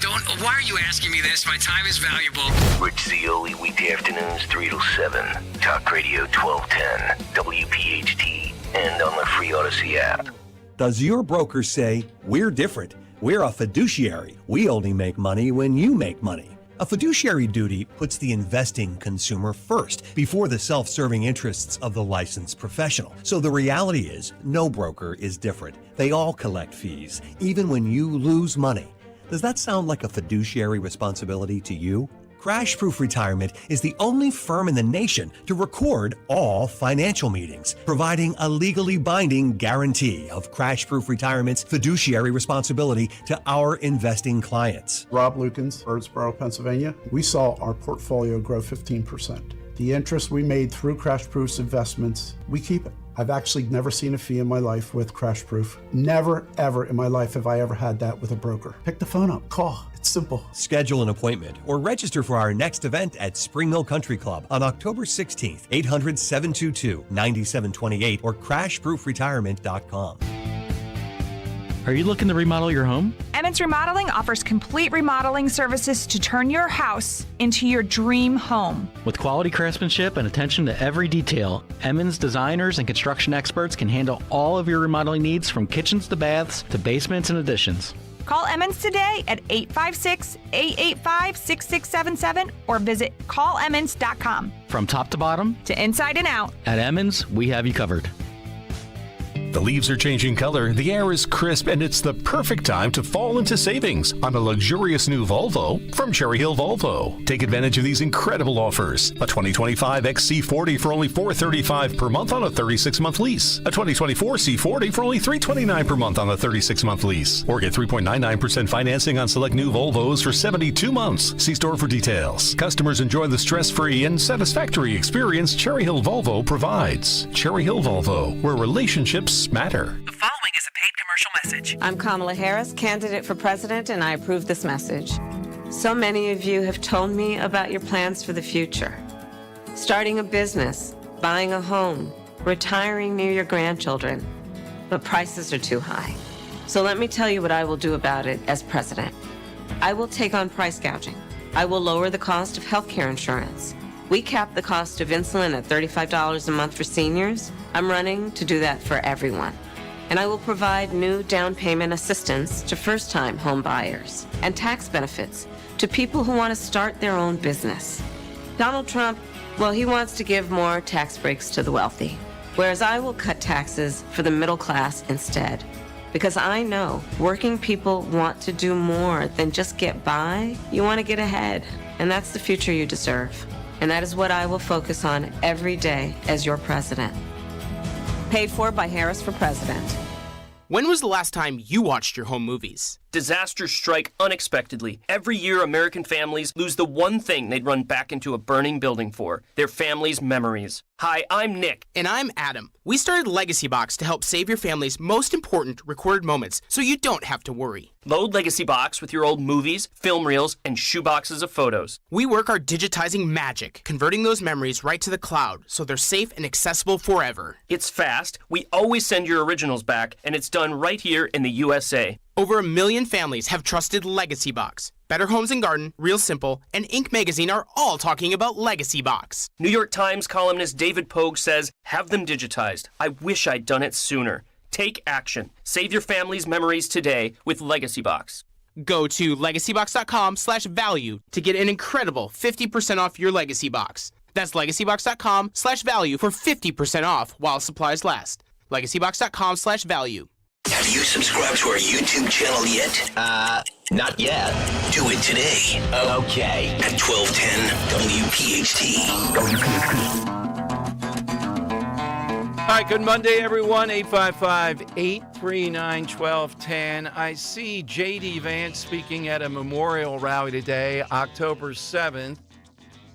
Speaker 24: Why are you asking me this? My time is valuable.
Speaker 5: Rich Zioli, weekday afternoons, 3 to 7. Talk Radio 1210, WPHT, and on the free Odyssey app.
Speaker 25: Does your broker say, we're different, we're a fiduciary, we only make money when you make money? A fiduciary duty puts the investing consumer first, before the self-serving interests of the licensed professional. So the reality is, no broker is different. They all collect fees, even when you lose money. Does that sound like a fiduciary responsibility to you? Crash Proof Retirement is the only firm in the nation to record all financial meetings, providing a legally binding guarantee of Crash Proof Retirement's fiduciary responsibility to our investing clients.
Speaker 26: Rob Lukens, Birdsboro, Pennsylvania. We saw our portfolio grow 15%. The interest we made through Crash Proof's investments, we keep it. I've actually never seen a fee in my life with Crash Proof. Never, ever in my life have I ever had that with a broker. Pick the phone up, call. It's simple.
Speaker 25: Schedule an appointment or register for our next event at Spring Mill Country Club on October 16th, 800-722-9728 or crashproofretirement.com.
Speaker 22: Are you looking to remodel your home?
Speaker 27: Emmons Remodeling offers complete remodeling services to turn your house into your dream home.
Speaker 22: With quality craftsmanship and attention to every detail, Emmons designers and construction experts can handle all of your remodeling needs, from kitchens to baths to basements and additions.
Speaker 27: Call Emmons today at 856-885-6677 or visit callemmons.com.
Speaker 22: From top to bottom,
Speaker 27: to inside and out,
Speaker 22: at Emmons, we have you covered.
Speaker 28: The leaves are changing color, the air is crisp, and it's the perfect time to fall into savings on a luxurious new Volvo from Cherry Hill Volvo. Take advantage of these incredible offers. A 2025 XC40 for only $435 per month on a 36-month lease. A 2024 C40 for only $329 per month on a 36-month lease. Or get 3.99% financing on select new Volvos for 72 months. See store for details. Customers enjoy the stress-free and satisfactory experience Cherry Hill Volvo provides. Cherry Hill Volvo, where relationships matter.
Speaker 29: The following is a paid commercial message.
Speaker 30: I'm Kamala Harris, candidate for president, and I approve this message. So many of you have told me about your plans for the future. Starting a business, buying a home, retiring near your grandchildren. But prices are too high. So let me tell you what I will do about it as president. I will take on price gouging. I will lower the cost of healthcare insurance. We cap the cost of insulin at $35 a month for seniors. I'm running to do that for everyone. And I will provide new down payment assistance to first-time home buyers and tax benefits to people who want to start their own business. Donald Trump, well, he wants to give more tax breaks to the wealthy, whereas I will cut taxes for the middle class instead. Because I know working people want to do more than just get by. You want to get ahead, and that's the future you deserve. And that is what I will focus on every day as your president. Paid for by Harris for President.
Speaker 31: When was the last time you watched your home movies?
Speaker 32: Disasters strike unexpectedly. Every year, American families lose the one thing they'd run back into a burning building for: their family's memories. Hi, I'm Nick.
Speaker 31: And I'm Adam. We started Legacy Box to help save your family's most important recorded moments so you don't have to worry.
Speaker 32: Load Legacy Box with your old movies, film reels, and shoeboxes of photos.
Speaker 31: We work our digitizing magic, converting those memories right to the cloud so they're safe and accessible forever.
Speaker 32: It's fast, we always send your originals back, and it's done right here in the USA.
Speaker 31: Over 1 million families have trusted Legacy Box. Better Homes and Garden, Real Simple, and Inc. magazine are all talking about Legacy Box.
Speaker 32: New York Times columnist David Pogue says, have them digitized. I wish I'd done it sooner. Take action. Save your family's memories today with Legacy Box.
Speaker 31: Go to legacybox.com/value to get an incredible 50% off your Legacy Box. That's legacybox.com/value for 50% off while supplies last. legacybox.com/value.
Speaker 5: Have you subscribed to our YouTube channel yet?
Speaker 33: Not yet.
Speaker 5: Do it today.
Speaker 33: Okay.
Speaker 5: At 1210 WPHT.
Speaker 6: All right, good Monday, everyone. 855-839 833-912-10. I see J.D. Vance speaking at a memorial rally today, October 7th.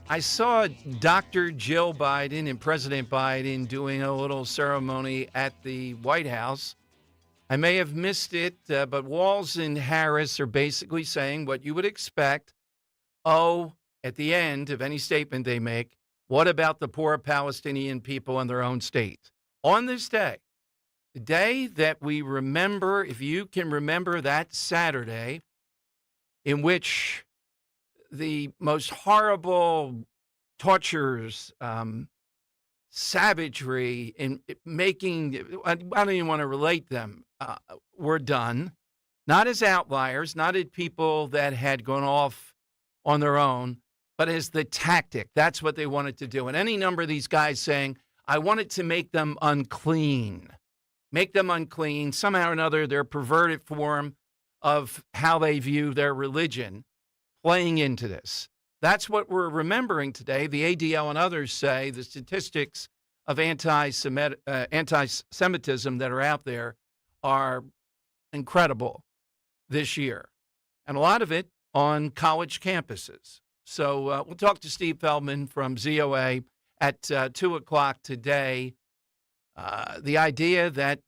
Speaker 6: I saw Dr. Jill Biden and President Biden doing a little ceremony at the White House. I may have missed it, but Walz and Harris are basically saying what you would expect. Oh, at the end of any statement they make, what about the poor Palestinian people in their own state? On this day, the day that we remember, if you can remember that Saturday, in which the most horrible tortures, savagery in making, I don't even want to relate them, were done, not as outliers, not as people that had gone off on their own, but as the tactic. That's what they wanted to do. And any number of these guys saying, I wanted to make them unclean. Make them unclean. Somehow or another, their perverted form of how they view their religion playing into this. That's what we're remembering today. The ADL and others say the statistics of anti-Semitism that are out there are incredible this year, and a lot of it on college campuses. So we'll talk to Steve Feldman from ZOA at 2 o'clock today. The idea that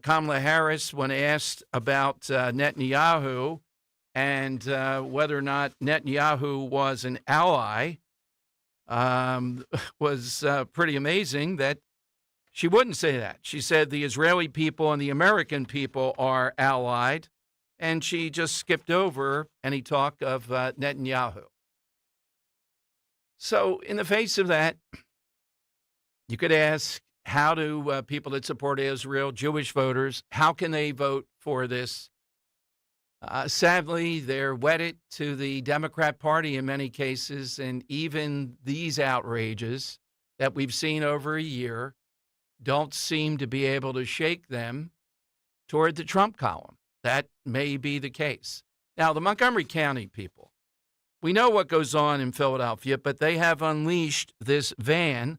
Speaker 6: Kamala Harris, when asked about Netanyahu and whether or not Netanyahu was an ally, was pretty amazing that she wouldn't say that. She said the Israeli people and the American people are allied, and she just skipped over any talk of Netanyahu. So in the face of that, you could ask, how do people that support Israel, Jewish voters, how can they vote for this? Sadly, they're wedded to the Democrat Party in many cases, and even these outrages that we've seen over a year don't seem to be able to shake them toward the Trump column. That may be the case. Now, the Montgomery County people, we know what goes on in Philadelphia, but they have unleashed this van,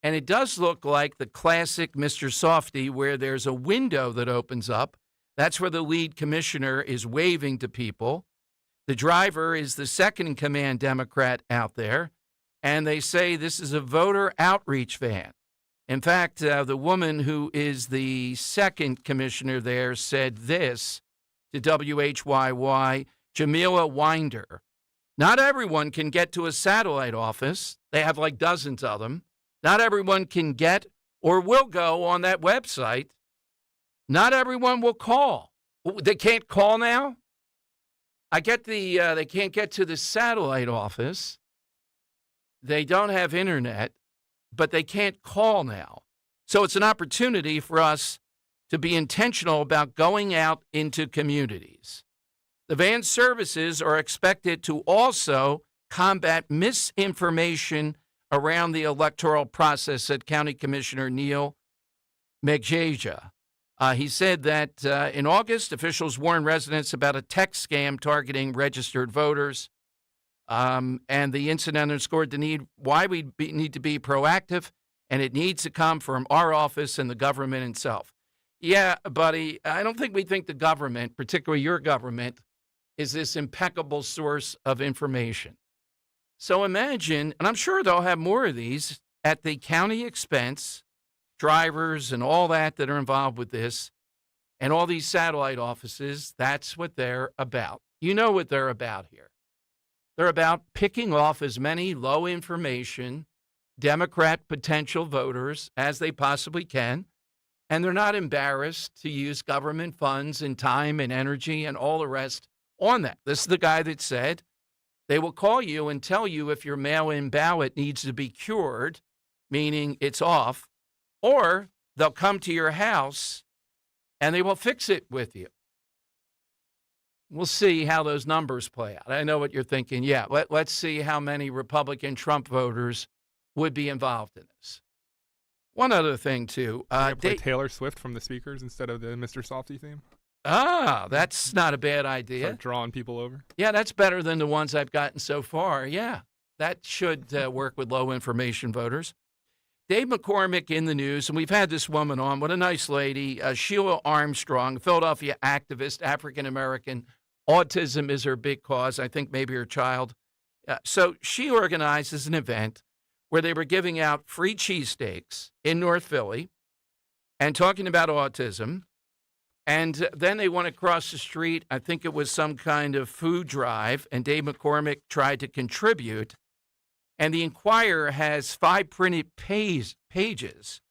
Speaker 6: and it does look like the classic Mr. Softy, where there's a window that opens up. That's where the lead commissioner is waving to people. The driver is the second-in-command Democrat out there, and they say this is a voter outreach van. In fact, the woman who is the second commissioner there said this to WHYY, Jamila Winder. Not everyone can get to a satellite office. They have like dozens of them. Not everyone can get or will go on that website. Not everyone will call. They can't call now? I get they can't get to the satellite office. They don't have internet, but they can't call now. So it's an opportunity for us to be intentional about going out into communities. The van services are expected to also combat misinformation around the electoral process, said County Commissioner Neil Megjaja. He said that in August, officials warned residents about a text scam targeting registered voters. And the incident underscored the need, why we need to be proactive, and it needs to come from our office and the government itself. Yeah, buddy, I don't think we think the government, particularly your government, is this impeccable source of information. So imagine, and I'm sure they'll have more of these at the county expense, drivers and all that are involved with this, and all these satellite offices, that's what they're about. You know what they're about here. They're about picking off as many low information Democrat potential voters as they possibly can, and they're not embarrassed to use government funds and time and energy and all the rest on that. This is the guy that said they will call you and tell you if your mail-in ballot needs to be cured, meaning it's off, or they'll come to your house and they will fix it with you. We'll see how those numbers play out. I know what you're thinking. Yeah, let's see how many Republican Trump voters would be involved in this. One other thing, too.
Speaker 1: Play Taylor Swift from the speakers instead of the Mr. Softy theme?
Speaker 6: Ah, that's not a bad idea.
Speaker 1: Start drawing people over.
Speaker 6: Yeah, that's better than the ones I've gotten so far. Yeah, that should work with low information voters. Dave McCormick in the news, and we've had this woman on. What a nice lady. Sheila Armstrong, Philadelphia activist, African-American. Autism is her big cause. I think maybe her child. So she organizes an event where they were giving out free cheesesteaks in North Philly and talking about autism. And then they went across the street. I think it was some kind of food drive, and Dave McCormick tried to contribute. And the Inquirer has 5 printed pages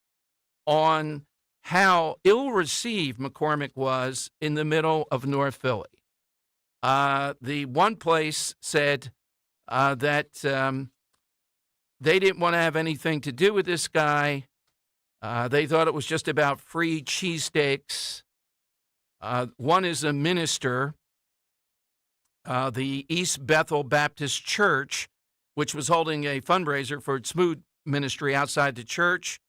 Speaker 6: on how ill-received McCormick was in the middle of North Philly. The one place said that they didn't want to have anything to do with this guy. They thought it was just about free cheesesteaks. One is a minister, the East Bethel Baptist Church, which was holding a fundraiser for its food ministry outside the church.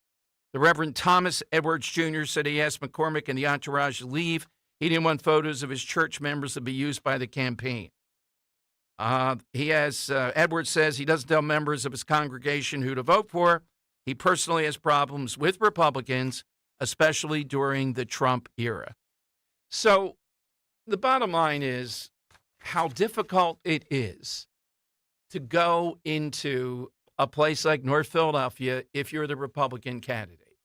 Speaker 6: The Reverend Thomas Edwards Jr. said he asked McCormick and the entourage to leave. He didn't want photos of his church members to be used by the campaign. Edwards says he doesn't tell members of his congregation who to vote for. He personally has problems with Republicans, especially during the Trump era. So the bottom line is how difficult it is to go into a place like North Philadelphia if you're the Republican candidate.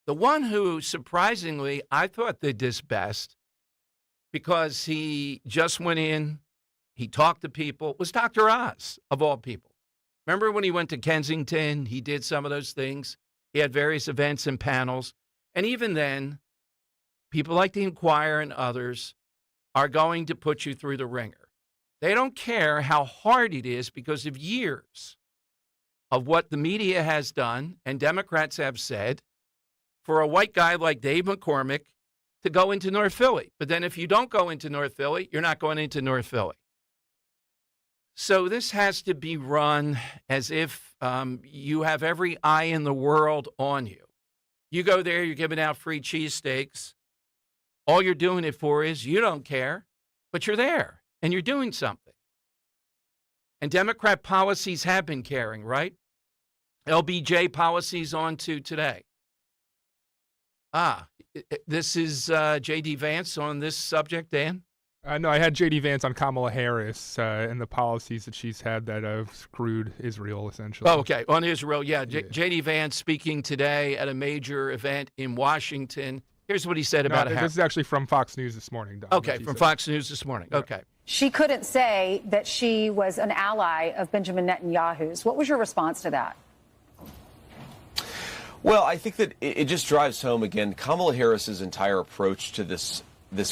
Speaker 6: The one who, surprisingly, I thought did this best because he just went in, he talked to people, was Dr. Oz, of all people. Remember when he went to Kensington, he did some of those things. He had various events and panels. And even then, people like the Inquirer and others are going to put you through the ringer. They don't care how hard it is because of years of what the media has done and Democrats have said for a white guy like Dave McCormick to go into North Philly. But then if you don't go into North Philly, you're not going into North Philly. So this has to be run as if you have every eye in the world on you. You go there, you're giving out free cheesesteaks. All you're doing it for is you don't care, but you're there and you're doing something. And Democrat policies have been caring, right? LBJ policies on to today. This is J.D. Vance on this subject, Dan?
Speaker 1: No, I had J.D. Vance on Kamala Harris and the policies that she's had that have screwed Israel, essentially.
Speaker 6: Oh, okay. On Israel, yeah. J.D. Vance speaking today at a major event in Washington. Here's what he said about Harris.
Speaker 1: This is actually from Fox News this morning, Don.
Speaker 6: Okay, from Fox News this morning. Yeah. Okay.
Speaker 3: She couldn't say that she was an ally of Benjamin Netanyahu's. What was your response to that?
Speaker 4: Well, I think that it just drives home, again, Kamala Harris's entire approach to this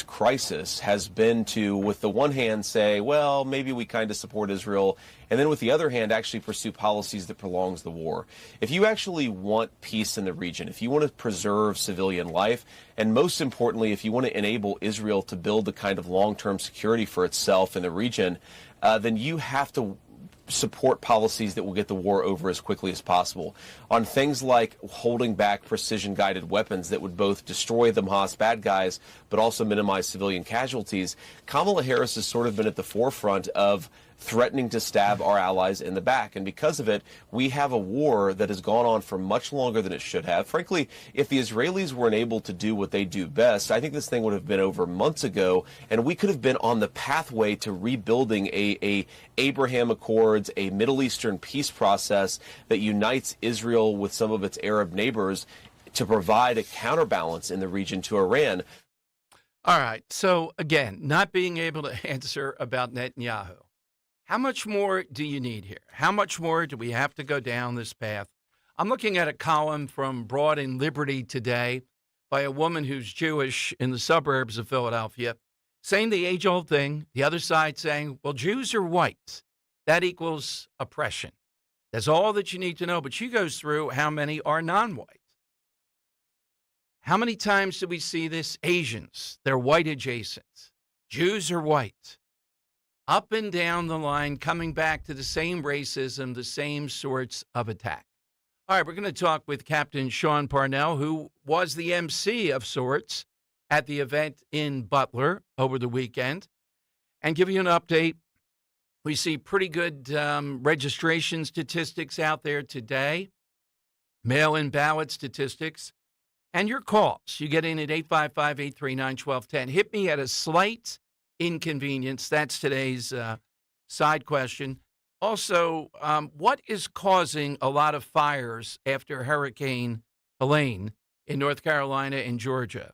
Speaker 4: crisis has been to, with the one hand, say, well, maybe we kind of support Israel, and then with the other hand, actually pursue policies that prolongs the war. If you actually want peace in the region, if you want to preserve civilian life, and most importantly, if you want to enable Israel to build the kind of long-term security for itself in the region, then you have to support policies that will get the war over as quickly as possible. On things like holding back precision-guided weapons that would both destroy the Hamas bad guys but also minimize civilian casualties, Kamala Harris has sort of been at the forefront of threatening to stab our allies in the back. And because of it, we have a war that has gone on for much longer than it should have. Frankly, if the Israelis weren't able to do what they do best, I think this thing would have been over months ago, and we could have been on the pathway to rebuilding a Abraham Accords, a Middle Eastern peace process that unites Israel with some of its Arab neighbors to provide a counterbalance in the region to Iran.
Speaker 6: All right. So, again, not being able to answer about Netanyahu. How much more do you need here? How much more do we have to go down this path? I'm looking at a column from Broad and Liberty today by a woman who's Jewish in the suburbs of Philadelphia, saying the age-old thing, the other side saying, well, Jews are white. That equals oppression. That's all that you need to know. But she goes through how many are non-white. How many times do we see this? Asians, they're white adjacent. Jews are white. Up and down the line, coming back to the same racism, the same sorts of attack. All right, we're going to talk with Captain Sean Parnell, who was the MC of sorts at the event in Butler over the weekend, and give you an update. We see pretty good registration statistics out there today. mail-in ballot statistics, and your calls. You get in at 855-839-1210. Hit me at a slight inconvenience. That's today's side question. Also, what is causing a lot of fires after Hurricane Helene in North Carolina and Georgia?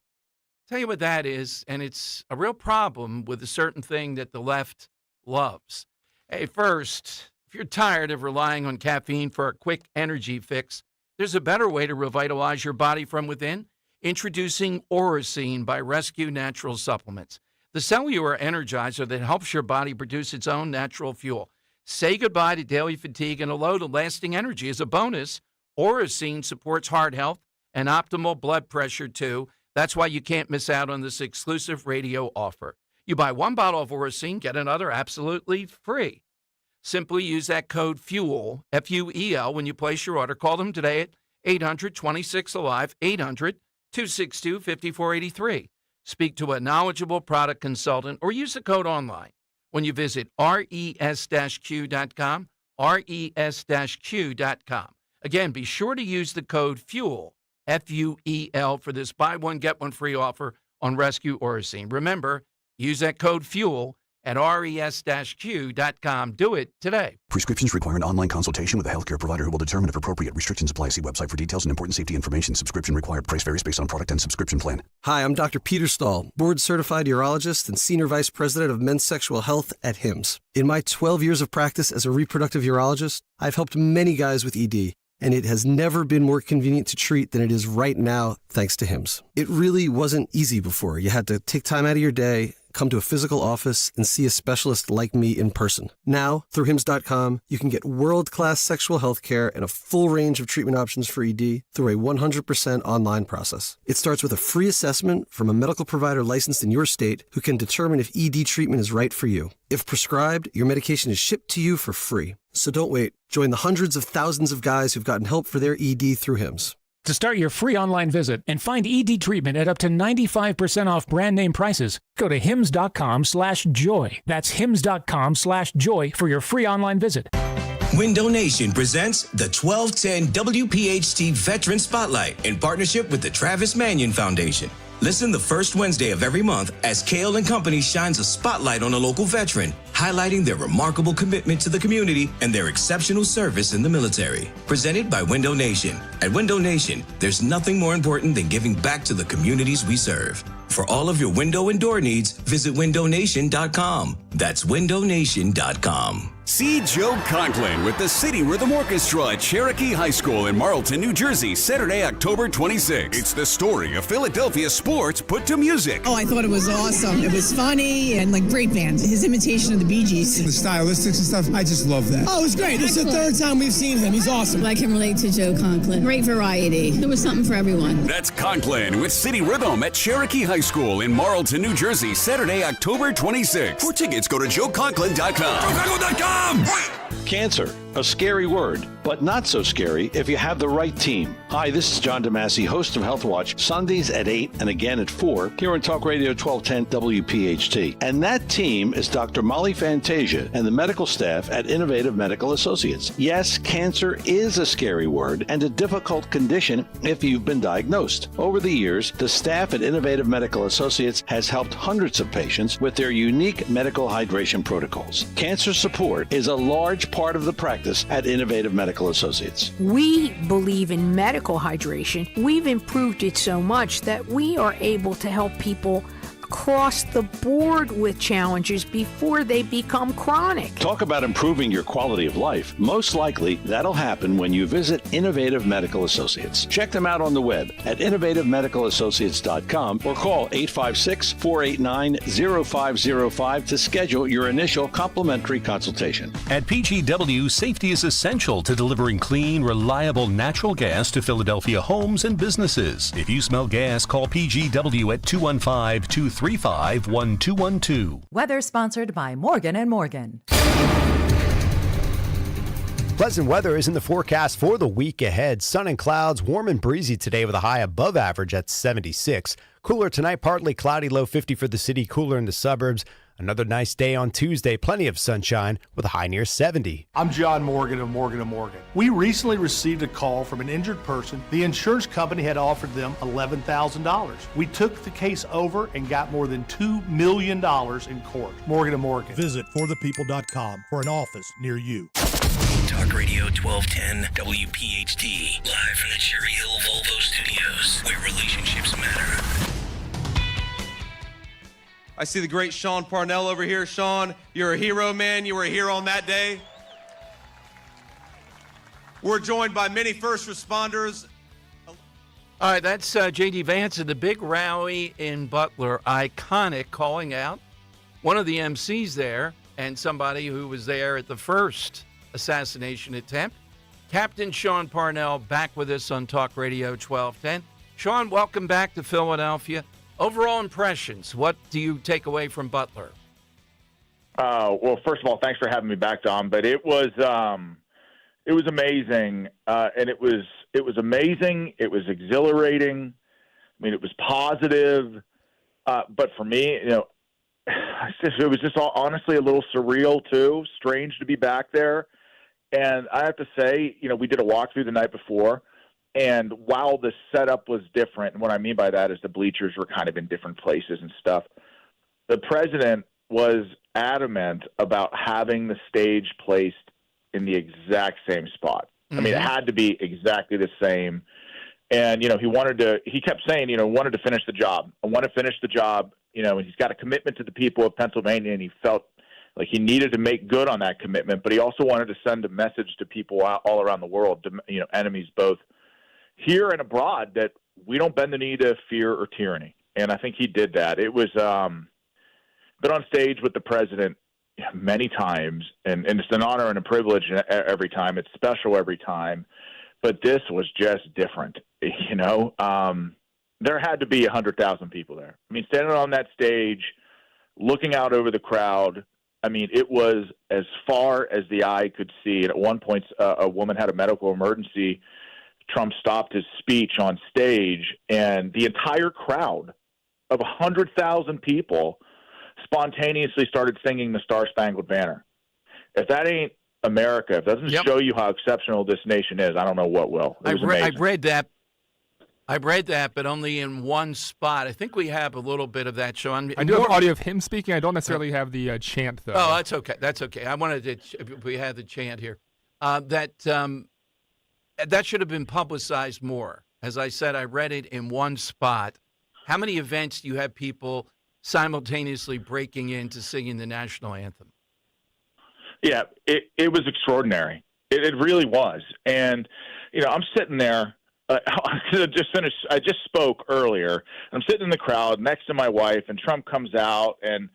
Speaker 6: Tell you what that is, and it's a real problem with a certain thing that the left loves. Hey, first, if you're tired of relying on caffeine for a quick energy fix, there's a better way to revitalize your body from within. Introducing Oracine by Rescue Natural Supplements, the cellular energizer that helps your body produce its own natural fuel. Say goodbye to daily fatigue and hello to lasting energy. As a bonus, Oracine supports heart health and optimal blood pressure, too. That's why you can't miss out on this exclusive radio offer. You buy one bottle of Oracine, get another absolutely free. Simply use that code FUEL, F-U-E-L, when you place your order. Call them today at 800-26-ALIVE, 800-262-5483. Speak to a knowledgeable product consultant or use the code online when you visit res-q.com, res-q.com. Again, be sure to use the code FUEL, F-U-E-L, for this buy one, get one free offer on Rescue Oracine. Remember, use that code FUEL at res-q.com. Do it today.
Speaker 8: Prescriptions require an online consultation with a healthcare provider who will determine if appropriate. Restrictions apply. See website for details and important safety information. Subscription required. Price varies based on product and subscription plan.
Speaker 9: Hi, I'm Dr. Peter Stahl, board-certified urologist and Senior Vice President of Men's Sexual Health at HIMSS. In my 12 years of practice as a reproductive urologist, I've helped many guys with ED, and it has never been more convenient to treat than it is right now, thanks to HIMSS. It really wasn't easy before. You had to take time out of your day, come to a physical office, and see a specialist like me in person. Now, through HIMSS.com, you can get world-class sexual health care and a full range of treatment options for ED through a 100% online process. It starts with a free assessment from a medical provider licensed in your state who can determine if ED treatment is right for you. If prescribed, your medication is shipped to you for free. So don't wait. Join the hundreds of thousands of guys who've gotten help for their ED through HIMSS.
Speaker 10: To start your free online visit and find ED treatment at up to 95% off brand name prices, go to hims.com/joy. That's hims.com/joy for your free online visit.
Speaker 11: Window Nation presents the 1210 WPHT Veteran Spotlight in partnership with the Travis Manion Foundation. Listen the first Wednesday of every month as Kale and Company shines a spotlight on a local veteran, highlighting their remarkable commitment to the community and their exceptional service in the military. Presented by Window Nation. At Window Nation, there's nothing more important than giving back to the communities we serve. For all of your window and door needs, visit windownation.com. That's windownation.com.
Speaker 12: See Joe Conklin with the City Rhythm Orchestra at Cherokee High School in Marlton, New Jersey, Saturday, October 26th. It's the story of Philadelphia sports put to music.
Speaker 13: Oh, I thought it was awesome. It was funny and like great band. His imitation of the Bee Gees.
Speaker 14: The stylistics and stuff, I just love that.
Speaker 13: Oh, it was great. It's the third time we've seen him. He's awesome.
Speaker 15: I can relate to Joe Conklin. Great variety. There was something for everyone.
Speaker 12: That's Conklin with City Rhythm at Cherokee High School in Marlton, New Jersey, Saturday, October 26th. For tickets, go to joeconklin.com. joeconklin.com!
Speaker 16: Cancer, a scary word, but not so scary if you have the right team. Hi, this is John DeMasi, host of Health Watch, Sundays at 8 and again at 4 here on Talk Radio 1210 WPHT. And that team is Dr. Molly Fantasia and the medical staff at Innovative Medical Associates. Yes, cancer is a scary word and a difficult condition if you've been diagnosed. Over the years, the staff at Innovative Medical Associates has helped hundreds of patients with their unique medical hydration protocols. Cancer support is a large part of the practice at Innovative Medical Associates.
Speaker 17: We believe in medical hydration. We've improved it so much that we are able to help people across the board with challenges before they become chronic.
Speaker 16: Talk about improving your quality of life. Most likely, that'll happen when you visit Innovative Medical Associates. Check them out on the web at innovativemedicalassociates.com or call 856-489-0505 to schedule your initial complimentary consultation.
Speaker 28: At PGW, safety is essential to delivering clean, reliable natural gas to Philadelphia homes and businesses. If you smell gas, call PGW at 215-235-1212.
Speaker 18: Weather sponsored by Morgan & Morgan.
Speaker 19: Pleasant weather is in the forecast for the week ahead. Sun and clouds, warm and breezy today with a high above average at 76. Cooler tonight, partly cloudy, low 50 for the city, cooler in the suburbs. Another nice day on Tuesday, plenty of sunshine with a high near 70.
Speaker 2: I'm John Morgan of Morgan & Morgan. We recently received a call from an injured person. The insurance company had offered them $11,000. We took the case over and got more than $2 million in court. Morgan & Morgan.
Speaker 7: Visit forthepeople.com for an office near you.
Speaker 5: Talk Radio 1210 WPHT, live from the Cherry Hill Volvo Studios, where relationships matter.
Speaker 20: I see the great Sean Parnell over here. Sean, you're a hero, man. You were a hero on that day. We're joined by many first responders.
Speaker 6: All right, that's J.D. Vance at the big rally in Butler. Iconic, calling out one of the MCs there and somebody who was there at the first assassination attempt. Captain Sean Parnell back with us on Talk Radio 1210. Sean, welcome back to Philadelphia. Overall impressions, what do you take away from Butler?
Speaker 21: Well, first of all, thanks for having me back, Dom. But it was amazing, and it was amazing. It was exhilarating. I mean, it was positive. But for me, it was just honestly a little surreal too. Strange to be back there. And I have to say, we did a walkthrough the night before. And while the setup was different, and what I mean by that is the bleachers were kind of in different places and stuff, the president was adamant about having the stage placed in the exact same spot. Mm-hmm. I mean, it had to be exactly the same. And, he kept saying, wanted to finish the job. I want to finish the job, and he's got a commitment to the people of Pennsylvania, and he felt like he needed to make good on that commitment, but he also wanted to send a message to people all around the world, enemies both here and abroad, that we don't bend the knee to fear or tyranny. And I think he did that. It was been on stage with the president many times, and it's an honor and a privilege every time. It's special every time. But this was just different, There had to be 100,000 people there. I mean, standing on that stage, looking out over the crowd, I mean, it was as far as the eye could see. And at one point, a woman had a medical emergency. Trump stopped his speech on stage, and the entire crowd of 100,000 people spontaneously started singing the Star-Spangled Banner. If that ain't America, if it doesn't show you how exceptional this nation is, I don't know what will. It was amazing.
Speaker 6: I read that, but only in one spot. I think we have a little bit of that, Sean.
Speaker 1: I do have audio of him speaking. I don't necessarily have the chant, though.
Speaker 6: Oh, that's okay. That's okay. I wanted to, if we had the chant here. That should have been publicized more. As I said, I read it in one spot. How many events do you have people simultaneously breaking into singing the national anthem?
Speaker 21: Yeah, it was extraordinary. It really was. And, I'm sitting there. I just spoke earlier. I'm sitting in the crowd next to my wife, and Trump comes out, and,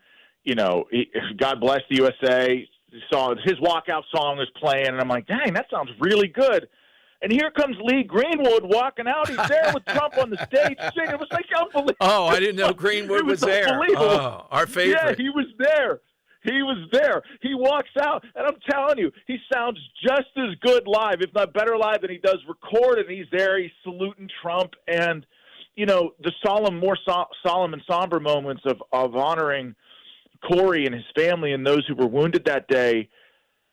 Speaker 21: God bless the USA. His walkout song is playing, and I'm like, dang, that sounds really good. And here comes Lee Greenwood walking out. He's there with Trump on the stage singing. It was like unbelievable.
Speaker 6: Oh, I didn't know Greenwood was there. Oh, our favorite.
Speaker 21: Yeah, he was there. He walks out, and I'm telling you, he sounds just as good live, if not better live, than he does recorded. He's there. He's saluting Trump. And, the more solemn and somber moments of honoring Corey and his family and those who were wounded that day,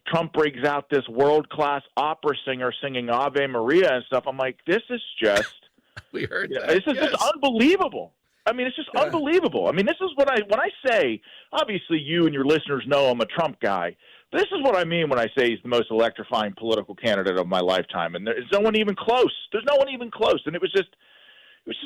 Speaker 21: Trump breaks out this world-class opera singer singing Ave Maria and stuff. I'm like, this is just
Speaker 6: we heard that.
Speaker 21: This is just unbelievable. I mean, it's just unbelievable. I mean, this is when I say, obviously you and your listeners know I'm a Trump guy. But this is what I mean when I say he's the most electrifying political candidate of my lifetime. And there's no one even close. There's no one even close. And it was just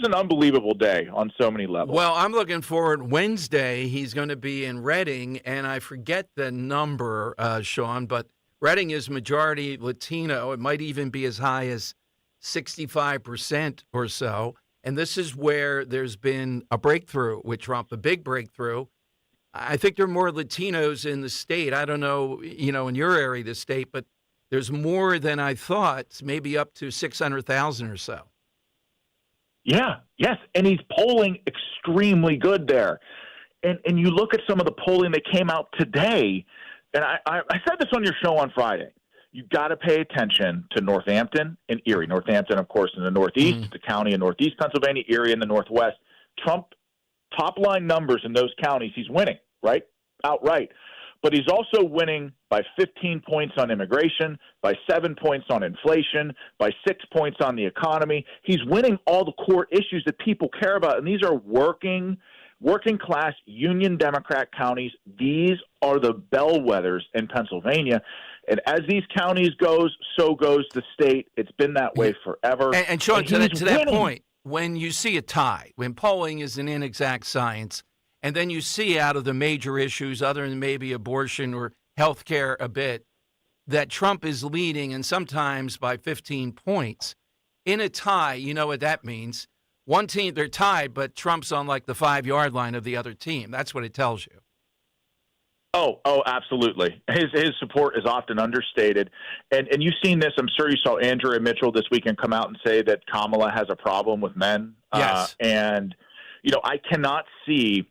Speaker 21: an unbelievable day on so many levels.
Speaker 6: Well, I'm looking forward. Wednesday, he's going to be in Reading, and I forget the number, Sean, but Reading is majority Latino. It might even be as high as 65% or so. And this is where there's been a breakthrough with Trump, a big breakthrough. I think there are more Latinos in the state. I don't know, in your area of the state, but there's more than I thought, maybe up to 600,000 or so.
Speaker 21: Yeah, yes, and he's polling extremely good there. And you look at some of the polling that came out today, and I said this on your show on Friday. You've got to pay attention to Northampton and Erie. Northampton, of course, in the Northeast, the county in Northeast Pennsylvania, Erie in the Northwest. Trump, top-line numbers in those counties, he's winning, right? outright. But he's also winning by 15 points on immigration, by 7 points on inflation, by 6 points on the economy. He's winning all the core issues that people care about, and these are working class union Democrat counties. These are the bellwethers in Pennsylvania. And as these counties goes, so goes the state. It's been that way forever.
Speaker 6: And Sean, to that point, when you see a tie, when polling is an inexact science, and then you see out of the major issues, other than maybe abortion or health care a bit, that Trump is leading, and sometimes by 15 points. In a tie, you know what that means. One team, they're tied, but Trump's on like the 5-yard line of the other team. That's what it tells you.
Speaker 21: Oh, absolutely. His support is often understated. And you've seen this. I'm sure you saw Andrea Mitchell this weekend come out and say that Kamala has a problem with men.
Speaker 6: Yes.
Speaker 21: And, I cannot see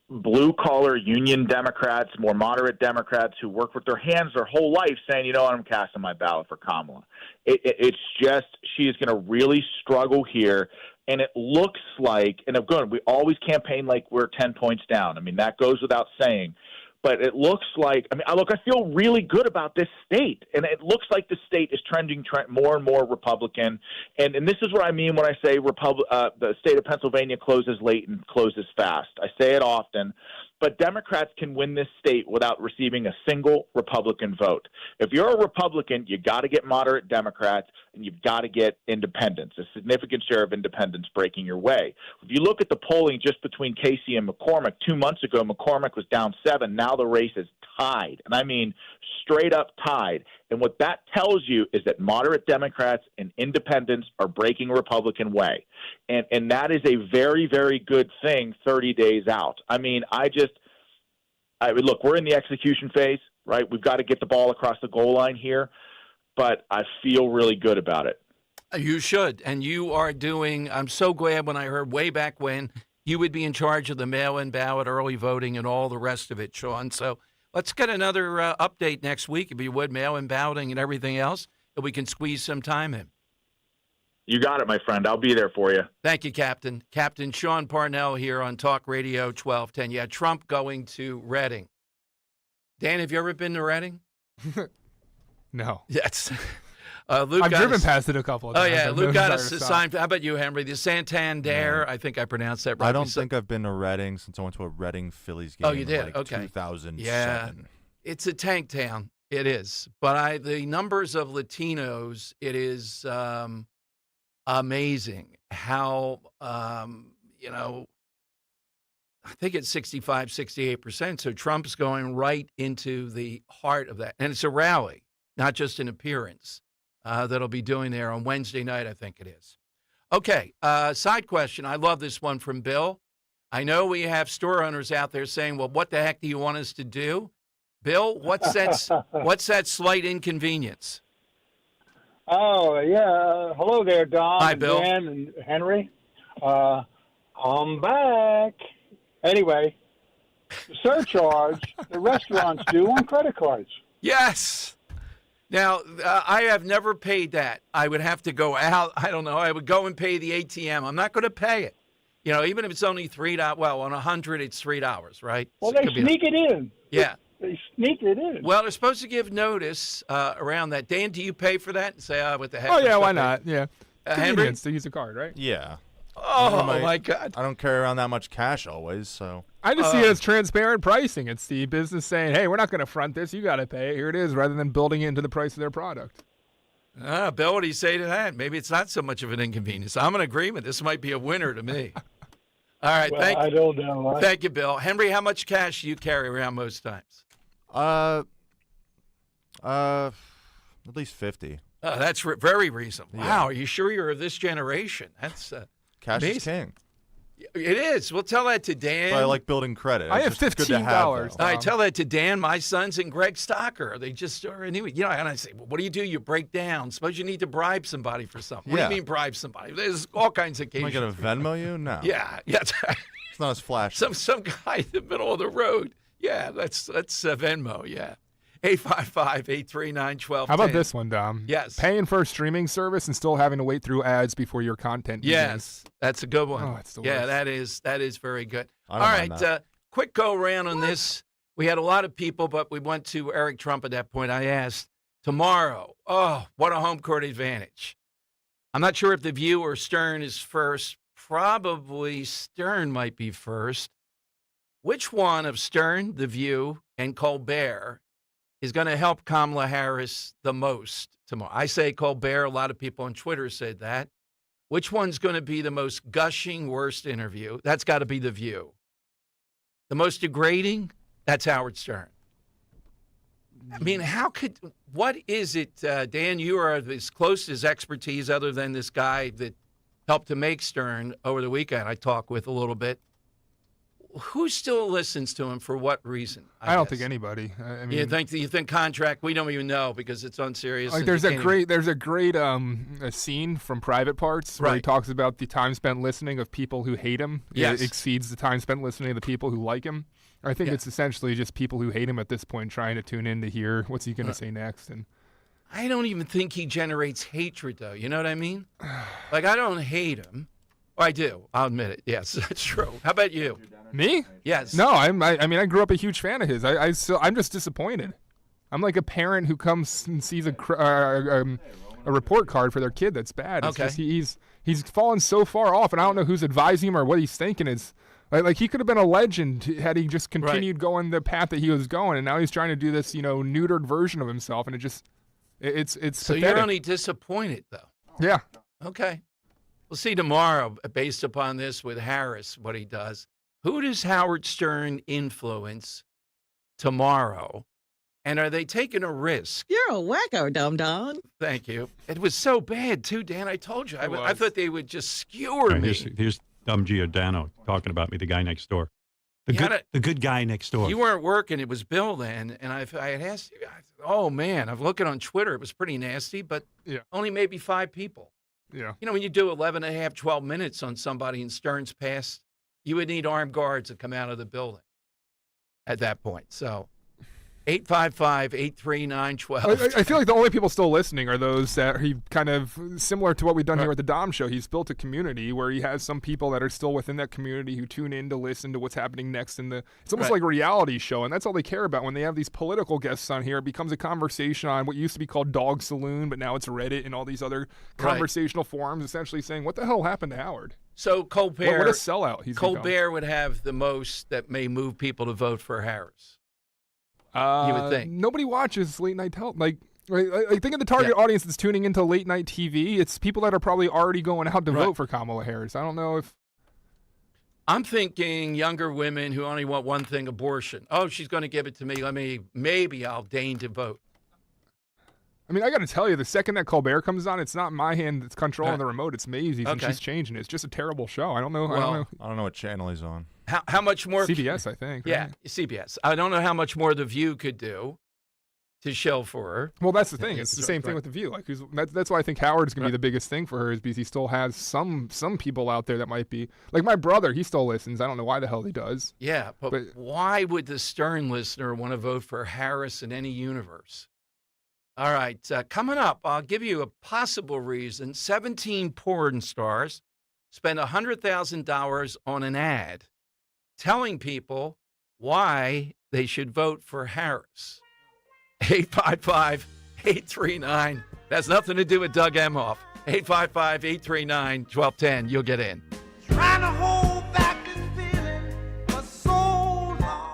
Speaker 21: blue-collar union Democrats, more moderate Democrats who work with their hands their whole life saying, I'm casting my ballot for Kamala. It's just she is going to really struggle here. And it looks like, and again, we always campaign like we're 10 points down. I mean, that goes without saying. But it looks like, I feel really good about this state. And it looks like the state is trending more and more Republican. And this is what I mean when I say the state of Pennsylvania closes late and closes fast. I say it often. But Democrats can win this state without receiving a single Republican vote. If you're a Republican, you got to get moderate Democrats, and you've got to get independents, a significant share of independents breaking your way. If you look at the polling just between Casey and McCormick, 2 months ago, McCormick was down 7. Now the race is tied, and I mean straight up tied. And what that tells you is that moderate Democrats and independents are breaking Republican way. And that is a very, very good thing 30 days out. I mean, look, we're in the execution phase, right? We've got to get the ball across the goal line here, but I feel really good about it.
Speaker 6: You should, and you are doing – I'm so glad when I heard way back when you would be in charge of the mail-in ballot, early voting, and all the rest of it, Sean. So let's get another update next week, if you would, mail-in balloting and everything else, and we can squeeze some time in.
Speaker 21: You got it, my friend. I'll be there for you.
Speaker 6: Thank you, Captain. Captain Sean Parnell here on Talk Radio 1210. Yeah, Trump going to Reading. Dan, have you ever been to Reading?
Speaker 1: No.
Speaker 6: Yes.
Speaker 1: Luke I've driven past it a couple of times.
Speaker 6: Oh, yeah. Luke got us assigned. How about you, Henry? The Santander.
Speaker 3: No.
Speaker 6: I think I pronounced that right.
Speaker 3: I don't think I've been to Reading since I went to a Reading Phillies game.
Speaker 6: Oh, you did?
Speaker 3: Like
Speaker 6: Okay.
Speaker 3: 2007.
Speaker 6: Yeah. It's a tank town. It is. But the numbers of Latinos, it is amazing how, I think it's 65, 68%. So Trump's going right into the heart of that. And it's a rally, not just an appearance that'll be doing there on Wednesday night, I think it is. Okay, side question. I love this one from Bill. I know we have store owners out there saying, well, what the heck do you want us to do? Bill, what's that slight inconvenience?
Speaker 4: Oh, yeah. Hello there, Don.
Speaker 6: Hi, Bill.
Speaker 4: Dan and Henry. I'm back. Anyway, the surcharge the restaurants do on credit cards.
Speaker 6: Yes. Now, I have never paid that. I would have to go out. I don't know. I would go and pay the ATM. I'm not going to pay it. Even if it's only $3. Well, on 100, it's $3, right?
Speaker 4: Well, they sneak it in.
Speaker 6: Yeah.
Speaker 4: They sneak it in.
Speaker 6: Well, they're supposed to give notice around that. Dan, do you pay for that and say, what the heck?
Speaker 1: Oh, yeah, why not? Yeah.
Speaker 6: Henry?
Speaker 1: Convenience to use a card, right?
Speaker 3: Yeah.
Speaker 6: Oh, my God.
Speaker 3: I don't carry around that much cash always, so.
Speaker 1: I just see it as transparent pricing. It's the business saying, hey, we're not going to front this. You got to pay it. Here it is, rather than building it into the price of their product.
Speaker 6: Bill, what do you say to that? Maybe it's not so much of an inconvenience. I'm in agreement. This might be a winner to me. All right.
Speaker 4: Well, I don't know.
Speaker 6: Thank you, Bill. Henry, how much cash do you carry around most times?
Speaker 3: At least 50.
Speaker 6: That's very reasonable.
Speaker 3: Yeah.
Speaker 6: Wow, are you sure you're of this generation? That's
Speaker 3: cash
Speaker 6: amazing.
Speaker 3: is king.
Speaker 6: It is. We'll tell that to Dan.
Speaker 3: But I like building credit.
Speaker 1: I have $15.
Speaker 6: All right, tell that to Dan, my sons, and Greg Stocker. They just are anyway. And I say, well, what do? You break down. Suppose you need to bribe somebody for something. What do you mean bribe somebody? There's all kinds of occasions.
Speaker 3: Am I going to Venmo you? No.
Speaker 6: Yeah.
Speaker 3: It's not as flashy.
Speaker 6: Some guy in the middle of the road. Yeah, that's Venmo. Yeah. 855-839-1210.
Speaker 1: How about this one, Dom?
Speaker 6: Yes.
Speaker 1: Paying for a streaming service and still having to wait through ads before your content begins.
Speaker 6: Yes, that's a good one.
Speaker 1: Oh, it's the
Speaker 6: yeah,
Speaker 1: worst.
Speaker 6: that is very good.
Speaker 3: I
Speaker 6: All
Speaker 3: don't mind
Speaker 6: right, quick go around on this. We had a lot of people, but we went to Eric Trump at that point. I asked, tomorrow, what a home court advantage. I'm not sure if The View or Stern is first. Probably Stern might be first. Which one of Stern, The View, and Colbert is going to help Kamala Harris the most tomorrow? I say Colbert. A lot of people on Twitter said that. Which one's going to be the most gushing, worst interview? That's got to be The View. The most degrading? That's Howard Stern. I mean, what is it, Dan, you are as close as expertise other than this guy that helped to make Stern over the weekend I talked with a little bit. Who still listens to him for what reason?
Speaker 1: I don't think anybody. I mean,
Speaker 6: you think contract? We don't even know because it's unserious.
Speaker 1: Like there's a great a scene from Private Parts where he talks about the time spent listening of people who hate him.
Speaker 6: Yes.
Speaker 1: It exceeds the time spent listening of the people who like him. I think it's essentially just people who hate him at this point trying to tune in to hear what's he going to say next. And
Speaker 6: I don't even think he generates hatred, though. You know what I mean? Like, I don't hate him. I do. I'll admit it. Yes, that's true. How about you?
Speaker 1: Me?
Speaker 6: Yes.
Speaker 1: No, I mean, I grew up a huge fan of his. I'm just disappointed. I'm like a parent who comes and sees a report card for their kid that's bad. It's just, he's fallen so far off, and I don't know who's advising him or what he's thinking is. Like he could have been a legend had he just continued going the path that he was going, and now he's trying to do this, neutered version of himself, and it's
Speaker 6: So
Speaker 1: pathetic.
Speaker 6: you're only disappointed, though.
Speaker 1: Yeah.
Speaker 6: Okay. We'll see tomorrow, based upon this with Harris, what he does. Who does Howard Stern influence tomorrow? And are they taking a risk?
Speaker 8: You're a wacko, dum-dum.
Speaker 6: Thank you. It was so bad, too, Dan. I told you. I thought they would just skewer me.
Speaker 9: Here's dumb Giordano talking about me, the guy next door. The good guy next door.
Speaker 6: You weren't working. It was Bill then. And I had asked you, oh, man, I'm looking on Twitter. It was pretty nasty, but only maybe 5 people.
Speaker 1: Yeah.
Speaker 6: When you do 11 and a half, 12 minutes on somebody in Stern's past, you would need armed guards to come out of the building at that point. So 855-839-12.
Speaker 1: I feel like the only people still listening are those that he kind of, similar to what we've done here at the Dom Show, he's built a community where he has some people that are still within that community who tune in to listen to what's happening next it's almost like a reality show, and that's all they care about. When they have these political guests on here, it becomes a conversation on what used to be called Dog Saloon, but now it's Reddit and all these other conversational forums essentially saying, what the hell happened to Howard?
Speaker 6: So Colbert,
Speaker 1: what a sellout he's
Speaker 6: Colbert would have the most that may move people to vote for Harris. You would think.
Speaker 1: Nobody watches late night television. I think of the target audience that's tuning into late night TV. It's people that are probably already going out to vote for Kamala Harris. I don't know if.
Speaker 6: I'm thinking younger women who only want one thing: abortion. Oh, she's going to give it to me. Maybe I'll deign to vote.
Speaker 1: I mean, I got to tell you, the second that Colbert comes on, it's not my hand that's controlling the remote. It's Maisie's, and she's changing it. It's just a terrible show. I don't know.
Speaker 3: I don't know what channel he's on.
Speaker 6: How much more?
Speaker 1: CBS, I think.
Speaker 6: Yeah,
Speaker 1: right?
Speaker 6: CBS. I don't know how much more The View could do to show for her.
Speaker 1: Well, that's the thing. It's the same thing with The View. Like, that's why I think Howard's going to be the biggest thing for her, is because he still has some people out there that might be like my brother. He still listens. I don't know why the hell he does.
Speaker 6: Yeah, but why would the Stern listener want to vote for Harris in any universe? All right, coming up, I'll give you a possible reason. 17 porn stars spend $100,000 on an ad telling people why they should vote for Harris. 855-839. That's nothing to do with Doug Emhoff. 855-839-1210. You'll get in.
Speaker 22: Trying to hold back this feeling for so long.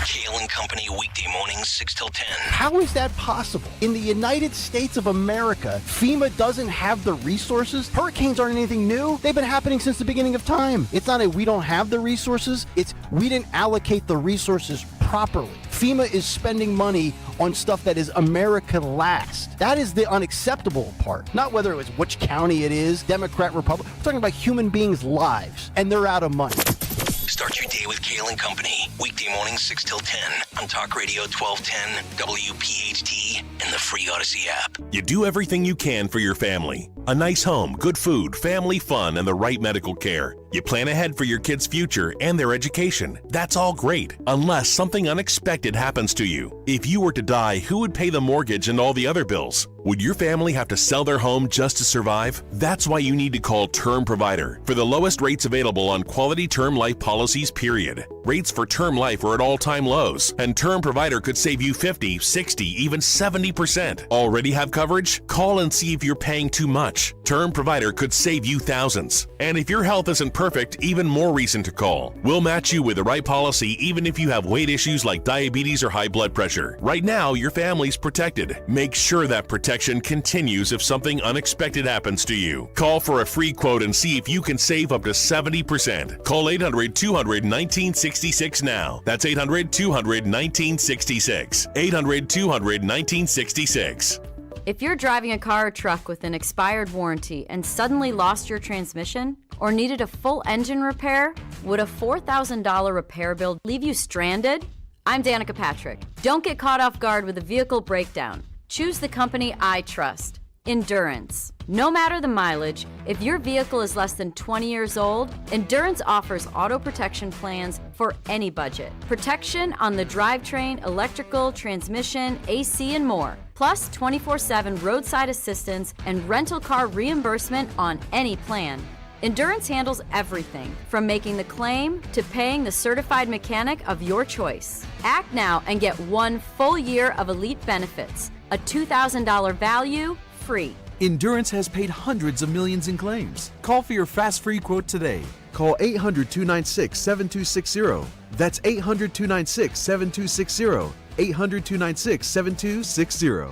Speaker 5: Kale and Company weekday mornings 6 till 10.
Speaker 23: How is that possible? In the United States of America, FEMA doesn't have the resources. Hurricanes aren't anything new. They've been happening since the beginning of time. It's not we don't have the resources. It's we didn't allocate the resources properly. FEMA is spending money on stuff that is America last. That is the unacceptable part. Not whether it was which county it is, Democrat, Republican. We're talking about human beings' lives, and they're out of money.
Speaker 5: Start your day with Kale and Company. Weekday mornings 6 till 10 on Talk Radio 1210, WPHT, and the free Odyssey app.
Speaker 24: You do everything you can for your family. A nice home, good food, family fun, and the right medical care.
Speaker 10: You plan ahead for your kids' future and their education. That's all great, unless something unexpected happens to you. If you were to die, who would pay the mortgage and all the other bills? Would your family have to sell their home just to survive? That's why you need to call Term Provider for the lowest rates available on quality term life policies, period. Rates for term life are at all-time lows, and Term Provider could save you 50, 60, even 70%. Already have coverage? Call and see if you're paying too much. Term Provider could save you thousands. And if your health isn't perfect, even more reason to call. We'll match you with the right policy even if you have weight issues like diabetes or high blood pressure. Right now, your family's protected. Make sure that protection continues if something unexpected happens to you. Call for a free quote and see if you can save up to 70%. Call 800-200-1966 now. That's 800-200-1966. 800-200-1966.
Speaker 11: If you're driving a car or truck with an expired warranty and suddenly lost your transmission or needed a full engine repair, would a $4,000 repair bill leave you stranded? I'm Danica Patrick. Don't get caught off guard with a vehicle breakdown. Choose the company I trust, Endurance. No matter the mileage, if your vehicle is less than 20 years old, Endurance offers auto protection plans for any budget. Protection on the drivetrain, electrical, transmission, AC, and more. Plus 24/7 roadside assistance and rental car reimbursement on any plan. Endurance handles everything from making the claim to paying the certified mechanic of your choice. Act now and get 1 full year of elite benefits. A $2,000 value, free.
Speaker 13: Endurance has paid hundreds of millions in claims. Call for your fast free quote today. Call 800-296-7260. That's 800-296-7260. 800-296-7260.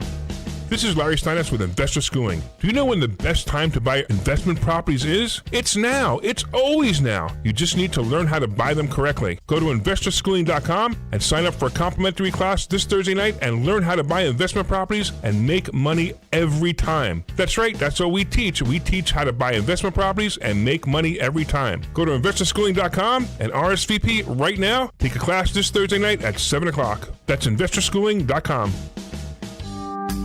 Speaker 14: This is Larry Steinitz with Investor Schooling. Do you know when the best time to buy investment properties is? It's now. It's always now. You just need to learn how to buy them correctly. Go to investorschooling.com and sign up for a complimentary class this Thursday night and learn how to buy investment properties and make money every time. That's right. That's what we teach. We teach how to buy investment properties and make money every time. Go to investorschooling.com and RSVP right now. Take a class this Thursday night at 7 o'clock. That's investorschooling.com.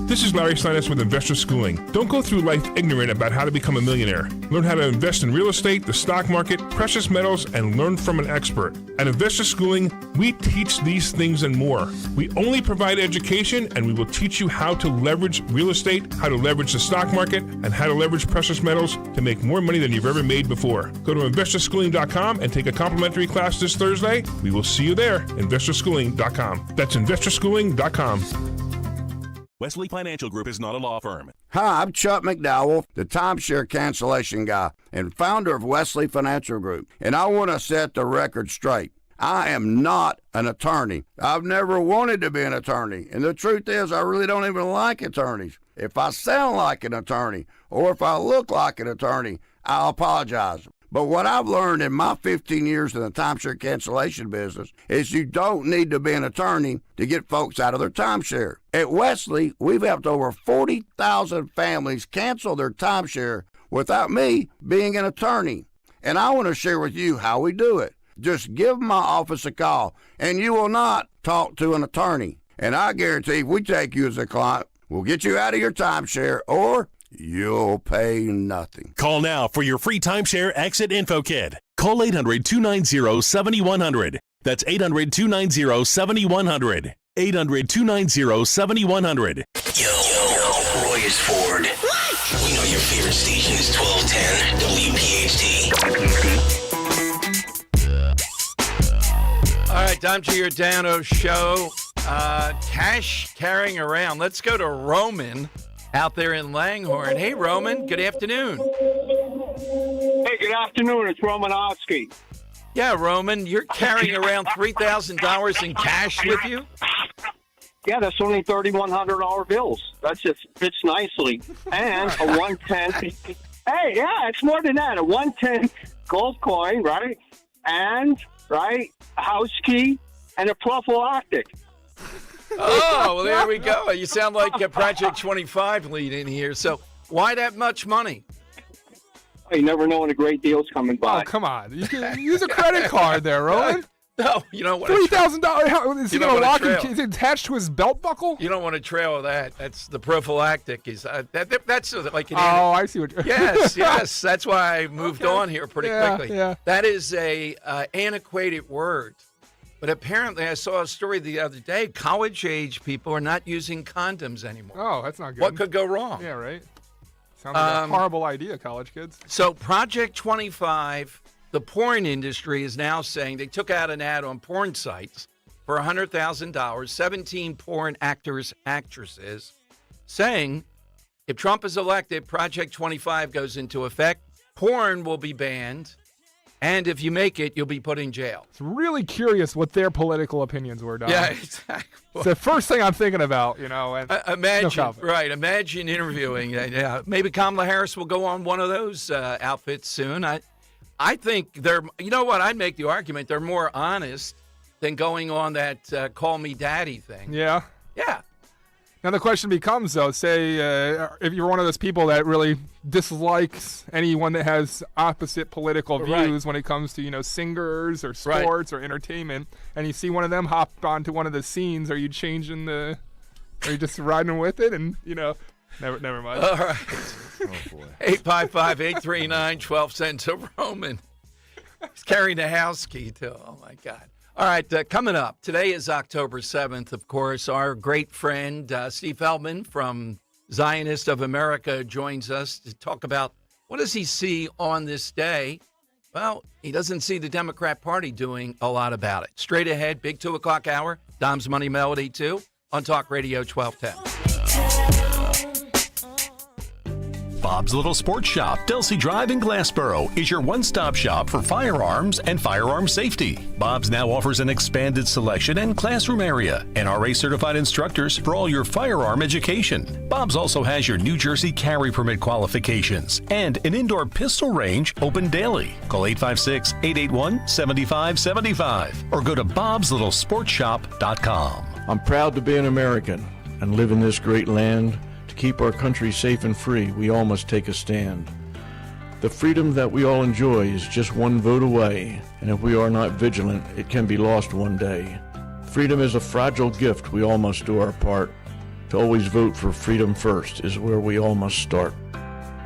Speaker 14: This is Larry Steinitz with Investor Schooling. Don't go through life ignorant about how to become a millionaire. Learn how to invest in real estate, the stock market, precious metals, and learn from an expert. At Investor Schooling, we teach these things and more. We only provide education, and we will teach you how to leverage real estate, how to leverage the stock market, and how to leverage precious metals to make more money than you've ever made before. Go to investorschooling.com and take a complimentary class this Thursday. We will see you there. investorschooling.com. That's investorschooling.com.
Speaker 10: Wesley Financial Group is not a law firm.
Speaker 24: Hi, I'm Chuck McDowell, the timeshare cancellation guy and founder of Wesley Financial Group, and I want to set the record straight. I am not an attorney. I've never wanted to be an attorney, and the truth is I really don't even like attorneys. If I sound like an attorney or if I look like an attorney, I'll apologize. But what I've learned in my 15 years in the timeshare cancellation business is you don't need to be an attorney to get folks out of their timeshare. At Wesley, we've helped over 40,000 families cancel their timeshare without me being an attorney. And I want to share with you how we do it. Just give my office a call, and you will not talk to an attorney. And I guarantee if we take you as a client, we'll get you out of your timeshare, or you'll pay nothing.
Speaker 10: Call now for your free timeshare exit info kit. Call 800-290-7100. That's 800-290-7100. 800-290-7100.
Speaker 5: Yo, Roy is Ford. What? We know your favorite station is 1210 WPHT.
Speaker 6: All right, time to your Giordano show. Cash carrying around. Let's go to Roman out there in Langhorne. Hey, Roman, good afternoon.
Speaker 4: Hey, good afternoon. It's Romanowski.
Speaker 6: Yeah, Roman, you're carrying around $3,000 in cash with you?
Speaker 4: Yeah, that's only $3,100 bills. That just fits nicely. And a 110. Hey, yeah, it's more than that. A 110 gold coin, right? And, right, a house key and a prophylactic.
Speaker 6: Oh, well, there we go. You sound like a Project 25 lead in here. So why that much money?
Speaker 4: You never know when a great deal's coming by.
Speaker 1: Oh, come on. You can use a credit card there, Roman.
Speaker 6: No, you don't want
Speaker 1: $3,000. Is he going to lock it? Is it attached to his belt buckle?
Speaker 6: You don't want to trail that. That's the prophylactic. That's like an
Speaker 1: I see what.
Speaker 6: Yes. That's why I moved on here pretty quickly.
Speaker 1: Yeah.
Speaker 6: That is a antiquated word. But apparently, I saw a story the other day. College-age people are not using condoms anymore.
Speaker 1: Oh, that's not good.
Speaker 6: What could go wrong?
Speaker 1: Yeah, right. Sounds like a horrible idea, college kids.
Speaker 6: So Project 25, the porn industry is now saying they took out an ad on porn sites for $100,000, 17 porn actors, actresses, saying if Trump is elected, Project 25 goes into effect, porn will be banned, and if you make it, you'll be put in jail.
Speaker 1: It's really curious what their political opinions were, Don.
Speaker 6: Yeah, exactly.
Speaker 1: It's the first thing I'm thinking about, And
Speaker 6: Imagine interviewing. Maybe Kamala Harris will go on one of those outfits soon. I think they're. You know what? I'd make the argument they're more honest than going on that "call me daddy" thing.
Speaker 1: Yeah.
Speaker 6: Yeah.
Speaker 1: Now the question becomes, though, say if you're one of those people that really dislikes anyone that has opposite political views when it comes to, singers or sports or entertainment, and you see one of them hop onto one of the scenes, are you changing the? Are you just riding with it? And never mind.
Speaker 6: All right. Oh boy. 855-839-12 cents a Roman. He's carrying the house key too. Oh my God. All right, coming up, today is October 7th, of course. Our great friend, Steve Feldman from Zionist of America joins us to talk about what does he see on this day. Well, he doesn't see the Democrat Party doing a lot about it. Straight ahead, big 2 o'clock hour, Dom's Money Melody 2 on Talk Radio 1210.
Speaker 12: Bob's Little Sports Shop, Delsey Drive in Glassboro, is your one-stop shop for firearms and firearm safety. Bob's now offers an expanded selection and classroom area, NRA-certified instructors for all your firearm education. Bob's also has your New Jersey carry permit qualifications and an indoor pistol range open daily. Call 856-881-7575 or go to bobslittlesportshop.com.
Speaker 15: I'm proud to be an American and live in this great land. To keep our country safe and free, we all must take a stand. The freedom that we all enjoy is just one vote away, and if we are not vigilant, it can be lost one day. Freedom is a fragile gift. We all must do our part. To always vote for freedom first is where we all must start.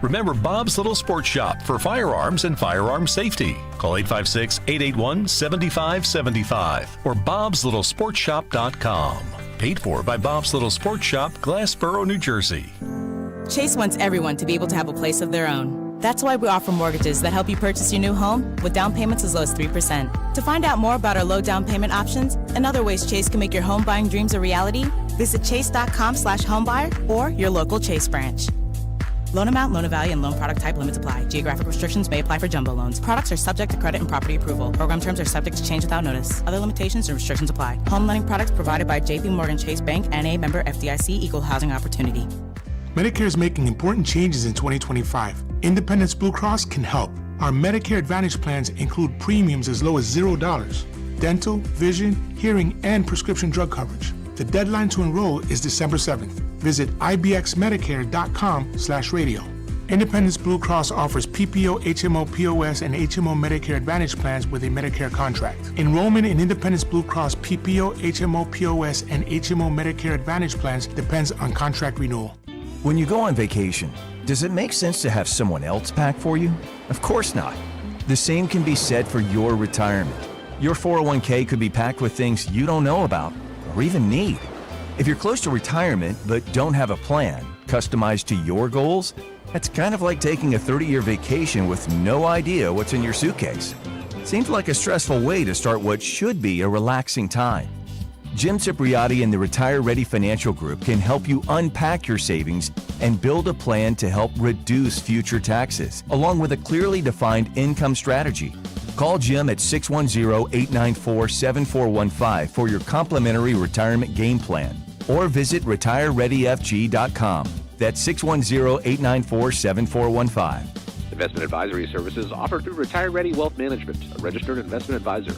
Speaker 12: Remember Bob's Little Sports Shop for firearms and firearm safety. Call 856-881-7575 or bobslittlesportshop.com. Paid for by Bob's Little Sports Shop, Glassboro, New Jersey.
Speaker 16: Chase wants everyone to be able to have a place of their own. That's why we offer mortgages that help you purchase your new home with down payments as low as 3%. To find out more about our low down payment options and other ways Chase can make your home buying dreams a reality, visit chase.com/homebuyer or your local Chase branch. Loan amount, loan value, and loan product type limits apply. Geographic restrictions may apply for jumbo loans. Products are subject to credit and property approval. Program terms are subject to change without notice. Other limitations and restrictions apply. Home lending products provided by J.P. Morgan Chase Bank, N.A. member FDIC, equal housing opportunity.
Speaker 17: Medicare is making important changes in 2025. Independence Blue Cross can help. Our Medicare Advantage plans include premiums as low as $0, dental, vision, hearing, and prescription drug coverage. The deadline to enroll is December 7th. Visit ibxmedicare.com/radio. Independence Blue Cross offers PPO, HMO, POS, and HMO Medicare Advantage plans with a Medicare contract. Enrollment in Independence Blue Cross PPO, HMO, POS, and HMO Medicare Advantage plans depends on contract renewal.
Speaker 25: When you go on vacation, does it make sense to have someone else pack for you? Of course not. The same can be said for your retirement. Your 401k could be packed with things you don't know about or even need. If you're close to retirement but don't have a plan customized to your goals, that's kind of like taking a 30-year vacation with no idea what's in your suitcase. Seems like a stressful way to start what should be a relaxing time. Jim Cipriati and the Retire Ready Financial Group can help you unpack your savings and build a plan to help reduce future taxes, along with a clearly defined income strategy. Call Jim at 610-894-7415 for your complimentary retirement game plan, or visit retirereadyfg.com. That's 610-894-7415.
Speaker 26: Investment advisory services offered through Retire Ready Wealth Management, a registered investment advisor.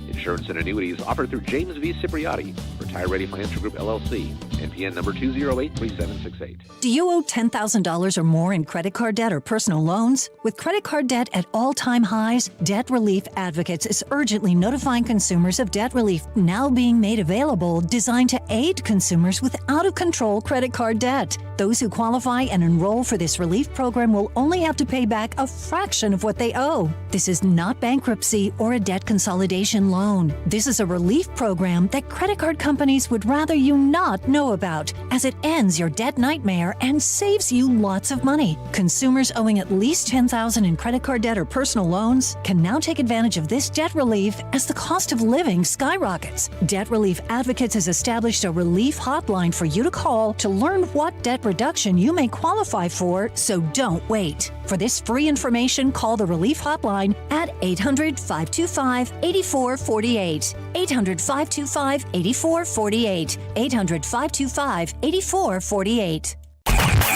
Speaker 26: Insurance and annuities offered through James V. Cipriati, Retire Ready Financial Group, LLC, NPN number 2083768.
Speaker 2: Do you owe $10,000 or more in credit card debt or personal loans? With credit card debt at all-time highs, Debt Relief Advocates is urgently notifying consumers of debt relief now being made available, designed to aid consumers with out-of-control credit card debt. Those who qualify and enroll for this relief program will only have to pay back a fraction of what they owe. This is not bankruptcy or a debt consolidation loan. This is a relief program that credit card companies would rather you not know about, as it ends your debt nightmare and saves you lots of money. Consumers owing at least $10,000 in credit card debt or personal loans can now take advantage of this debt relief as the cost of living skyrockets. Debt Relief Advocates has established a relief hotline for you to call to learn what debt reduction you may qualify for, so don't wait. For this free information, call the Relief Hotline at 800-525-8448. 800-525-8448. 800-525-8448.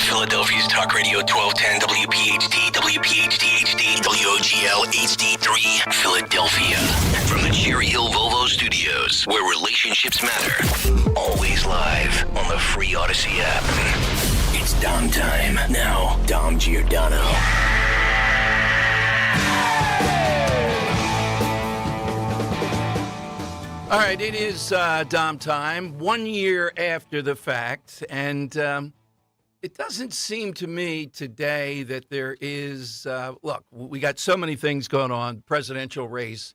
Speaker 5: Philadelphia's Talk Radio 1210 WPHT, WPHT HD, WOGL HD3, Philadelphia. From the Cherry Hill Volvo Studios, where relationships matter. Always live on the free Odyssey app. It's Dom time. Now, Dom Giordano.
Speaker 6: All right, it is Dom time, 1 year after the fact, and it doesn't seem to me today that there is, look, we got so many things going on, presidential race,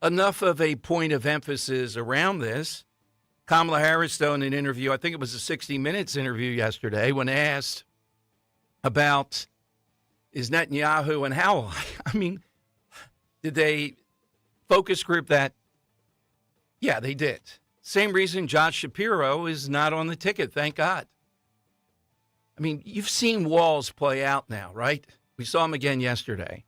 Speaker 6: enough of a point of emphasis around this. Kamala Harris, though, in an interview, I think it was a 60 Minutes interview yesterday, when asked about is Netanyahu and how, I mean, did they focus group that? Yeah, they did. Same reason Josh Shapiro is not on the ticket, thank God. I mean, you've seen Walls play out now, right? We saw him again yesterday.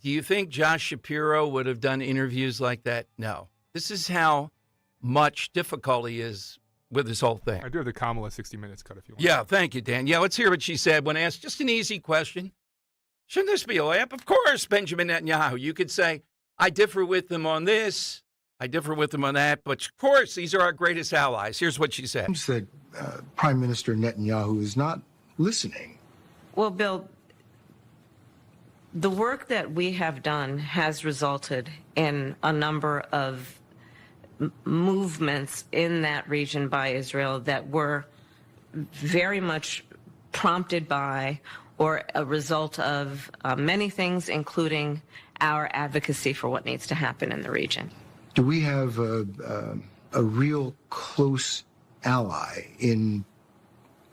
Speaker 6: Do you think Josh Shapiro would have done interviews like that? No. This is how much difficulty is with this whole thing.
Speaker 1: I do have the Kamala 60 Minutes cut if you want.
Speaker 6: Yeah, thank you, Dan. Yeah, let's hear what she said when asked just an easy question. Shouldn't this be a layup? Of course, Benjamin Netanyahu. You could say, I differ with them on this, I differ with them on that, but of course, these are our greatest allies. Here's what she said.
Speaker 7: That Prime Minister Netanyahu is not listening.
Speaker 18: Well, Bill, the work that we have done has resulted in a number of movements in that region by Israel that were very much prompted by or a result of many things, including our advocacy for what needs to happen in the region.
Speaker 7: Do we have a real close ally in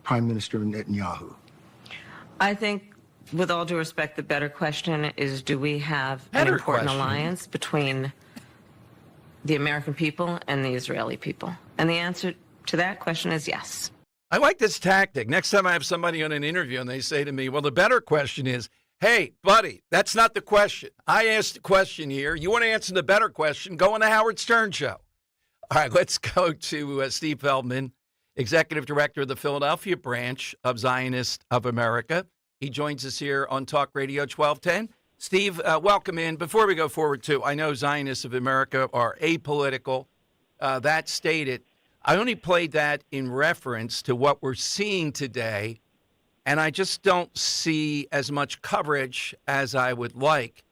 Speaker 7: Prime Minister Netanyahu?
Speaker 18: I think, with all due respect, the better question is, do we have an important alliance between the American people and the Israeli people? And the answer to that question is yes.
Speaker 6: I like this tactic. Next time I have somebody on an interview and they say to me, well, the better question is, hey, buddy, that's not the question. I asked the question here. You want to answer the better question, go on the Howard Stern show. All right, let's go to Steve Feldman, Executive Director of the Philadelphia branch of Zionist of America. He joins us here on Talk Radio 1210. Steve, welcome in. Before we go forward, too, I know Zionists of America are apolitical. That stated, I only played that in reference to what we're seeing today, and I just don't see as much coverage as I would like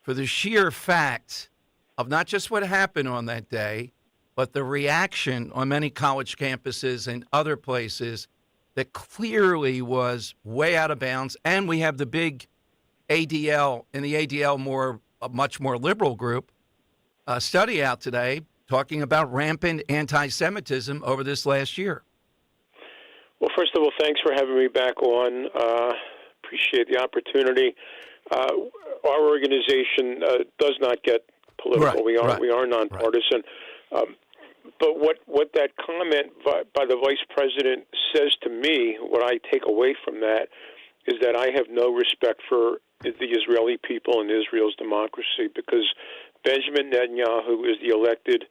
Speaker 6: for the sheer fact of not just what happened on that day, but the reaction on many college campuses and other places that clearly was way out of bounds. And we have the big ADL, and the ADL a much more liberal group, study out today talking about rampant anti-Semitism over this last year.
Speaker 19: Well, first of all, thanks for having me back on. Appreciate the opportunity. Our organization does not get political.
Speaker 6: Right,
Speaker 19: we are nonpartisan. Right. But what that comment by the vice president says to me, what I take away from that, is that I have no respect for the Israeli people and Israel's democracy, because Benjamin Netanyahu is the elected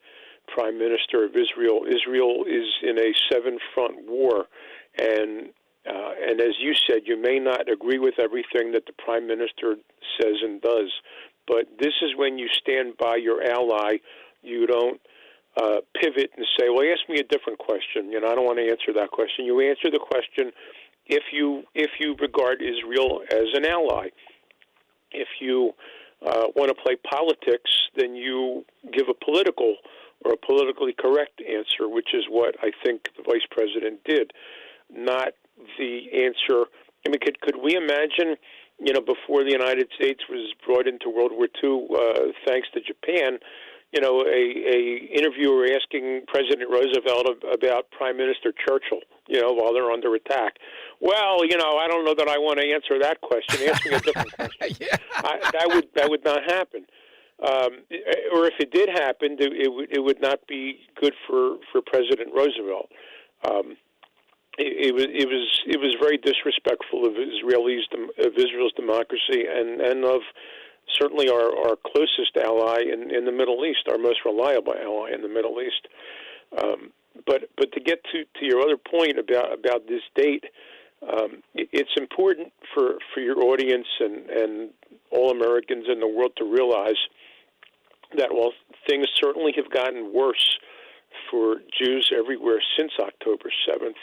Speaker 19: prime minister of Israel. Israel is in a seven-front war, and as you said, you may not agree with everything that the prime minister says and does, but this is when you stand by your ally. You don't pivot and say, well, ask me a different question. I don't want to answer that question. You answer the question if you regard Israel as an ally. If you want to play politics, then you give a political or a politically correct answer, which is what I think the vice president did, not the answer. I mean, could we imagine, before the United States was brought into World War II, thanks to Japan, a interviewer asking President Roosevelt about Prime Minister Churchill, while they're under attack. Well, I don't know that I want to answer that question. Ask me a different question. That would not happen. Or if it did happen, it would not be good for President Roosevelt. It was very disrespectful of Israel's democracy and of certainly our closest ally in the Middle East, our most reliable ally in the Middle East. But to get to your other point about this date, it's important for your audience and all Americans in the world to realize that while things certainly have gotten worse for Jews everywhere since October 7th,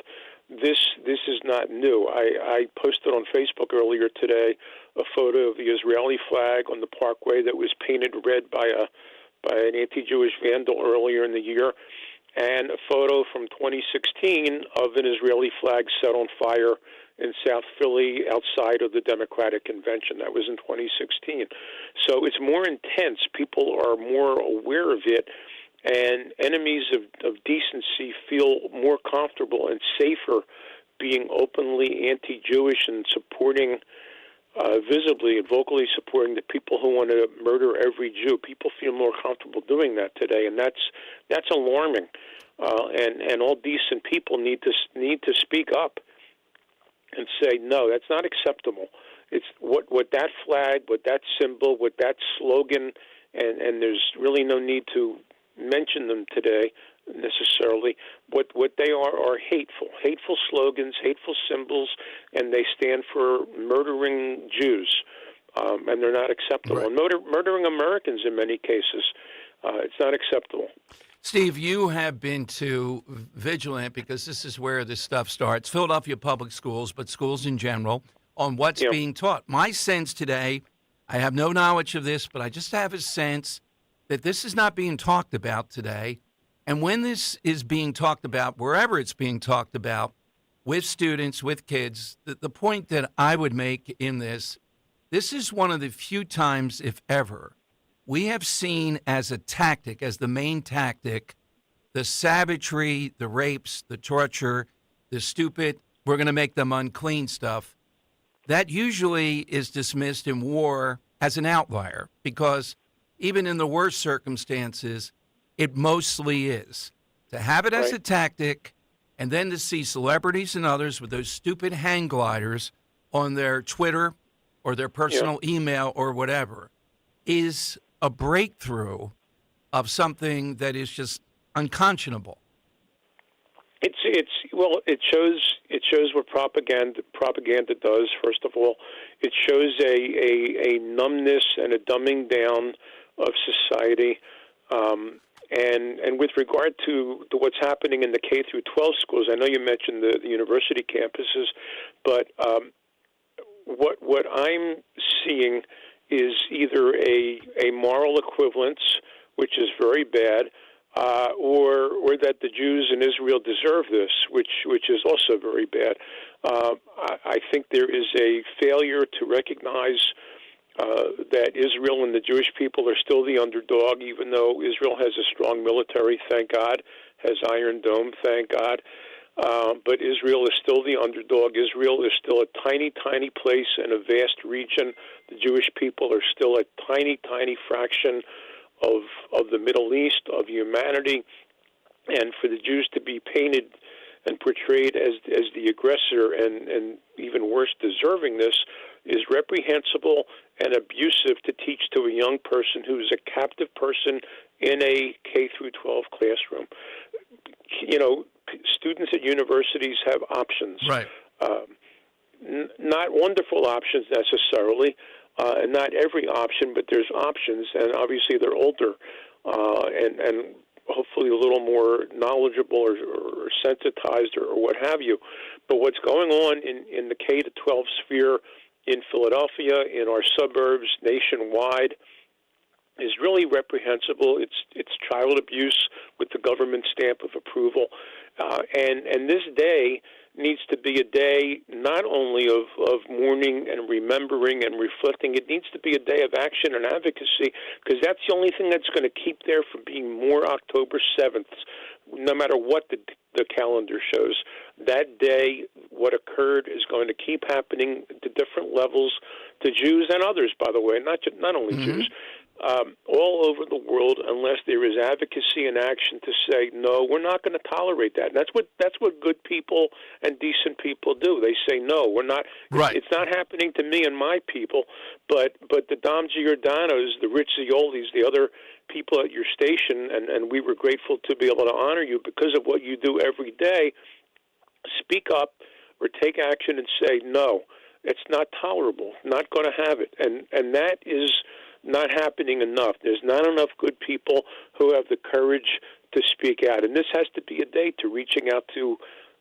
Speaker 19: this is not new. I posted on Facebook earlier today a photo of the Israeli flag on the Parkway that was painted red by an anti-Jewish vandal earlier in the year, and a photo from 2016 of an Israeli flag set on fire in South Philly outside of the Democratic Convention. That was in 2016. So it's more intense. People are more aware of it, and enemies of decency feel more comfortable and safer being openly anti-Jewish and supporting, visibly and vocally supporting the people who want to murder every Jew. People feel more comfortable doing that today, and that's alarming. And all decent people need to speak up and say, no, that's not acceptable. It's what that flag, what that symbol, what that slogan, and there's really no need to mention them today necessarily. What they are hateful slogans, hateful symbols, and they stand for murdering Jews, and they're not acceptable. Right. And murdering Americans in many cases, it's not acceptable.
Speaker 6: Steve, you have been too vigilant, because this is where this stuff starts, Philadelphia public schools, but schools in general, on what's being taught. My sense today, I have no knowledge of this, but I just have a sense that this is not being talked about today. And when this is being talked about, wherever it's being talked about, with students, with kids, the point that I would make in this is one of the few times, if ever, we have seen as a tactic, as the main tactic, the savagery, the rapes, the torture, the stupid, we're going to make them unclean stuff. That usually is dismissed in war as an outlier, because even in the worst circumstances, it mostly is. To have it as a tactic, and then to see celebrities and others with those stupid hang gliders on their Twitter or their personal email or whatever, is a breakthrough of something that is just unconscionable.
Speaker 19: It shows what propaganda does. First of all, it shows a numbness and a dumbing down of society. And with regard to what's happening in the K through 12 schools, I know you mentioned the university campuses, but what I'm seeing is either a moral equivalence, which is very bad, or that the Jews in Israel deserve this, which is also very bad. I think there is a failure to recognize that Israel and the Jewish people are still the underdog, even though Israel has a strong military, thank God, has Iron Dome, thank God. But Israel is still the underdog. Israel is still a tiny, tiny place in a vast region. The Jewish people are still a tiny, tiny fraction of the Middle East, of humanity. And for the Jews to be painted and portrayed as the aggressor and even worse, deserving this, is reprehensible and abusive to teach to a young person who is a captive person in a K through 12 classroom. Students at universities have options.
Speaker 6: Right.
Speaker 19: Not wonderful options necessarily, and not every option, but there's options, and obviously they're older. And hopefully a little more knowledgeable or sensitized or what have you. But what's going on in the K-12 sphere in Philadelphia, in our suburbs, nationwide, is really reprehensible. It's child abuse with the government stamp of approval. And this day needs to be a day not only of mourning and remembering and reflecting. It needs to be a day of action and advocacy, because that's the only thing that's going to keep there from being more October 7th, no matter what the calendar shows. That day, what occurred is going to keep happening to different levels to Jews and others, by the way, not only Jews. All over the world, unless there is advocacy and action to say, no, we're not going to tolerate that. And that's what good people and decent people do. They say, no, we're not.
Speaker 6: Right.
Speaker 19: It's not happening to me and my people, but the Dom Giordanos, the Rich Ziolis, the other people at your station, and we were grateful to be able to honor you because of what you do every day. Speak up or take action and say, no, it's not tolerable, not going to have it. And that is not happening enough. There's not enough good people who have the courage to speak out. And this has to be a day to reaching out to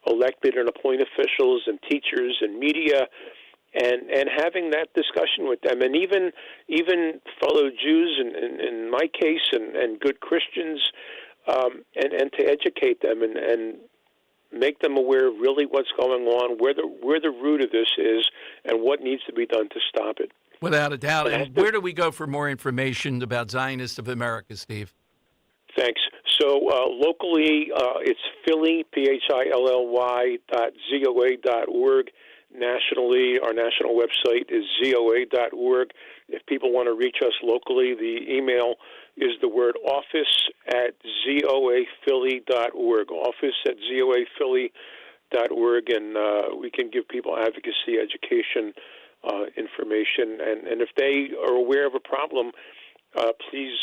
Speaker 19: elected and appointed officials and teachers and media and having that discussion with them. And even fellow Jews, in my case, and good Christians, and to educate them and make them aware of really what's going on, where the root of this is, and what needs to be done to stop it.
Speaker 6: Without a doubt. And where do we go for more information about Zionists of America, Steve?
Speaker 19: Thanks. So locally, it's Philly, PHILLY.ZOA.org. Nationally, our national website is ZOA.org. If people want to reach us locally, the email is the word office@ZOAPhilly.org, office@ZOAPhilly.org, and we can give people advocacy, education, information, and if they are aware of a problem, please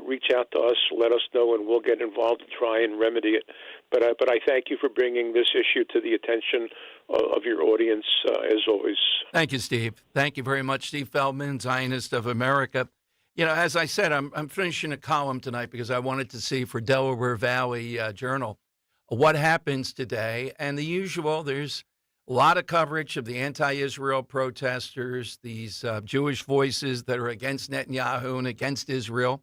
Speaker 19: reach out to us, let us know, and we'll get involved to try and remedy it. But I thank you for bringing this issue to the attention of your audience, as always.
Speaker 6: Thank you, Steve. Thank you very much, Steve Feldman, Zionist of America. You know, as I said, I'm finishing a column tonight because I wanted to see for Delaware Valley Journal what happens today, and the usual, there's a lot of coverage of the anti-Israel protesters, these Jewish voices that are against Netanyahu and against Israel.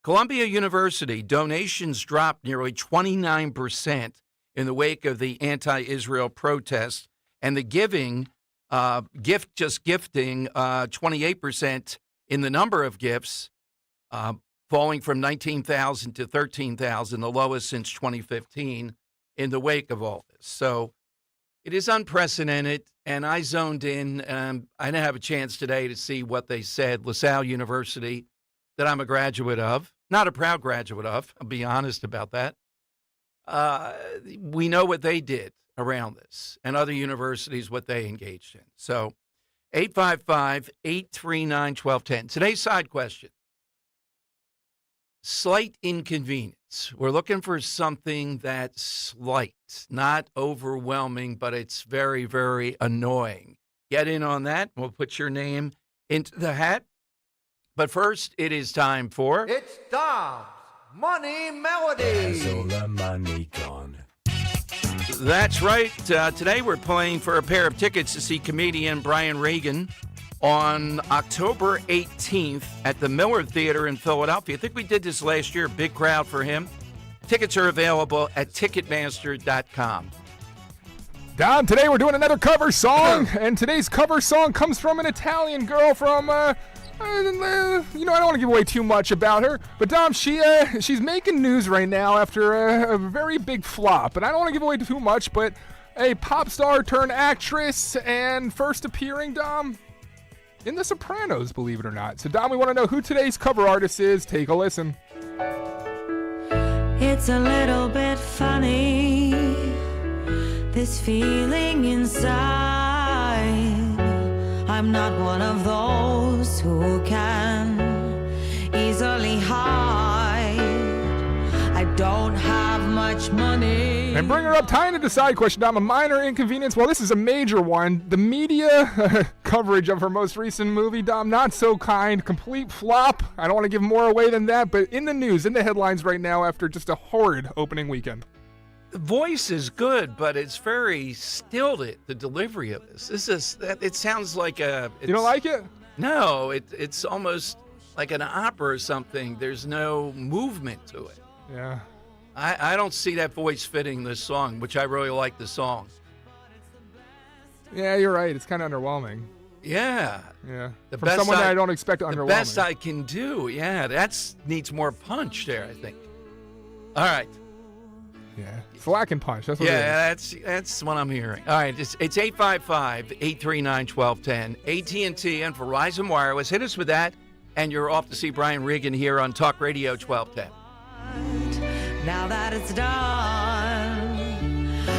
Speaker 6: Columbia University donations dropped nearly 29% in the wake of the anti-Israel protests, and the gifting 28% in the number of gifts, falling from 19,000 to 13,000, the lowest since 2015, in the wake of all this. So it is unprecedented, and I zoned in. I didn't have a chance today to see what they said. LaSalle University, that I'm a graduate of, not a proud graduate of, I'll be honest about that. We know what they did around this, and other universities, what they engaged in. So 855-839-1210. Today's side question. Slight inconvenience. We're looking for something that's slight, not overwhelming, but it's very, very annoying. Get in on that. We'll put your name into the hat. But first, it is time for...
Speaker 3: It's Dom's Money Melody.
Speaker 6: That's right. Today we're playing for a pair of tickets to see comedian Brian Regan on October 18th at the Miller Theater in Philadelphia. I think we did this last year. Big crowd for him. Tickets are available at Ticketmaster.com.
Speaker 1: Don, today we're doing another cover song, and today's cover song comes from an Italian girl from, I don't want to give away too much about her, but Dom, she's making news right now after a very big flop, and I don't want to give away too much, but a pop star turned actress and first appearing, Dom, in The Sopranos, believe it or not. So, Dom, we want to know who today's cover artist is. Take a listen.
Speaker 8: It's a little bit funny, this feeling inside. I'm not one of those who can easily hide. I don't have much money.
Speaker 1: And bring her up, tying to the side question, Dom, a minor inconvenience. Well, this is a major one. The media coverage of her most recent movie, Dom. Not So Kind, complete flop. I don't want to give more away than that, but in the news, in the headlines right now after just a horrid opening weekend.
Speaker 6: The voice is good, but it's very stilted, the delivery of this. It sounds like a...
Speaker 1: You don't like it?
Speaker 6: No, it's almost like an opera or something. There's no movement to it.
Speaker 1: Yeah.
Speaker 6: I don't see that voice fitting this song, which I really like the song.
Speaker 1: Yeah, you're right. It's kind of underwhelming.
Speaker 6: Yeah.
Speaker 1: Yeah.
Speaker 6: The
Speaker 1: From
Speaker 6: best
Speaker 1: someone that I don't expect underwhelming.
Speaker 6: The best I can do. Yeah, that needs more punch there, I think. All right.
Speaker 1: Yeah. Thwack and punch. That's what it is.
Speaker 6: That's what I'm hearing. All right. It's 855-839-1210. AT&T and Verizon Wireless. Hit us with that, and you're off to see Brian Regan here on Talk Radio 1210.
Speaker 8: Now that it's done,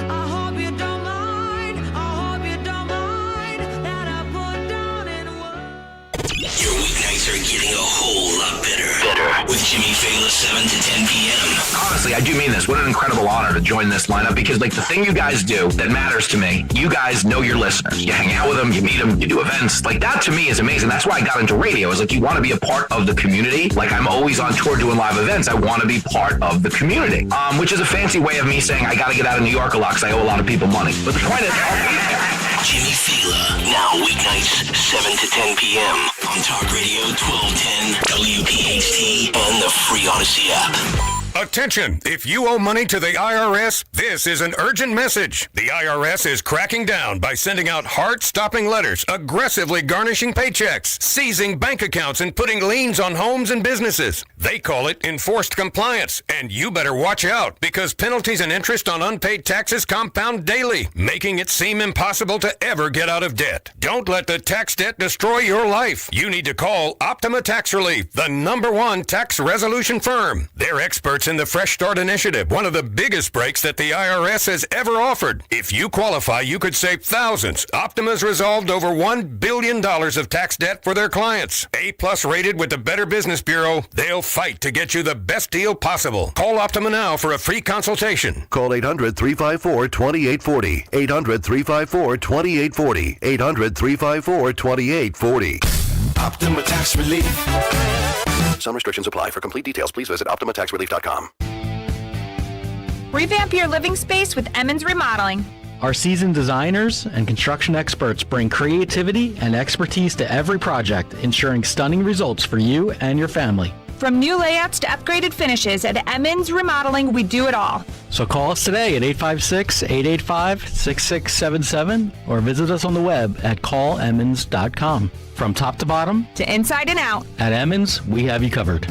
Speaker 8: I hope you don't mind. I hope you don't mind that I put down in words.
Speaker 5: Your weeknights are getting a whole lot better. With Jimmy Fallon, 7 to 10 p.m.
Speaker 9: Honestly, I do mean this. What an incredible honor to join this lineup, because like the thing you guys do that matters to me, you guys know your listeners. You hang out with them, you meet them, you do events. Like that to me is amazing. That's why I got into radio. Is like you want to be a part of the community. Like I'm always on tour doing live events. I want to be part of the community, which is a fancy way of me saying I got to get out of New York a lot because I owe a lot of people money. But the point is,
Speaker 5: Jimmy Fallon, now weeknights, 7 to 10 p.m. on Talk Radio 1210, WPHT, and the free Odyssey app.
Speaker 11: Attention! If you owe money to the IRS, this is an urgent message. The IRS is cracking down by sending out heart-stopping letters, aggressively garnishing paychecks, seizing bank accounts, and putting liens on homes and businesses. They call it enforced compliance, and you better watch out because penalties and interest on unpaid taxes compound daily, making it seem impossible to ever get out of debt. Don't let the tax debt destroy your life. You need to call Optima Tax Relief, the #1 tax resolution firm. They're experts in the Fresh Start Initiative, one of the biggest breaks that the IRS has ever offered. If you qualify, you could save thousands. Optima's resolved over $1 billion of tax debt for their clients. A+ rated with the Better Business Bureau, they'll fight to get you the best deal possible. Call Optima now for a free consultation.
Speaker 20: Call 800-354-2840. 800-354-2840. 800-354-2840.
Speaker 5: Optima Tax Relief.
Speaker 20: Some restrictions apply. For complete details, please visit OptimaTaxRelief.com.
Speaker 21: Revamp your living space with Emmons Remodeling.
Speaker 22: Our seasoned designers and construction experts bring creativity and expertise to every project, ensuring stunning results for you and your family.
Speaker 21: From new layouts to upgraded finishes, at Emmons Remodeling, we do it all.
Speaker 22: So call us today at 856-885-6677 or visit us on the web at callemmons.com. From top to bottom,
Speaker 21: to inside and out,
Speaker 22: at Emmons, we have you covered.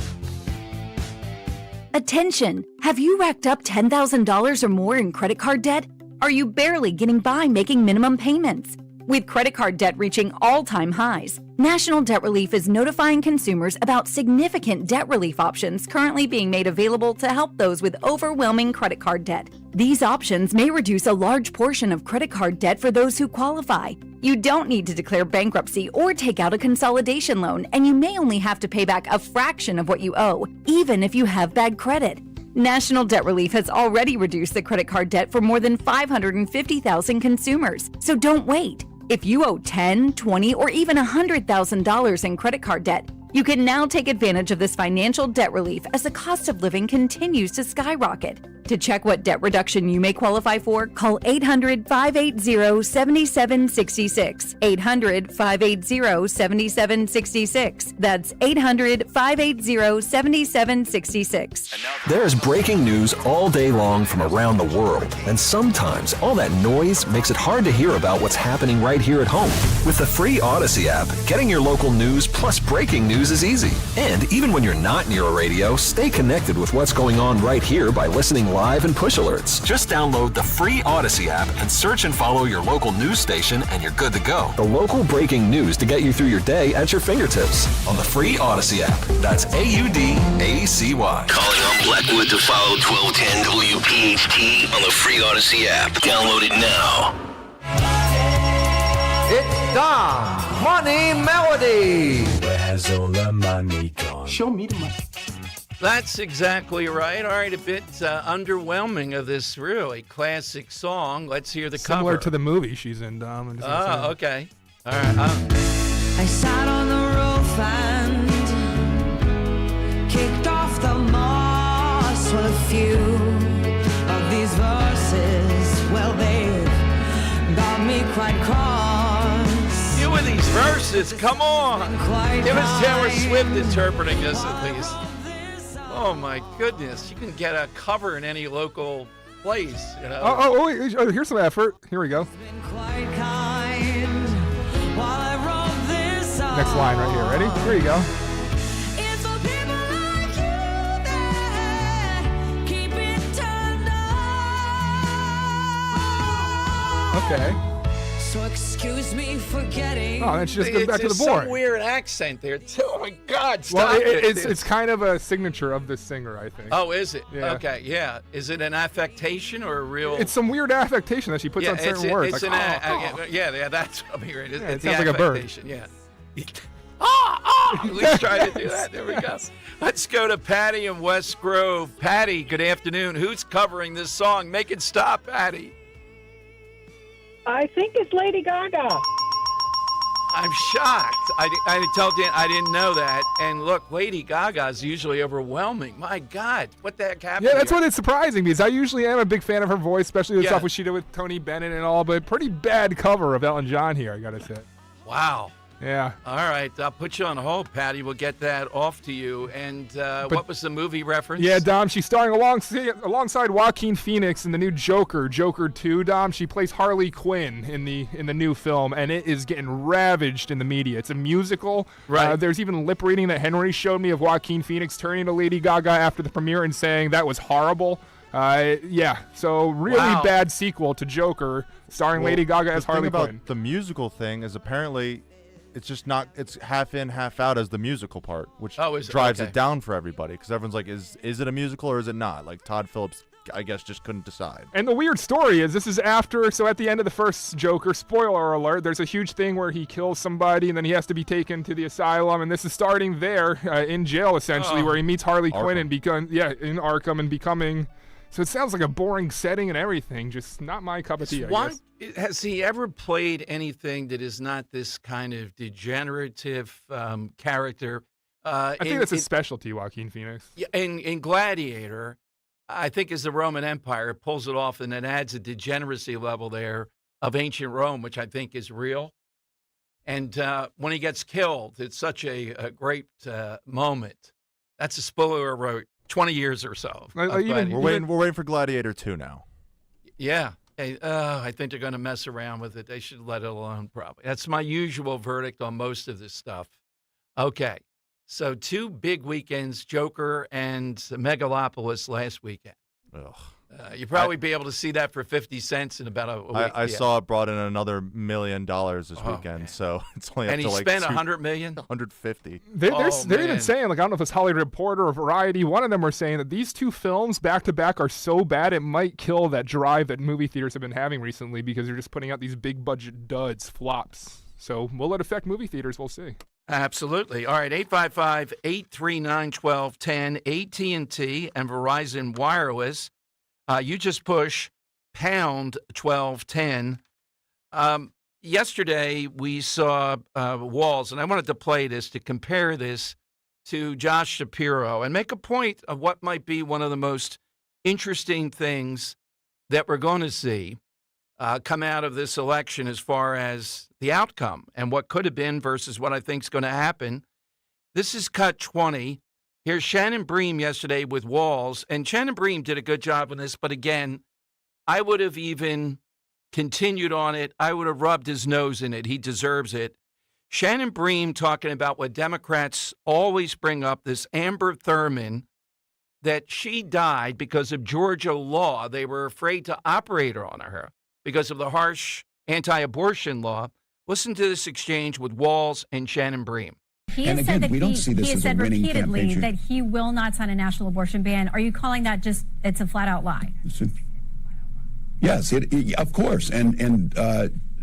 Speaker 23: Attention! Have you racked up $10,000 or more in credit card debt? Are you barely getting by making minimum payments? With credit card debt reaching all-time highs, National Debt Relief is notifying consumers about significant debt relief options currently being made available to help those with overwhelming credit card debt. These options may reduce a large portion of credit card debt for those who qualify. You don't need to declare bankruptcy or take out a consolidation loan, and you may only have to pay back a fraction of what you owe, even if you have bad credit. National Debt Relief has already reduced the credit card debt for more than 550,000 consumers, so don't wait. If you owe $10,000, $20,000, or even $100,000 in credit card debt, you can now take advantage of this financial debt relief as the cost of living continues to skyrocket. To check what debt reduction you may qualify for, call 800-580-7766. 800-580-7766. That's 800-580-7766.
Speaker 27: There's breaking news all day long from around the world, and sometimes all that noise makes it hard to hear about what's happening right here at home. With the free Odyssey app, getting your local news plus breaking news is easy. And even when you're not near a radio, stay connected with what's going on right here by listening live and push alerts. Just download the free Odyssey app and search and follow your local news station and you're good to go. The local breaking news to get you through your day at your fingertips on the free Odyssey app. That's AUDACY.
Speaker 5: Calling on Blackwood to follow 1210 WPHT on the free Odyssey app. Download it now.
Speaker 3: It's Dom Money Melody.
Speaker 6: Where's all the money gone?
Speaker 3: Show me the money.
Speaker 6: That's exactly right. All right, a bit underwhelming of this really classic song. Let's hear the cover.
Speaker 1: Similar to the movie she's in, Dom.
Speaker 6: Oh, okay. All right.
Speaker 8: I sat on the roof and kicked off the moss. Well, a few of these verses, well, they've got me quite cross.
Speaker 6: You and these verses, come on. Give us Taylor Swift interpreting this at least. Oh, my goodness. You can get a cover in any local place, you know.
Speaker 1: Oh, here's some effort. Here we go.
Speaker 8: Quite kind while I wrote this song.
Speaker 1: Next line right here. Ready? Here you go.
Speaker 8: It's for people like you that keep it turned on.
Speaker 1: Okay.
Speaker 8: So excuse me for getting.
Speaker 1: Oh, then she just goes back to the board.
Speaker 6: Some weird accent there, too. Oh, my God. Stop
Speaker 1: Well,
Speaker 6: it.
Speaker 1: it's kind of a signature of this singer, I think.
Speaker 6: Oh, is it?
Speaker 1: Yeah.
Speaker 6: Okay, yeah. Is it an affectation or a real?
Speaker 1: It's some weird affectation that she puts on certain words.
Speaker 6: It's
Speaker 1: like,
Speaker 6: yeah, that's what I'm hearing.
Speaker 1: Yeah,
Speaker 6: It's
Speaker 1: it
Speaker 6: the
Speaker 1: sounds like a bird.
Speaker 6: affectation, yeah. We tried to do that. There we go. Let's go to Patty in West Grove. Patty, good afternoon. Who's covering this song? Make it stop, Patty.
Speaker 4: I think it's Lady Gaga.
Speaker 6: I'm shocked. I told you I didn't know that. And look, Lady Gaga is usually overwhelming. My God, what the heck happened?
Speaker 1: Yeah, that's
Speaker 6: here?
Speaker 1: what it's surprising because I usually am a big fan of her voice, especially the
Speaker 6: Yeah.
Speaker 1: stuff what she did with Tony Bennett and all. But pretty bad cover of Elton John here, I gotta say.
Speaker 6: Wow.
Speaker 1: Yeah.
Speaker 6: All right, I'll put you on hold, Patty. We'll get that off to you. And what was the movie reference?
Speaker 1: Yeah, Dom, she's starring alongside Joaquin Phoenix in the new Joker 2. Dom, she plays Harley Quinn in the new film, and it is getting ravaged in the media. It's a musical.
Speaker 6: Right.
Speaker 1: There's even lip reading that Henry showed me of Joaquin Phoenix turning to Lady Gaga after the premiere and saying that was horrible. Yeah, so really bad sequel to Joker, starring Lady Gaga as Harley
Speaker 10: Quinn.
Speaker 1: Quinn.
Speaker 10: The musical thing is apparently it's just not. It's half in, half out as the musical part, which drives it down for everybody because everyone's like, is it a musical or is it not? Like Todd Phillips, I guess, just couldn't decide.
Speaker 1: And the weird story is this is after, so at the end of the first Joker, spoiler alert, there's a huge thing where he kills somebody and then he has to be taken to the asylum, and this is starting there in jail essentially, where he meets Harley Quinn and in Arkham and becoming. So it sounds like a boring setting and everything, just not my cup of tea, I guess.
Speaker 6: Has he ever played anything that is not this kind of degenerative character?
Speaker 1: I think that's a specialty, Joaquin Phoenix.
Speaker 6: Yeah, in Gladiator, I think as the Roman Empire, it pulls it off and then adds a degeneracy level there of ancient Rome, which I think is real. And when he gets killed, it's such a great moment. That's a spoiler alert. 20 years or so.
Speaker 10: We're waiting for Gladiator 2 now.
Speaker 6: Yeah. Hey, I think they're going to mess around with it. They should let it alone, probably. That's my usual verdict on most of this stuff. Okay. So 2 big weekends, Joker and Megalopolis last weekend.
Speaker 10: Ugh.
Speaker 6: You'll probably be able to see that for 50 cents in about a week.
Speaker 10: I saw it brought in another $1 million this weekend,
Speaker 6: man.
Speaker 10: so it's only up
Speaker 6: and
Speaker 10: to
Speaker 6: he
Speaker 10: like
Speaker 6: spent $100 million?
Speaker 10: 150.
Speaker 1: They're even saying, like, I don't know if it's Hollywood Reporter or Variety, one of them were saying that these 2 films back-to-back are so bad it might kill that drive that movie theaters have been having recently because they're just putting out these big-budget duds, flops. So will it affect movie theaters? We'll see.
Speaker 6: Absolutely. All right, 855-839-1210, AT&T and Verizon Wireless. You just push pound 1210. Yesterday, we saw Walls, and I wanted to play this to compare this to Josh Shapiro and make a point of what might be one of the most interesting things that we're going to see come out of this election as far as the outcome and what could have been versus what I think is going to happen. This is cut 20. Here's Shannon Bream yesterday with Walls, and Shannon Bream did a good job on this, but again, I would have even continued on it. I would have rubbed his nose in it. He deserves it. Shannon Bream talking about what Democrats always bring up, this Amber Thurman, that she died because of Georgia law. They were afraid to operate on her because of the harsh anti-abortion law. Listen to this exchange with Walls and Shannon Bream.
Speaker 12: He has said that he has said repeatedly that he will not sign a national abortion ban. Are you calling that just, it's a flat out lie?
Speaker 13: Yes, of course. And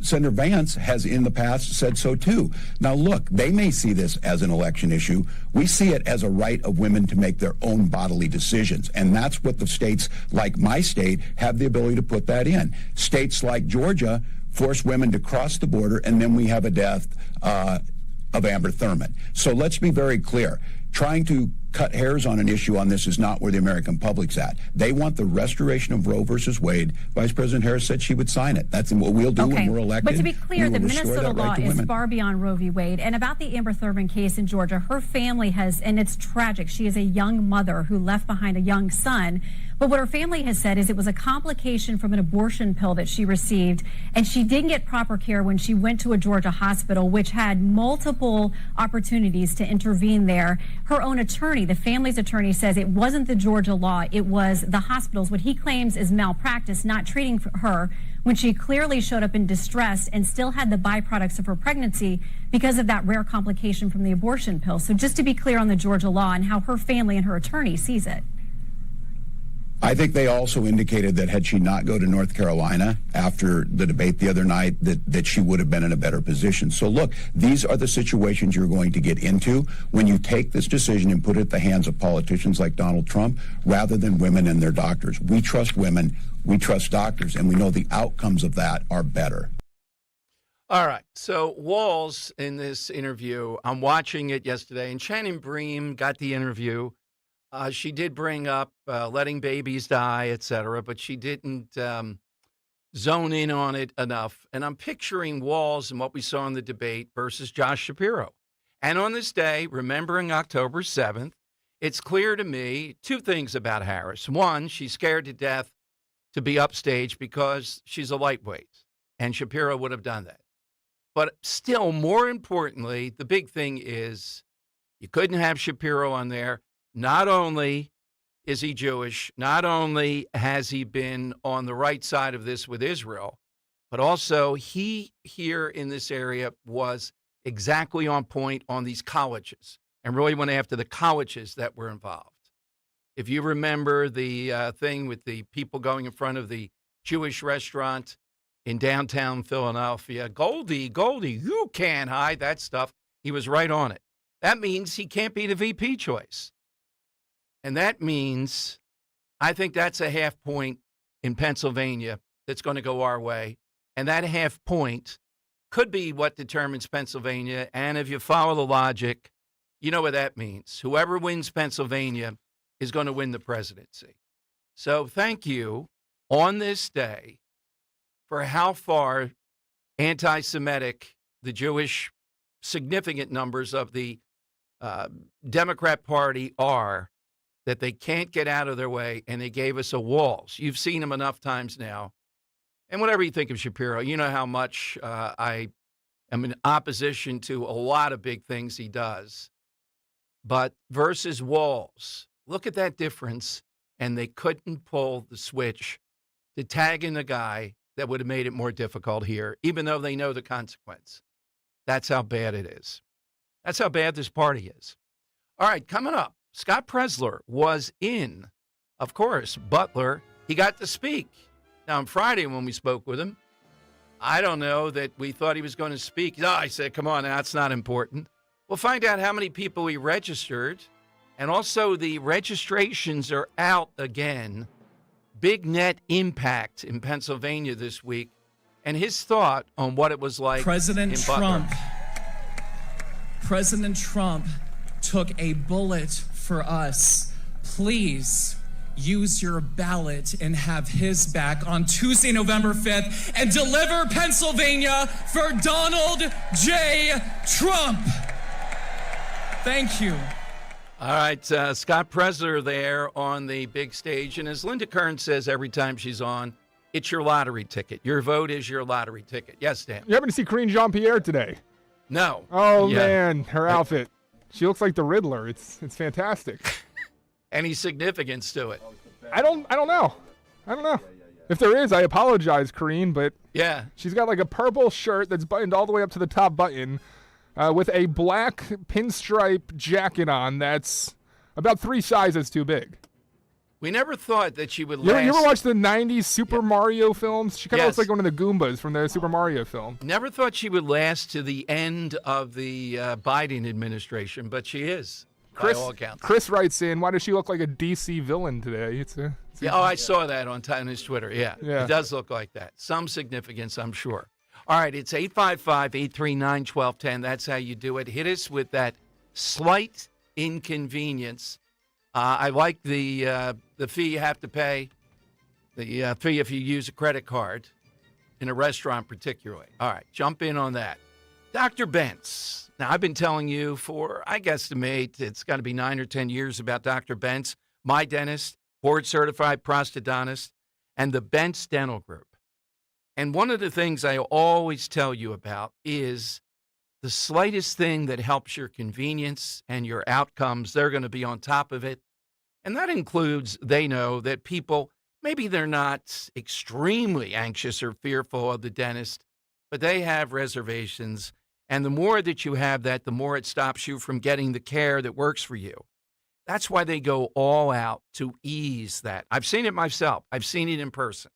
Speaker 13: Senator Vance has in the past said so too. Now look, they may see this as an election issue. We see it as a right of women to make their own bodily decisions. And that's what the states like my state have the ability to put that in. States like Georgia force women to cross the border, and then we have a death of Amber Thurman. So let's be very clear. Trying to cut hairs on an issue on this is not where the American public's at. They want the restoration of Roe versus Wade. Vice President Harris said she would sign it. That's what we'll do when we're elected.
Speaker 12: But to be clear, the Minnesota law is far beyond Roe v. Wade. And about the Amber Thurman case in Georgia, her family has, and it's tragic, she is a young mother who left behind a young son. But what her family has said is it was a complication from an abortion pill that she received, and she didn't get proper care when she went to a Georgia hospital, which had multiple opportunities to intervene there. Her own attorney, the family's attorney, says it wasn't the Georgia law, it was the hospitals. What he claims is malpractice, not treating her when she clearly showed up in distress and still had the byproducts of her pregnancy because of that rare complication from the abortion pill. So just to be clear on the Georgia law and how her family and her attorney sees it.
Speaker 13: I think they also indicated that had she not go to North Carolina after the debate the other night, that she would have been in a better position. So look, these are the situations you're going to get into when you take this decision and put it in the hands of politicians like Donald Trump rather than women and their doctors. We trust women, we trust doctors, and we know the outcomes of that are better.
Speaker 6: All right. So Walz in this interview, I'm watching it yesterday, and Shannon Bream got the interview. She did bring up letting babies die, et cetera, but she didn't zone in on it enough. And I'm picturing Walz and what we saw in the debate versus Josh Shapiro. And on this day, remembering October 7th, it's clear to me two things about Harris. One, she's scared to death to be upstage because she's a lightweight, and Shapiro would have done that. But still, more importantly, the big thing is you couldn't have Shapiro on there. Not only is he Jewish, not only has he been on the right side of this with Israel, but also he here in this area was exactly on point on these colleges and really went after the colleges that were involved. If you remember the thing with the people going in front of the Jewish restaurant in downtown Philadelphia, Goldie, you can't hide that stuff. He was right on it. That means he can't be the VP choice. And that means I think that's a half point in Pennsylvania that's going to go our way. And that half point could be what determines Pennsylvania. And if you follow the logic, you know what that means. Whoever wins Pennsylvania is going to win the presidency. So thank you on this day for how far anti-Semitic the Jewish significant numbers of the Democrat Party are, that they can't get out of their way, and they gave us a Walz. You've seen him enough times now. And whatever you think of Shapiro, you know how much I am in opposition to a lot of big things he does. But versus Walz, look at that difference, and they couldn't pull the switch to tag in a guy that would have made it more difficult here, even though they know the consequence. That's how bad it is. That's how bad this party is. All right, coming up. Scott Presler was in, of course, Butler. He got to speak. Now, on Friday when we spoke with him, I don't know that we thought he was going to speak. No, I said, come on, that's not important. We'll find out how many people he registered. And also the registrations are out again. Big net impact in Pennsylvania this week. And his thought on what it was like
Speaker 14: President
Speaker 6: in
Speaker 14: Trump.
Speaker 6: Butler.
Speaker 14: President Trump took a bullet for us. Please use your ballot and have his back on Tuesday, November 5th, and deliver Pennsylvania for Donald J. Trump. Thank you.
Speaker 6: All right, Scott Presler there on the big stage. And as Linda Kern says every time she's on, it's your lottery ticket. Your vote is your lottery ticket. Yes, Dan?
Speaker 1: You happen to see Karine Jean-Pierre today?
Speaker 6: No.
Speaker 1: Oh, yeah. Man, her outfit. She looks like the Riddler. It's fantastic.
Speaker 6: Any significance to it?
Speaker 1: I don't know. If there is, I apologize, Karine, but
Speaker 6: yeah,
Speaker 1: she's got like a purple shirt that's buttoned all the way up to the top button with a black pinstripe jacket on that's about 3 sizes too big.
Speaker 6: We never thought that she would last.
Speaker 1: You ever watch the 90s Super Mario films? She kind of looks like one of the Goombas from the Super Mario film.
Speaker 6: Never thought she would last to the end of the Biden administration, but she is, by all accounts.
Speaker 1: Chris writes in, why does she look like a DC villain today?
Speaker 6: I saw that on his Twitter. Yeah, it does look like that. Some significance, I'm sure. All right, it's 855-839-1210. That's how you do it. Hit us with that slight inconvenience. I like the fee you have to pay, the fee if you use a credit card in a restaurant particularly. All right, jump in on that. Dr. Bentz. Now, I've been telling you for, I guesstimate, it's got to be 9 or 10 years about Dr. Bentz, my dentist, board-certified prosthodontist, and the Bentz Dental Group. And one of the things I always tell you about is the slightest thing that helps your convenience and your outcomes, they're going to be on top of it. And that includes, they know that people, maybe they're not extremely anxious or fearful of the dentist, but they have reservations. And the more that you have that, the more it stops you from getting the care that works for you. That's why they go all out to ease that. I've seen it myself. I've seen it in person.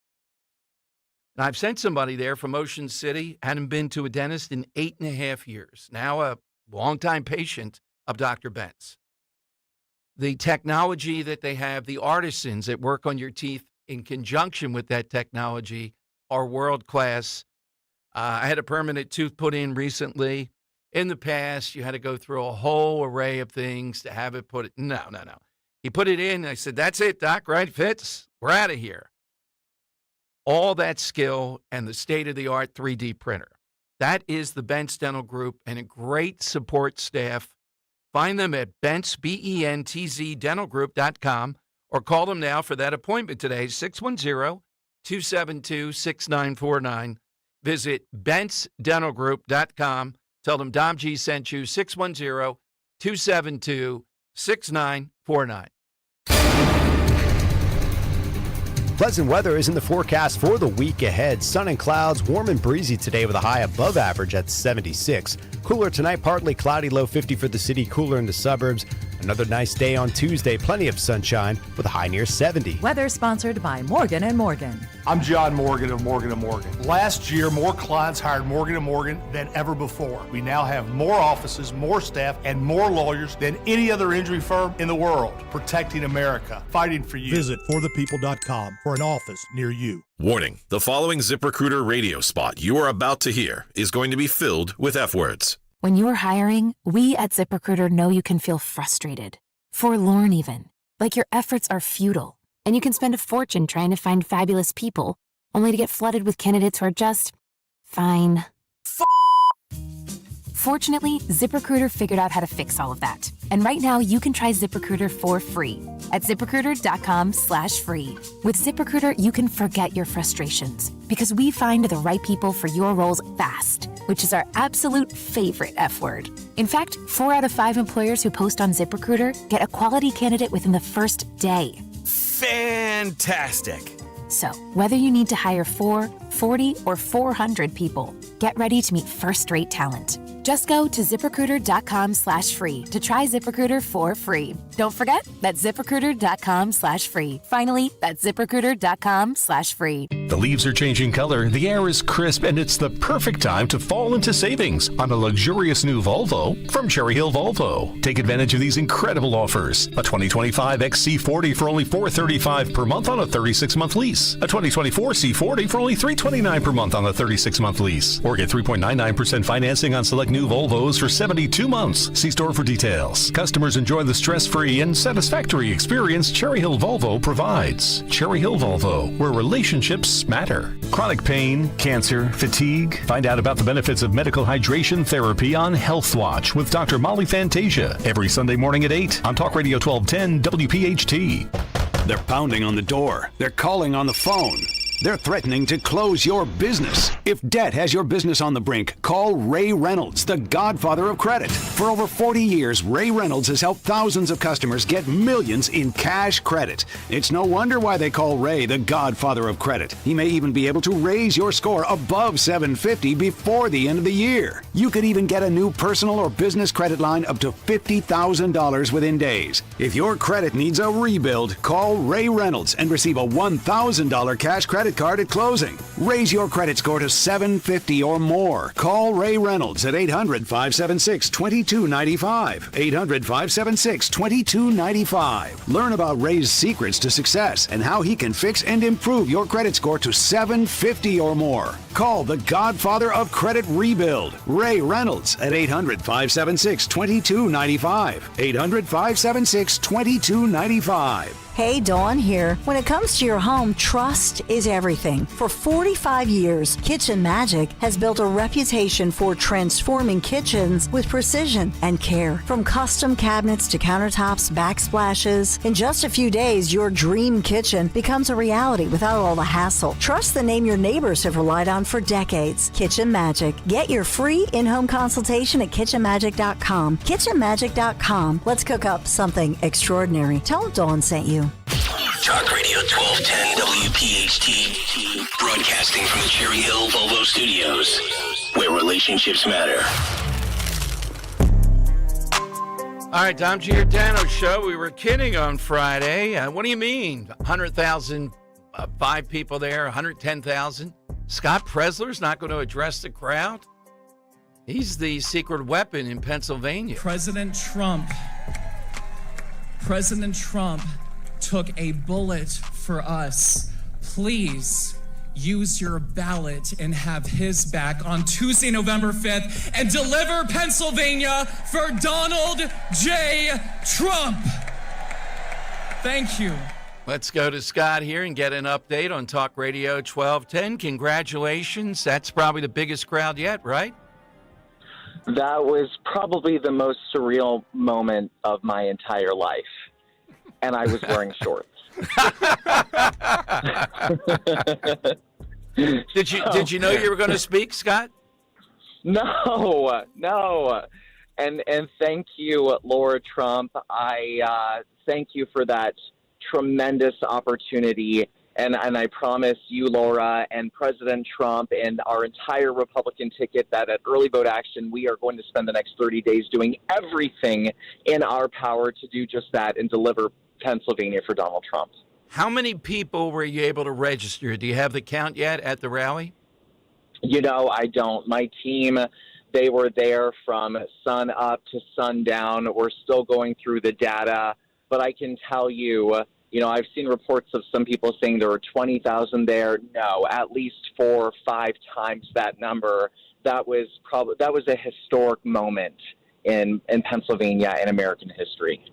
Speaker 6: And I've sent somebody there from Ocean City, hadn't been to a dentist in 8.5 years. Now a longtime patient of Dr. Bentz. The technology that they have, the artisans that work on your teeth in conjunction with that technology are world-class. I had a permanent tooth put in recently. In the past, you had to go through a whole array of things to have it put. No. He put it in. I said, that's it, Doc, right? Fits. We're out of here. All that skill and the state-of-the-art 3D printer. That is the Bentz Dental Group and a great support staff. Find them at Bentz, B-E-N-T-Z, dentalgroup.com or call them now for that appointment today, 610-272-6949. Visit BentzDentalGroup.com. Tell them Dom G sent you, 610-272-6949.
Speaker 2: Pleasant weather is in the forecast for the week ahead. Sun and clouds, warm and breezy today with a high above average at 76. Cooler tonight, partly cloudy, low 50 for the city, cooler in the suburbs. Another nice day on Tuesday, plenty of sunshine with a high near 70.
Speaker 15: Weather sponsored by Morgan & Morgan.
Speaker 16: I'm John Morgan of Morgan & Morgan. Last year, more clients hired Morgan & Morgan than ever before. We now have more offices, more staff, and more lawyers than any other injury firm in the world, protecting America, fighting for you.
Speaker 17: Visit forthepeople.com for an office near you.
Speaker 24: Warning, the following ZipRecruiter radio spot you are about to hear is going to be filled with F-words.
Speaker 25: When you're hiring, we at ZipRecruiter know you can feel frustrated, forlorn even, like your efforts are futile, and you can spend a fortune trying to find fabulous people, only to get flooded with candidates who are just fine. Fortunately, ZipRecruiter figured out how to fix all of that. And right now, you can try ZipRecruiter for free at ZipRecruiter.com/free. With ZipRecruiter, you can forget your frustrations because we find the right people for your roles fast, which is our absolute favorite F word. In fact, 4 out of 5 employers who post on ZipRecruiter get a quality candidate within the first day.
Speaker 26: Fantastic.
Speaker 25: So, whether you need to hire 4, 40, or 400 people, get ready to meet first-rate talent. Just go to ZipRecruiter.com/free to try ZipRecruiter for free. Don't forget, that's ZipRecruiter.com/free. Finally, that's ZipRecruiter.com/free.
Speaker 28: The leaves are changing color, the air is crisp, and it's the perfect time to fall into savings on a luxurious new Volvo from Cherry Hill Volvo. Take advantage of these incredible offers. A 2025 XC40 for only $435 per month on a 36-month lease. A 2024 C40 for only $329 per month on a 36-month lease. Or get 3.99% financing on select new Volvos for 72 months. See store for details. Customers enjoy the stress-free and satisfactory experience Cherry Hill Volvo provides. Cherry Hill Volvo, where relationships matter. Chronic pain, cancer, fatigue. Find out about the benefits of medical hydration therapy on Health Watch with Dr. Molly Fantasia every Sunday morning at 8 on Talk Radio 1210 WPHT.
Speaker 29: They're pounding on the door. They're calling on the phone. They're threatening to close your business. If debt has your business on the brink, call Ray Reynolds, the godfather of credit. For over 40 years, Ray Reynolds has helped thousands of customers get millions in cash credit. It's no wonder why they call Ray the godfather of credit. He may even be able to raise your score above 750 before the end of the year. You could even get a new personal or business credit line up to $50,000 within days. If your credit needs a rebuild, call Ray Reynolds and receive a $1,000 cash credit credit card at closing. Raise your credit score to 750 or more. Call Ray Reynolds at 800-576-2295. 800-576-2295. Learn about Ray's secrets to success and how he can fix and improve your credit score to 750 or more. Call the Godfather of Credit Rebuild, Ray Reynolds, at 800-576-2295. 800-576-2295.
Speaker 7: Hey, Dawn here. When it comes to your home, trust is everything. For 45 years, Kitchen Magic has built a reputation for transforming kitchens with precision and care. From custom cabinets to countertops, backsplashes, in just a few days, your dream kitchen becomes a reality without all the hassle. Trust the name your neighbors have relied on for decades. Kitchen Magic. Get your free in-home consultation at kitchenmagic.com. Kitchenmagic.com. Let's cook up something extraordinary. Tell them Dawn sent you.
Speaker 5: Talk Radio 1210 WPHT, broadcasting from the Cherry Hill Volvo Studios, where relationships matter.
Speaker 6: All right, Dom Giordano show. We were kidding on Friday. What do you mean? 100,000, 5 people there, 110,000? Scott Presler's not going to address the crowd? He's the secret weapon in Pennsylvania.
Speaker 14: President Trump took a bullet for us. Please use your ballot and have his back on Tuesday, November 5th, and deliver Pennsylvania for Donald J. Trump. Thank you.
Speaker 6: Let's go to Scott here and get an update on Talk Radio 1210. Congratulations. That's probably the biggest crowd yet, right?
Speaker 9: That was probably the most surreal moment of my entire life. And I was wearing shorts.
Speaker 6: Did you know you were going to speak, Scott?
Speaker 9: No. And thank you, Laura Trump. I thank you for that tremendous opportunity. And I promise you, Laura, and President Trump and our entire Republican ticket that at Early Vote Action, we are going to spend the next 30 days doing everything in our power to do just that and deliver Pennsylvania for Donald Trump.
Speaker 6: How many people were you able to register? Do you have the count yet at the rally?
Speaker 9: You know, I don't. My team, they were there from sun up to sundown. We're still going through the data, but I can tell you, I've seen reports of some people saying there were 20,000 there. No, at least 4 or 5 times that number. That was a historic moment in Pennsylvania and American history.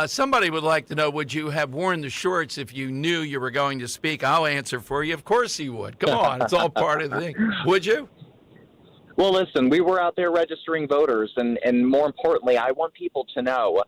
Speaker 6: Somebody would like to know, would you have worn the shorts if you knew you were going to speak? I'll answer for you. Of course you would. Come on. It's all part of the thing. Would you?
Speaker 9: Well, listen, we were out there registering voters, and more importantly, I want people to know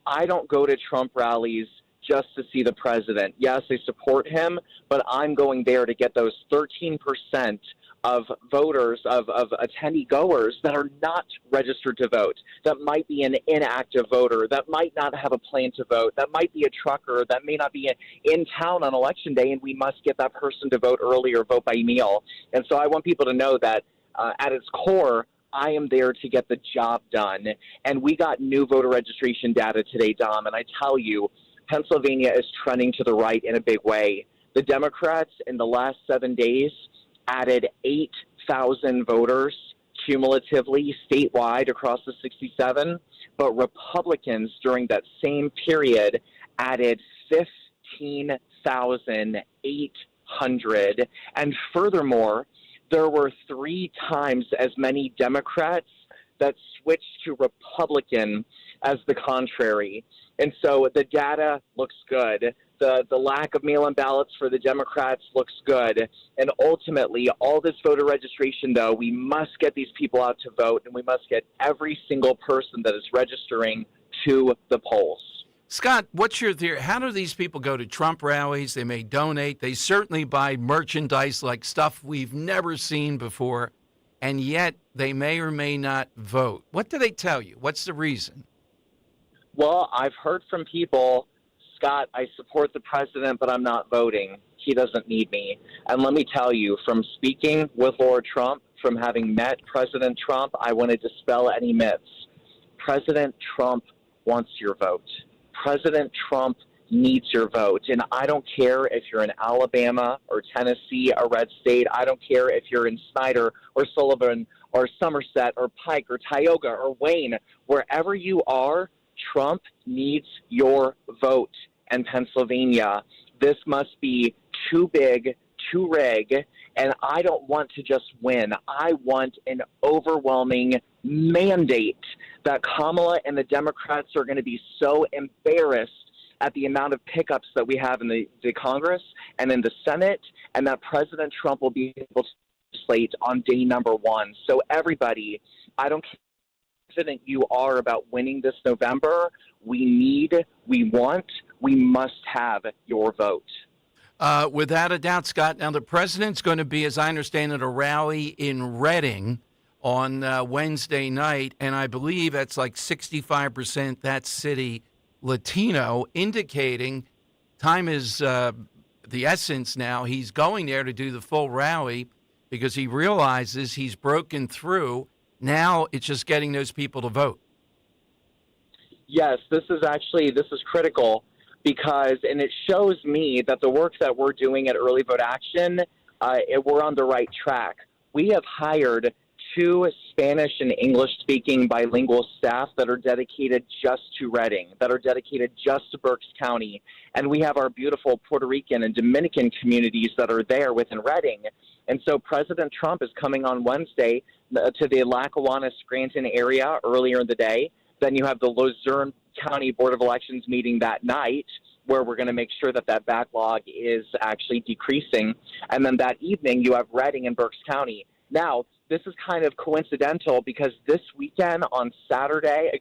Speaker 9: I don't go to Trump rallies just to see the president. Yes, I support him, but I'm going there to get those 13% of voters, of attendee goers that are not registered to vote, that might be an inactive voter, that might not have a plan to vote, that might be a trucker, that may not be in town on Election Day, and we must get that person to vote early or vote by mail. And so I want people to know that at its core, I am there to get the job done. And we got new voter registration data today, Dom, and I tell you, Pennsylvania is trending to the right in a big way. The Democrats in the last 7 days added 8,000 voters cumulatively statewide across the 67, but Republicans during that same period added 15,800. And furthermore, there were 3 times as many Democrats that switched to Republican as the contrary. And so the data looks good. The lack of mail-in ballots for the Democrats looks good. And ultimately, all this voter registration, though, we must get these people out to vote, and we must get every single person that is registering to the polls.
Speaker 6: Scott, what's your theory? How do these people go to Trump rallies? They may donate. They certainly buy merchandise like stuff we've never seen before, and yet they may or may not vote. What do they tell you? What's the reason?
Speaker 9: Well, I've heard from people, Scott, I support the president, but I'm not voting. He doesn't need me. And let me tell you, from speaking with Laura Trump, from having met President Trump, I want to dispel any myths. President Trump wants your vote. President Trump needs your vote. And I don't care if you're in Alabama or Tennessee, a red state. I don't care if you're in Snyder or Sullivan or Somerset or Pike or Tioga or Wayne. Wherever you are, Trump needs your vote. And Pennsylvania, this must be too big to rig, and I don't want to just win. I want an overwhelming mandate that Kamala and the Democrats are going to be so embarrassed at the amount of pickups that we have in the Congress and in the Senate, and that President Trump will be able to legislate on day number one. So everybody, I don't care how confident you are about winning this November. We must have your vote.
Speaker 6: Without a doubt, Scott. Now, the president's going to be, as I understand it, a rally in Reading on Wednesday night, and I believe that's like 65% that city Latino, indicating time is the essence now. He's going there to do the full rally because he realizes he's broken through. Now it's just getting those people to vote.
Speaker 9: Yes, this is critical because, and it shows me that the work that we're doing at Early Vote Action, we're on the right track. We have hired 2 Spanish and English-speaking bilingual staff that are dedicated just to Reading, that are dedicated just to Berks County. And we have our beautiful Puerto Rican and Dominican communities that are there within Reading. And so President Trump is coming on Wednesday to the Lackawanna, Scranton area earlier in the day. Then you have the Luzerne County Board of Elections meeting that night, where we're going to make sure that that backlog is actually decreasing. And then that evening, you have Reading and Berks County. Now, this is kind of coincidental because this weekend on Saturday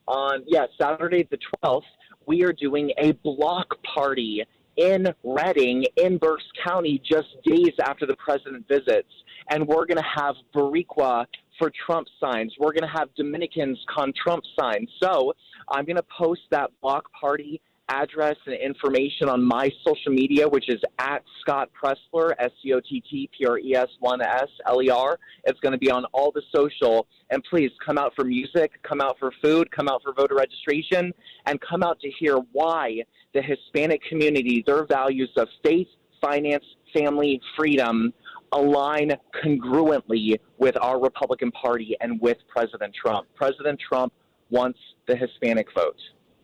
Speaker 9: the 12th, we are doing a block party in Reading, in Berks County, just days after the president visits. And we're going to have Boricua for Trump signs. We're going to have Dominicans con Trump signs. So I'm going to post that block party address and information on my social media, which is at Scott Pressler, SCOTTPRES1SLER. It's going to be on all the social. And please come out for music, come out for food, come out for voter registration, and come out to hear why the Hispanic community, their values of faith, finance, family, freedom, align congruently with our Republican Party and with President Trump. President Trump wants the Hispanic vote.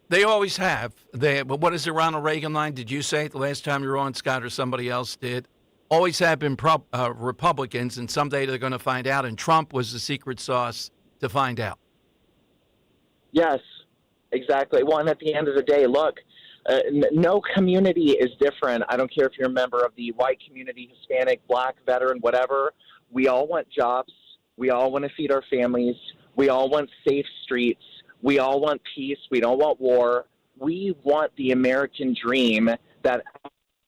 Speaker 6: They always have. What is the Ronald Reagan line? Did you say it the last time you were on, Scott, or somebody else did? Always have been Republicans, and someday they're going to find out, and Trump was the secret sauce to find out.
Speaker 9: Yes, exactly. Well, and at the end of the day, look, no community is different. I don't care if you're a member of the white community, Hispanic, black, veteran, whatever. We all want jobs. We all want to feed our families. We all want safe streets. We all want peace. We don't want war. We want the American dream that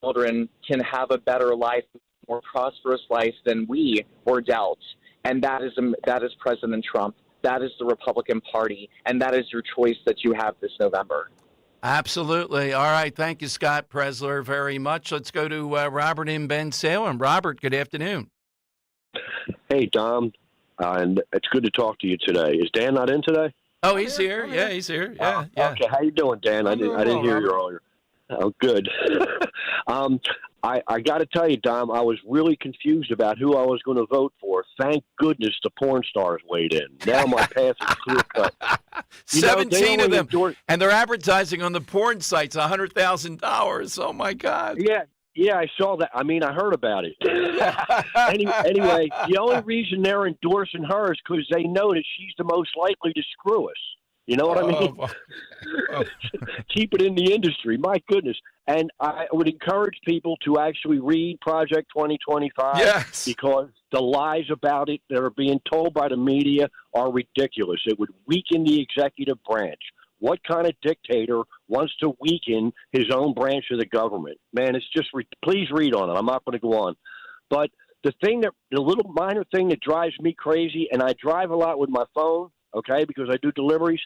Speaker 9: children can have a better life, a more prosperous life than we were dealt. And that is President Trump. That is the Republican Party. And that is your choice that you have this November.
Speaker 6: Absolutely. All right. Thank you, Scott Pressler, very much. Let's go to Robert in Ben Salem. Robert, good afternoon.
Speaker 11: Hey, Dom. And it's good to talk to you today. Is Dan not in today?
Speaker 6: Oh, he's here. Yeah, he's here. Yeah, yeah.
Speaker 11: Okay, how you doing, Dan? I didn't hear you earlier. Oh, good. I got to tell you, Dom, I was really confused about who I was going to vote for. Thank goodness the porn stars weighed in. Now my path is clear cut.
Speaker 6: 17 of them, and they're advertising on the porn sites $100,000. Oh my God.
Speaker 11: Yeah, I saw that. I mean, I heard about it. Anyway, the only reason they're endorsing her is because they know that she's the most likely to screw us. You know what I mean? Keep it in the industry. My goodness. And I would encourage people to actually read Project 2025 because the lies about it that are being told by the media are ridiculous. It would weaken the executive branch. What kind of dictator wants to weaken his own branch of the government? Man, it's just please read on it. I'm not going to go on. But the little minor thing that drives me crazy, and I drive a lot with my phone, okay, because I do deliveries.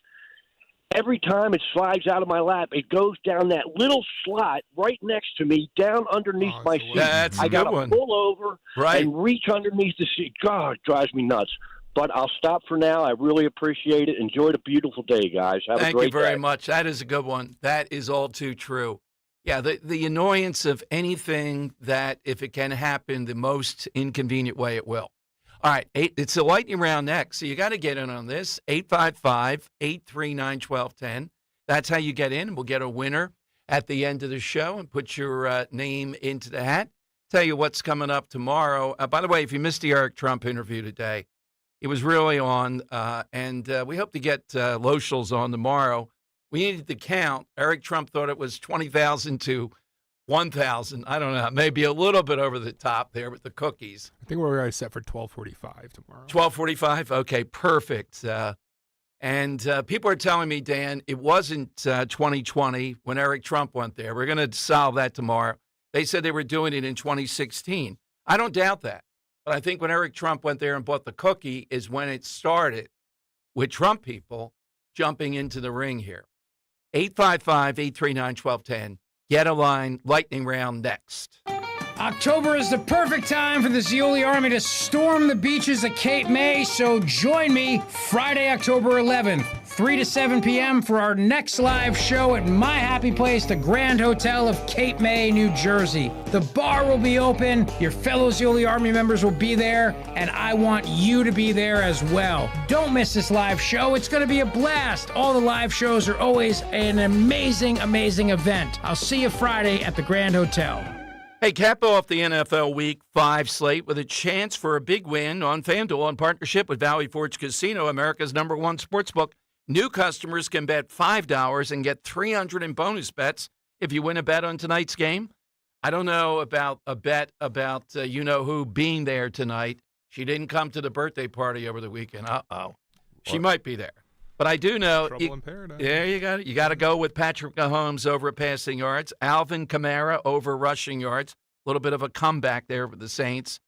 Speaker 11: Every time it slides out of my lap, it goes down that little slot right next to me, down underneath my seat.
Speaker 6: That's
Speaker 11: I got to pull over
Speaker 6: and
Speaker 11: reach underneath the seat. God, it drives me nuts. But I'll stop for now. I really appreciate it. Enjoy the beautiful day, guys. Have a great day.
Speaker 6: Thank you very much. That is a good one. That is all too true. Yeah, the annoyance of anything that, if it can happen the most inconvenient way, it will. All right, it's a lightning round next, so you got to get in on this. 855-839-1210. That's how you get in. We'll get a winner at the end of the show and put your name into the hat. Tell you what's coming up tomorrow. By the way, if you missed the Eric Trump interview today, it was really on, and we hope to get Loschels on tomorrow. We needed to count. Eric Trump thought it was 20,000 to 1,000. I don't know, maybe a little bit over the top there with the cookies.
Speaker 1: I think we're already set for 12:45 tomorrow.
Speaker 6: 12:45? Okay, perfect. And people are telling me, Dan, it wasn't 2020 when Eric Trump went there. We're going to solve that tomorrow. They said they were doing it in 2016. I don't doubt that. But I think when Eric Trump went there and bought the cookie is when it started with Trump people jumping into the ring here. 855-839-1210. Get a line. Lightning round next.
Speaker 3: October is the perfect time for the Zeoli Army to storm the beaches of Cape May, so join me Friday, October 11th, 3 to 7 p.m. for our next live show at my happy place, the Grand Hotel of Cape May, New Jersey. The bar will be open, your fellow Zeoli Army members will be there, and I want you to be there as well. Don't miss this live show. It's going to be a blast. All the live shows are always an amazing, amazing event. I'll see you Friday at the Grand Hotel.
Speaker 6: Hey, cap off the NFL Week 5 slate with a chance for a big win on FanDuel in partnership with Valley Forge Casino, America's #1 sportsbook. New customers can bet $5 and get $300 in bonus bets if you win a bet on tonight's game. I don't know about a bet about you-know-who being there tonight. She didn't come to the birthday party over the weekend. Uh-oh. She might be there. But I do know,
Speaker 1: Trouble in paradise.
Speaker 6: Yeah, you got it. You got to go with Patrick Mahomes over passing yards, Alvin Kamara over rushing yards. A little bit of a comeback there with the Saints.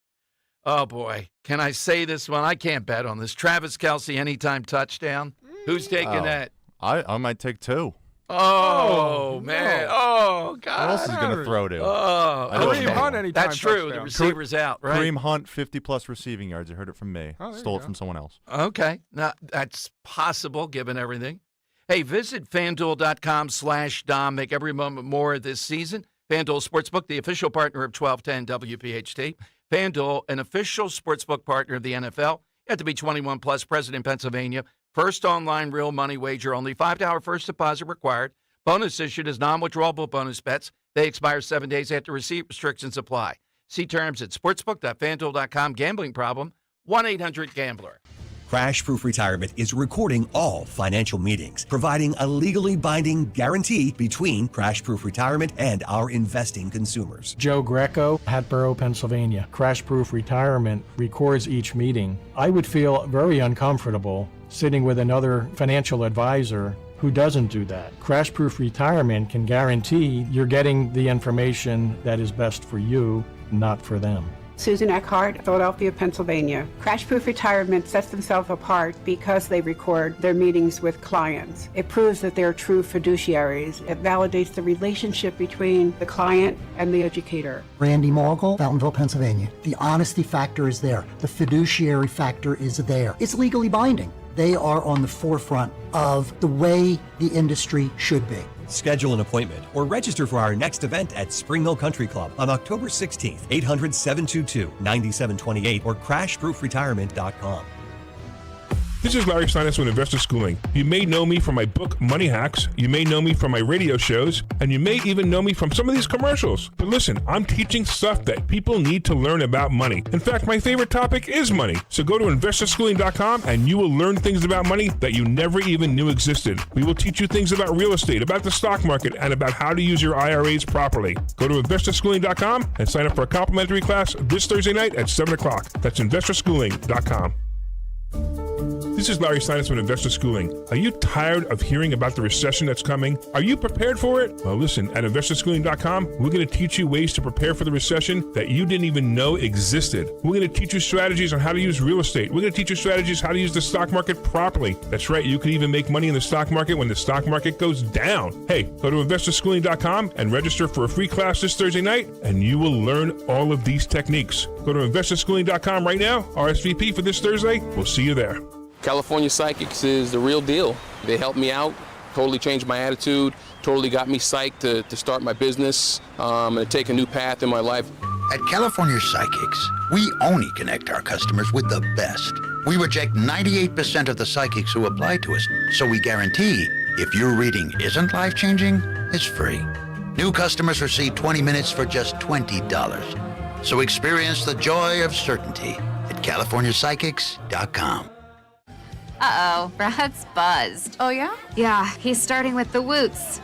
Speaker 6: Oh, boy. Can I say this one? I can't bet on this. Travis Kelce, anytime touchdown. Who's taking that?
Speaker 10: I might take 2.
Speaker 6: Oh, man. Oh, God.
Speaker 10: What else is he going to throw to?
Speaker 1: Kareem Hunt anytime
Speaker 6: That's true.
Speaker 1: touchdown.
Speaker 6: The receiver's out, right?
Speaker 10: Kareem Hunt, 50-plus receiving yards. You heard it from me.
Speaker 1: Oh,
Speaker 10: Stole it from someone else.
Speaker 6: Okay. Now, that's possible given everything. Hey, visit FanDuel.com/Dom. Make every moment more this season. FanDuel Sportsbook, the official partner of 1210 WPHT. FanDuel, an official sportsbook partner of the NFL. You have to be 21 plus, present in Pennsylvania. First online real money wager, only $5 first deposit required. Bonus issued as non-withdrawable bonus bets. They expire 7 days after receipt. Restrictions apply. See terms at sportsbook.fanduel.com. Gambling problem? 1-800-GAMBLER.
Speaker 18: Crash Proof Retirement is recording all financial meetings, providing a legally binding guarantee between Crash Proof Retirement and our investing consumers.
Speaker 3: Joe Greco, Hatboro, Pennsylvania. Crash Proof Retirement records each meeting. I would feel very uncomfortable sitting with another financial advisor who doesn't do that. Crash Proof Retirement can guarantee you're getting the information that is best for you, not for them.
Speaker 19: Susan Eckhart, Philadelphia, Pennsylvania. Crash Proof Retirement sets themselves apart because they record their meetings with clients. It proves that they're true fiduciaries. It validates the relationship between the client and the educator.
Speaker 20: Randy Mogul, Fountainville, Pennsylvania. The honesty factor is there. The fiduciary factor is there. It's legally binding. They are on the forefront of the way the industry should be.
Speaker 18: Schedule an appointment or register for our next event at Spring Hill Country Club on October 16th, 800-722-9728 or crashproofretirement.com.
Speaker 21: This is Larry Sinus with Investor Schooling. You may know me from my book, Money Hacks. You may know me from my radio shows. And you may even know me from some of these commercials. But listen, I'm teaching stuff that people need to learn about money. In fact, my favorite topic is money. So go to investorschooling.com and you will learn things about money that you never even knew existed. We will teach you things about real estate, about the stock market, and about how to use your IRAs properly. Go to investorschooling.com and sign up for a complimentary class this Thursday night at 7 o'clock. That's investorschooling.com. This is Larry Sinus with Investor Schooling. Are you tired of hearing about the recession that's coming? Are you prepared for it? Well, listen, at investorschooling.com, we're going to teach you ways to prepare for the recession that you didn't even know existed. We're going to teach you strategies on how to use real estate. We're going to teach you strategies how to use the stock market properly. That's right, you can even make money in the stock market when the stock market goes down. Hey, go to investorschooling.com and register for a free class this Thursday night, and you will learn all of these techniques. Go to investorschooling.com right now, RSVP for this Thursday. We'll see you there.
Speaker 2: California Psychics is the real deal. They helped me out, totally changed my attitude, totally got me psyched to start my business and to take a new path in my life.
Speaker 4: At California Psychics, we only connect our customers with the best. We reject 98% of the psychics who apply to us, so we guarantee if your reading isn't life-changing, it's free. New customers receive 20 minutes for just $20. So experience the joy of certainty at CaliforniaPsychics.com.
Speaker 8: Uh-oh, Brad's buzzed.
Speaker 12: Oh, yeah?
Speaker 8: Yeah, he's starting with the woots.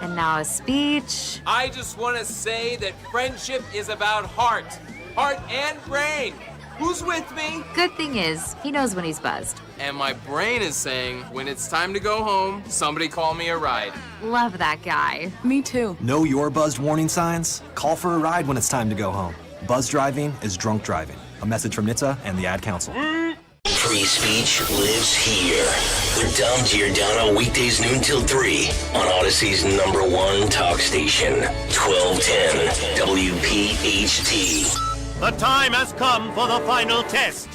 Speaker 8: And now a speech.
Speaker 13: I just want to say that friendship is about heart and brain. Who's with me?
Speaker 8: Good thing is, he knows when he's buzzed.
Speaker 13: And my brain is saying, when it's time to go home, somebody call me a ride.
Speaker 8: Love that guy.
Speaker 12: Me too.
Speaker 22: Know your buzzed warning signs? Call for a ride when it's time to go home. Buzz driving is drunk driving. A message from NHTSA and the Ad Council.
Speaker 5: Free speech lives here with Dom Giordano, weekdays noon till 3 on Odyssey's #1 talk station, 1210 WPHT.
Speaker 23: The time has come for the final test.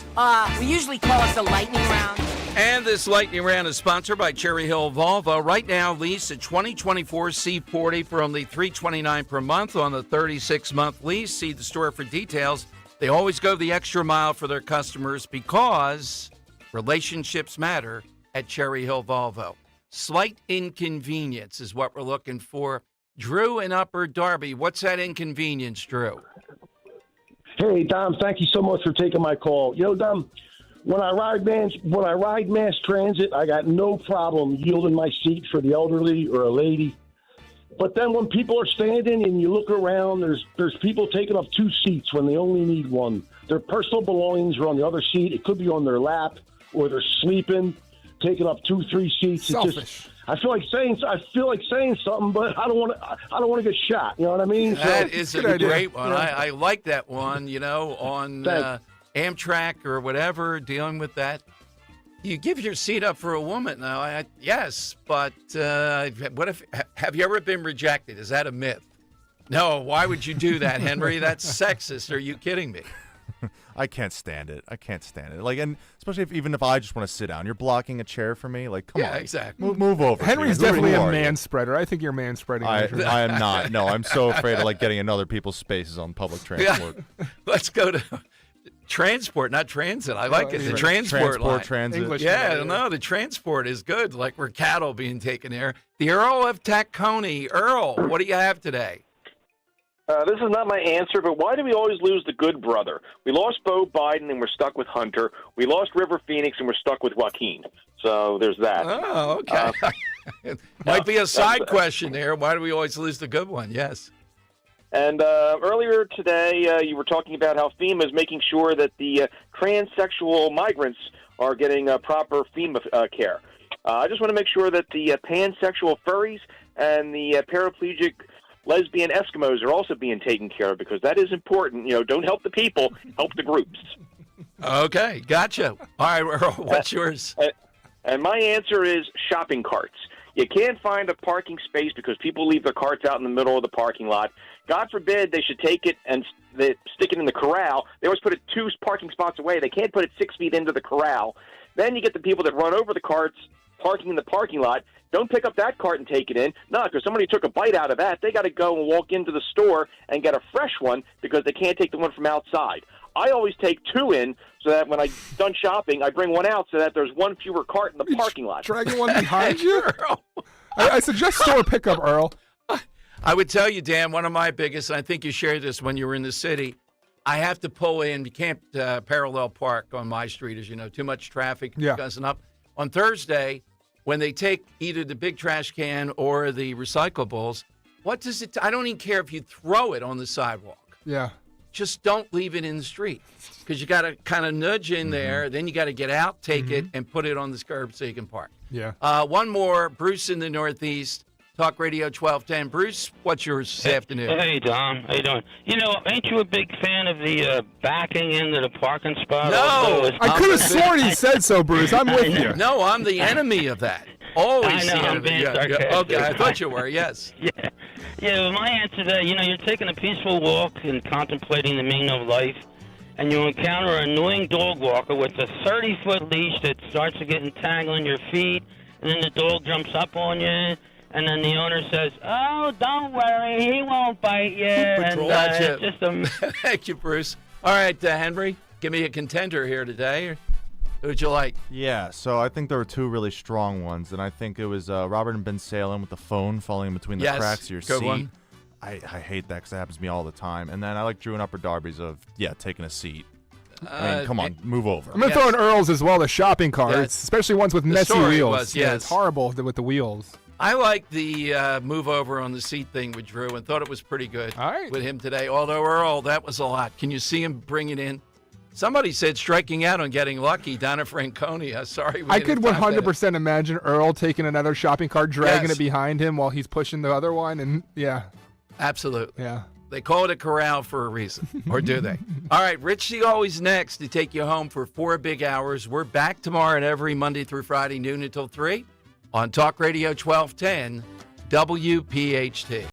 Speaker 12: We usually call it the lightning round.
Speaker 6: And this lightning round is sponsored by Cherry Hill Volvo. Right now, lease a 2024 C40 for only $329 per month on the 36-month lease. See the store for details. They always go the extra mile for their customers because relationships matter at Cherry Hill Volvo. Slight inconvenience is what we're looking for. Drew in Upper Darby, what's that inconvenience, Drew?
Speaker 11: Hey, Dom, thank you so much for taking my call. You know, Dom, when I ride mass transit, I got no problem yielding my seat for the elderly or a lady. But then when people are standing and you look around, there's people taking up 2 seats when they only need one. Their personal belongings are on the other seat. It could be on their lap or they're sleeping, taking up 2, 3 seats.
Speaker 1: Selfish.
Speaker 11: It's just, I feel like saying something, but I don't want to get shot. You know what I mean?
Speaker 6: That is a great one. Yeah. I like that one. You know, on Amtrak or whatever, dealing with that. You give your seat up for a woman now. Yes, but what if? Have you ever been rejected? Is that a myth? No. Why would you do that, Henry? That's sexist. Are you kidding me?
Speaker 10: I can't stand it. Like, and especially even if I just want to sit down, you're blocking a chair for me. Like, come on.
Speaker 6: Yeah, exactly.
Speaker 10: Move over.
Speaker 1: Henry's definitely a man spreader. I think you're man spreading.
Speaker 10: I am not. No, I'm so afraid of like getting in other people's spaces on public transport.
Speaker 6: Yeah. Let's go to transport, not transit. I like it. The transport line.
Speaker 10: Transit.
Speaker 6: English, no, the transport is good. Like we're cattle being taken there. The Earl of Tacony. Earl, what do you have today?
Speaker 26: This is not my answer, but why do we always lose the good brother? We lost Beau Biden and we're stuck with Hunter. We lost River Phoenix and we're stuck with Joaquin. So there's that.
Speaker 6: Oh, okay. Might be a side question there. Why do we always lose the good one? Yes.
Speaker 26: And earlier today, you were talking about how FEMA is making sure that the transsexual migrants are getting proper FEMA care. I just want to make sure that the pansexual furries and the paraplegic lesbian Eskimos are also being taken care of because that is important. You know, don't help the people, help the groups.
Speaker 6: Okay, gotcha. All right, Earl, what's yours?
Speaker 26: And my answer is shopping carts. You can't find a parking space because people leave their carts out in the middle of the parking lot. God forbid they should take it and they stick it in the corral. They always put it 2 parking spots away. They can't put it 6 feet into the corral. Then you get the people that run over the carts parking in the parking lot. Don't pick up that cart and take it in. No, because somebody took a bite out of that. They got to go and walk into the store and get a fresh one because they can't take the one from outside. I always take 2 in so that when I'm done shopping, I bring one out so that there's 1 fewer cart in the parking lot.
Speaker 1: Dragging one behind you? I suggest store pickup, Earl.
Speaker 6: I would tell you, Dan, one of my biggest, and I think you shared this when you were in the city, I have to pull in. You can't parallel park on my street, as you know. Too much traffic guzzling up. On Thursday, when they take either the big trash can or the recyclables, what does it I don't even care if you throw it on the sidewalk.
Speaker 1: Yeah.
Speaker 6: just don't leave it in the street because you got to kind of nudge in there. Then you got to get out, take it, and put it on the curb so you can park.
Speaker 1: Yeah.
Speaker 6: One more, Bruce in the Northeast, Talk Radio 1210. Bruce, what's yours this afternoon?
Speaker 7: Hey, Dom. How you doing? Ain't you a big fan of the backing into the parking spot?
Speaker 6: No.
Speaker 1: I could have sworn he said so, Bruce. I'm with you.
Speaker 6: No, I'm the enemy of that. Always
Speaker 7: I know,
Speaker 6: the
Speaker 7: I'm
Speaker 6: enemy.
Speaker 7: being
Speaker 6: Yeah.
Speaker 7: sarcastic.
Speaker 6: Okay, I thought you were, yes.
Speaker 7: Yeah, well, my answer to that, you're taking a peaceful walk and contemplating the meaning of life, and you encounter an annoying dog walker with a 30-foot leash that starts to get entangled in your feet, and then the dog jumps up on you, and then the owner says, "Oh, don't worry, he won't bite you." And
Speaker 6: Gotcha.
Speaker 7: it's just a...
Speaker 6: Thank you, Bruce. All right, Henry, give me a contender here today. Who'd you like?
Speaker 10: Yeah, so I think there were two really strong ones, and I think it was Robert and Ben Salem with the phone falling in between the cracks of your
Speaker 6: good
Speaker 10: seat.
Speaker 6: one.
Speaker 10: I hate that because that happens to me all the time. And then I like Drew and Upper Darby's of, taking a seat. I mean, come on, move over.
Speaker 1: I'm going to throw in Earl's as well, the shopping carts, especially ones with messy
Speaker 6: story
Speaker 1: wheels.
Speaker 6: was,
Speaker 1: Yeah,
Speaker 6: yes.
Speaker 1: it's horrible with the wheels.
Speaker 6: I like the move over on the seat thing with Drew and thought it was pretty good with him today. Although, Earl, that was a lot. Can you see him bring it in? Somebody said striking out on getting lucky down at Franconia. Sorry.
Speaker 1: I could 100% imagine Earl taking another shopping cart, dragging
Speaker 6: Yes.
Speaker 1: it behind him while he's pushing the other one. And
Speaker 6: Absolutely.
Speaker 1: Yeah.
Speaker 6: They call it a corral for a reason. Or do they? All right, Richie always next to take you home for 4 big hours. We're back tomorrow and every Monday through Friday, noon until 3 on Talk Radio 1210 WPHT.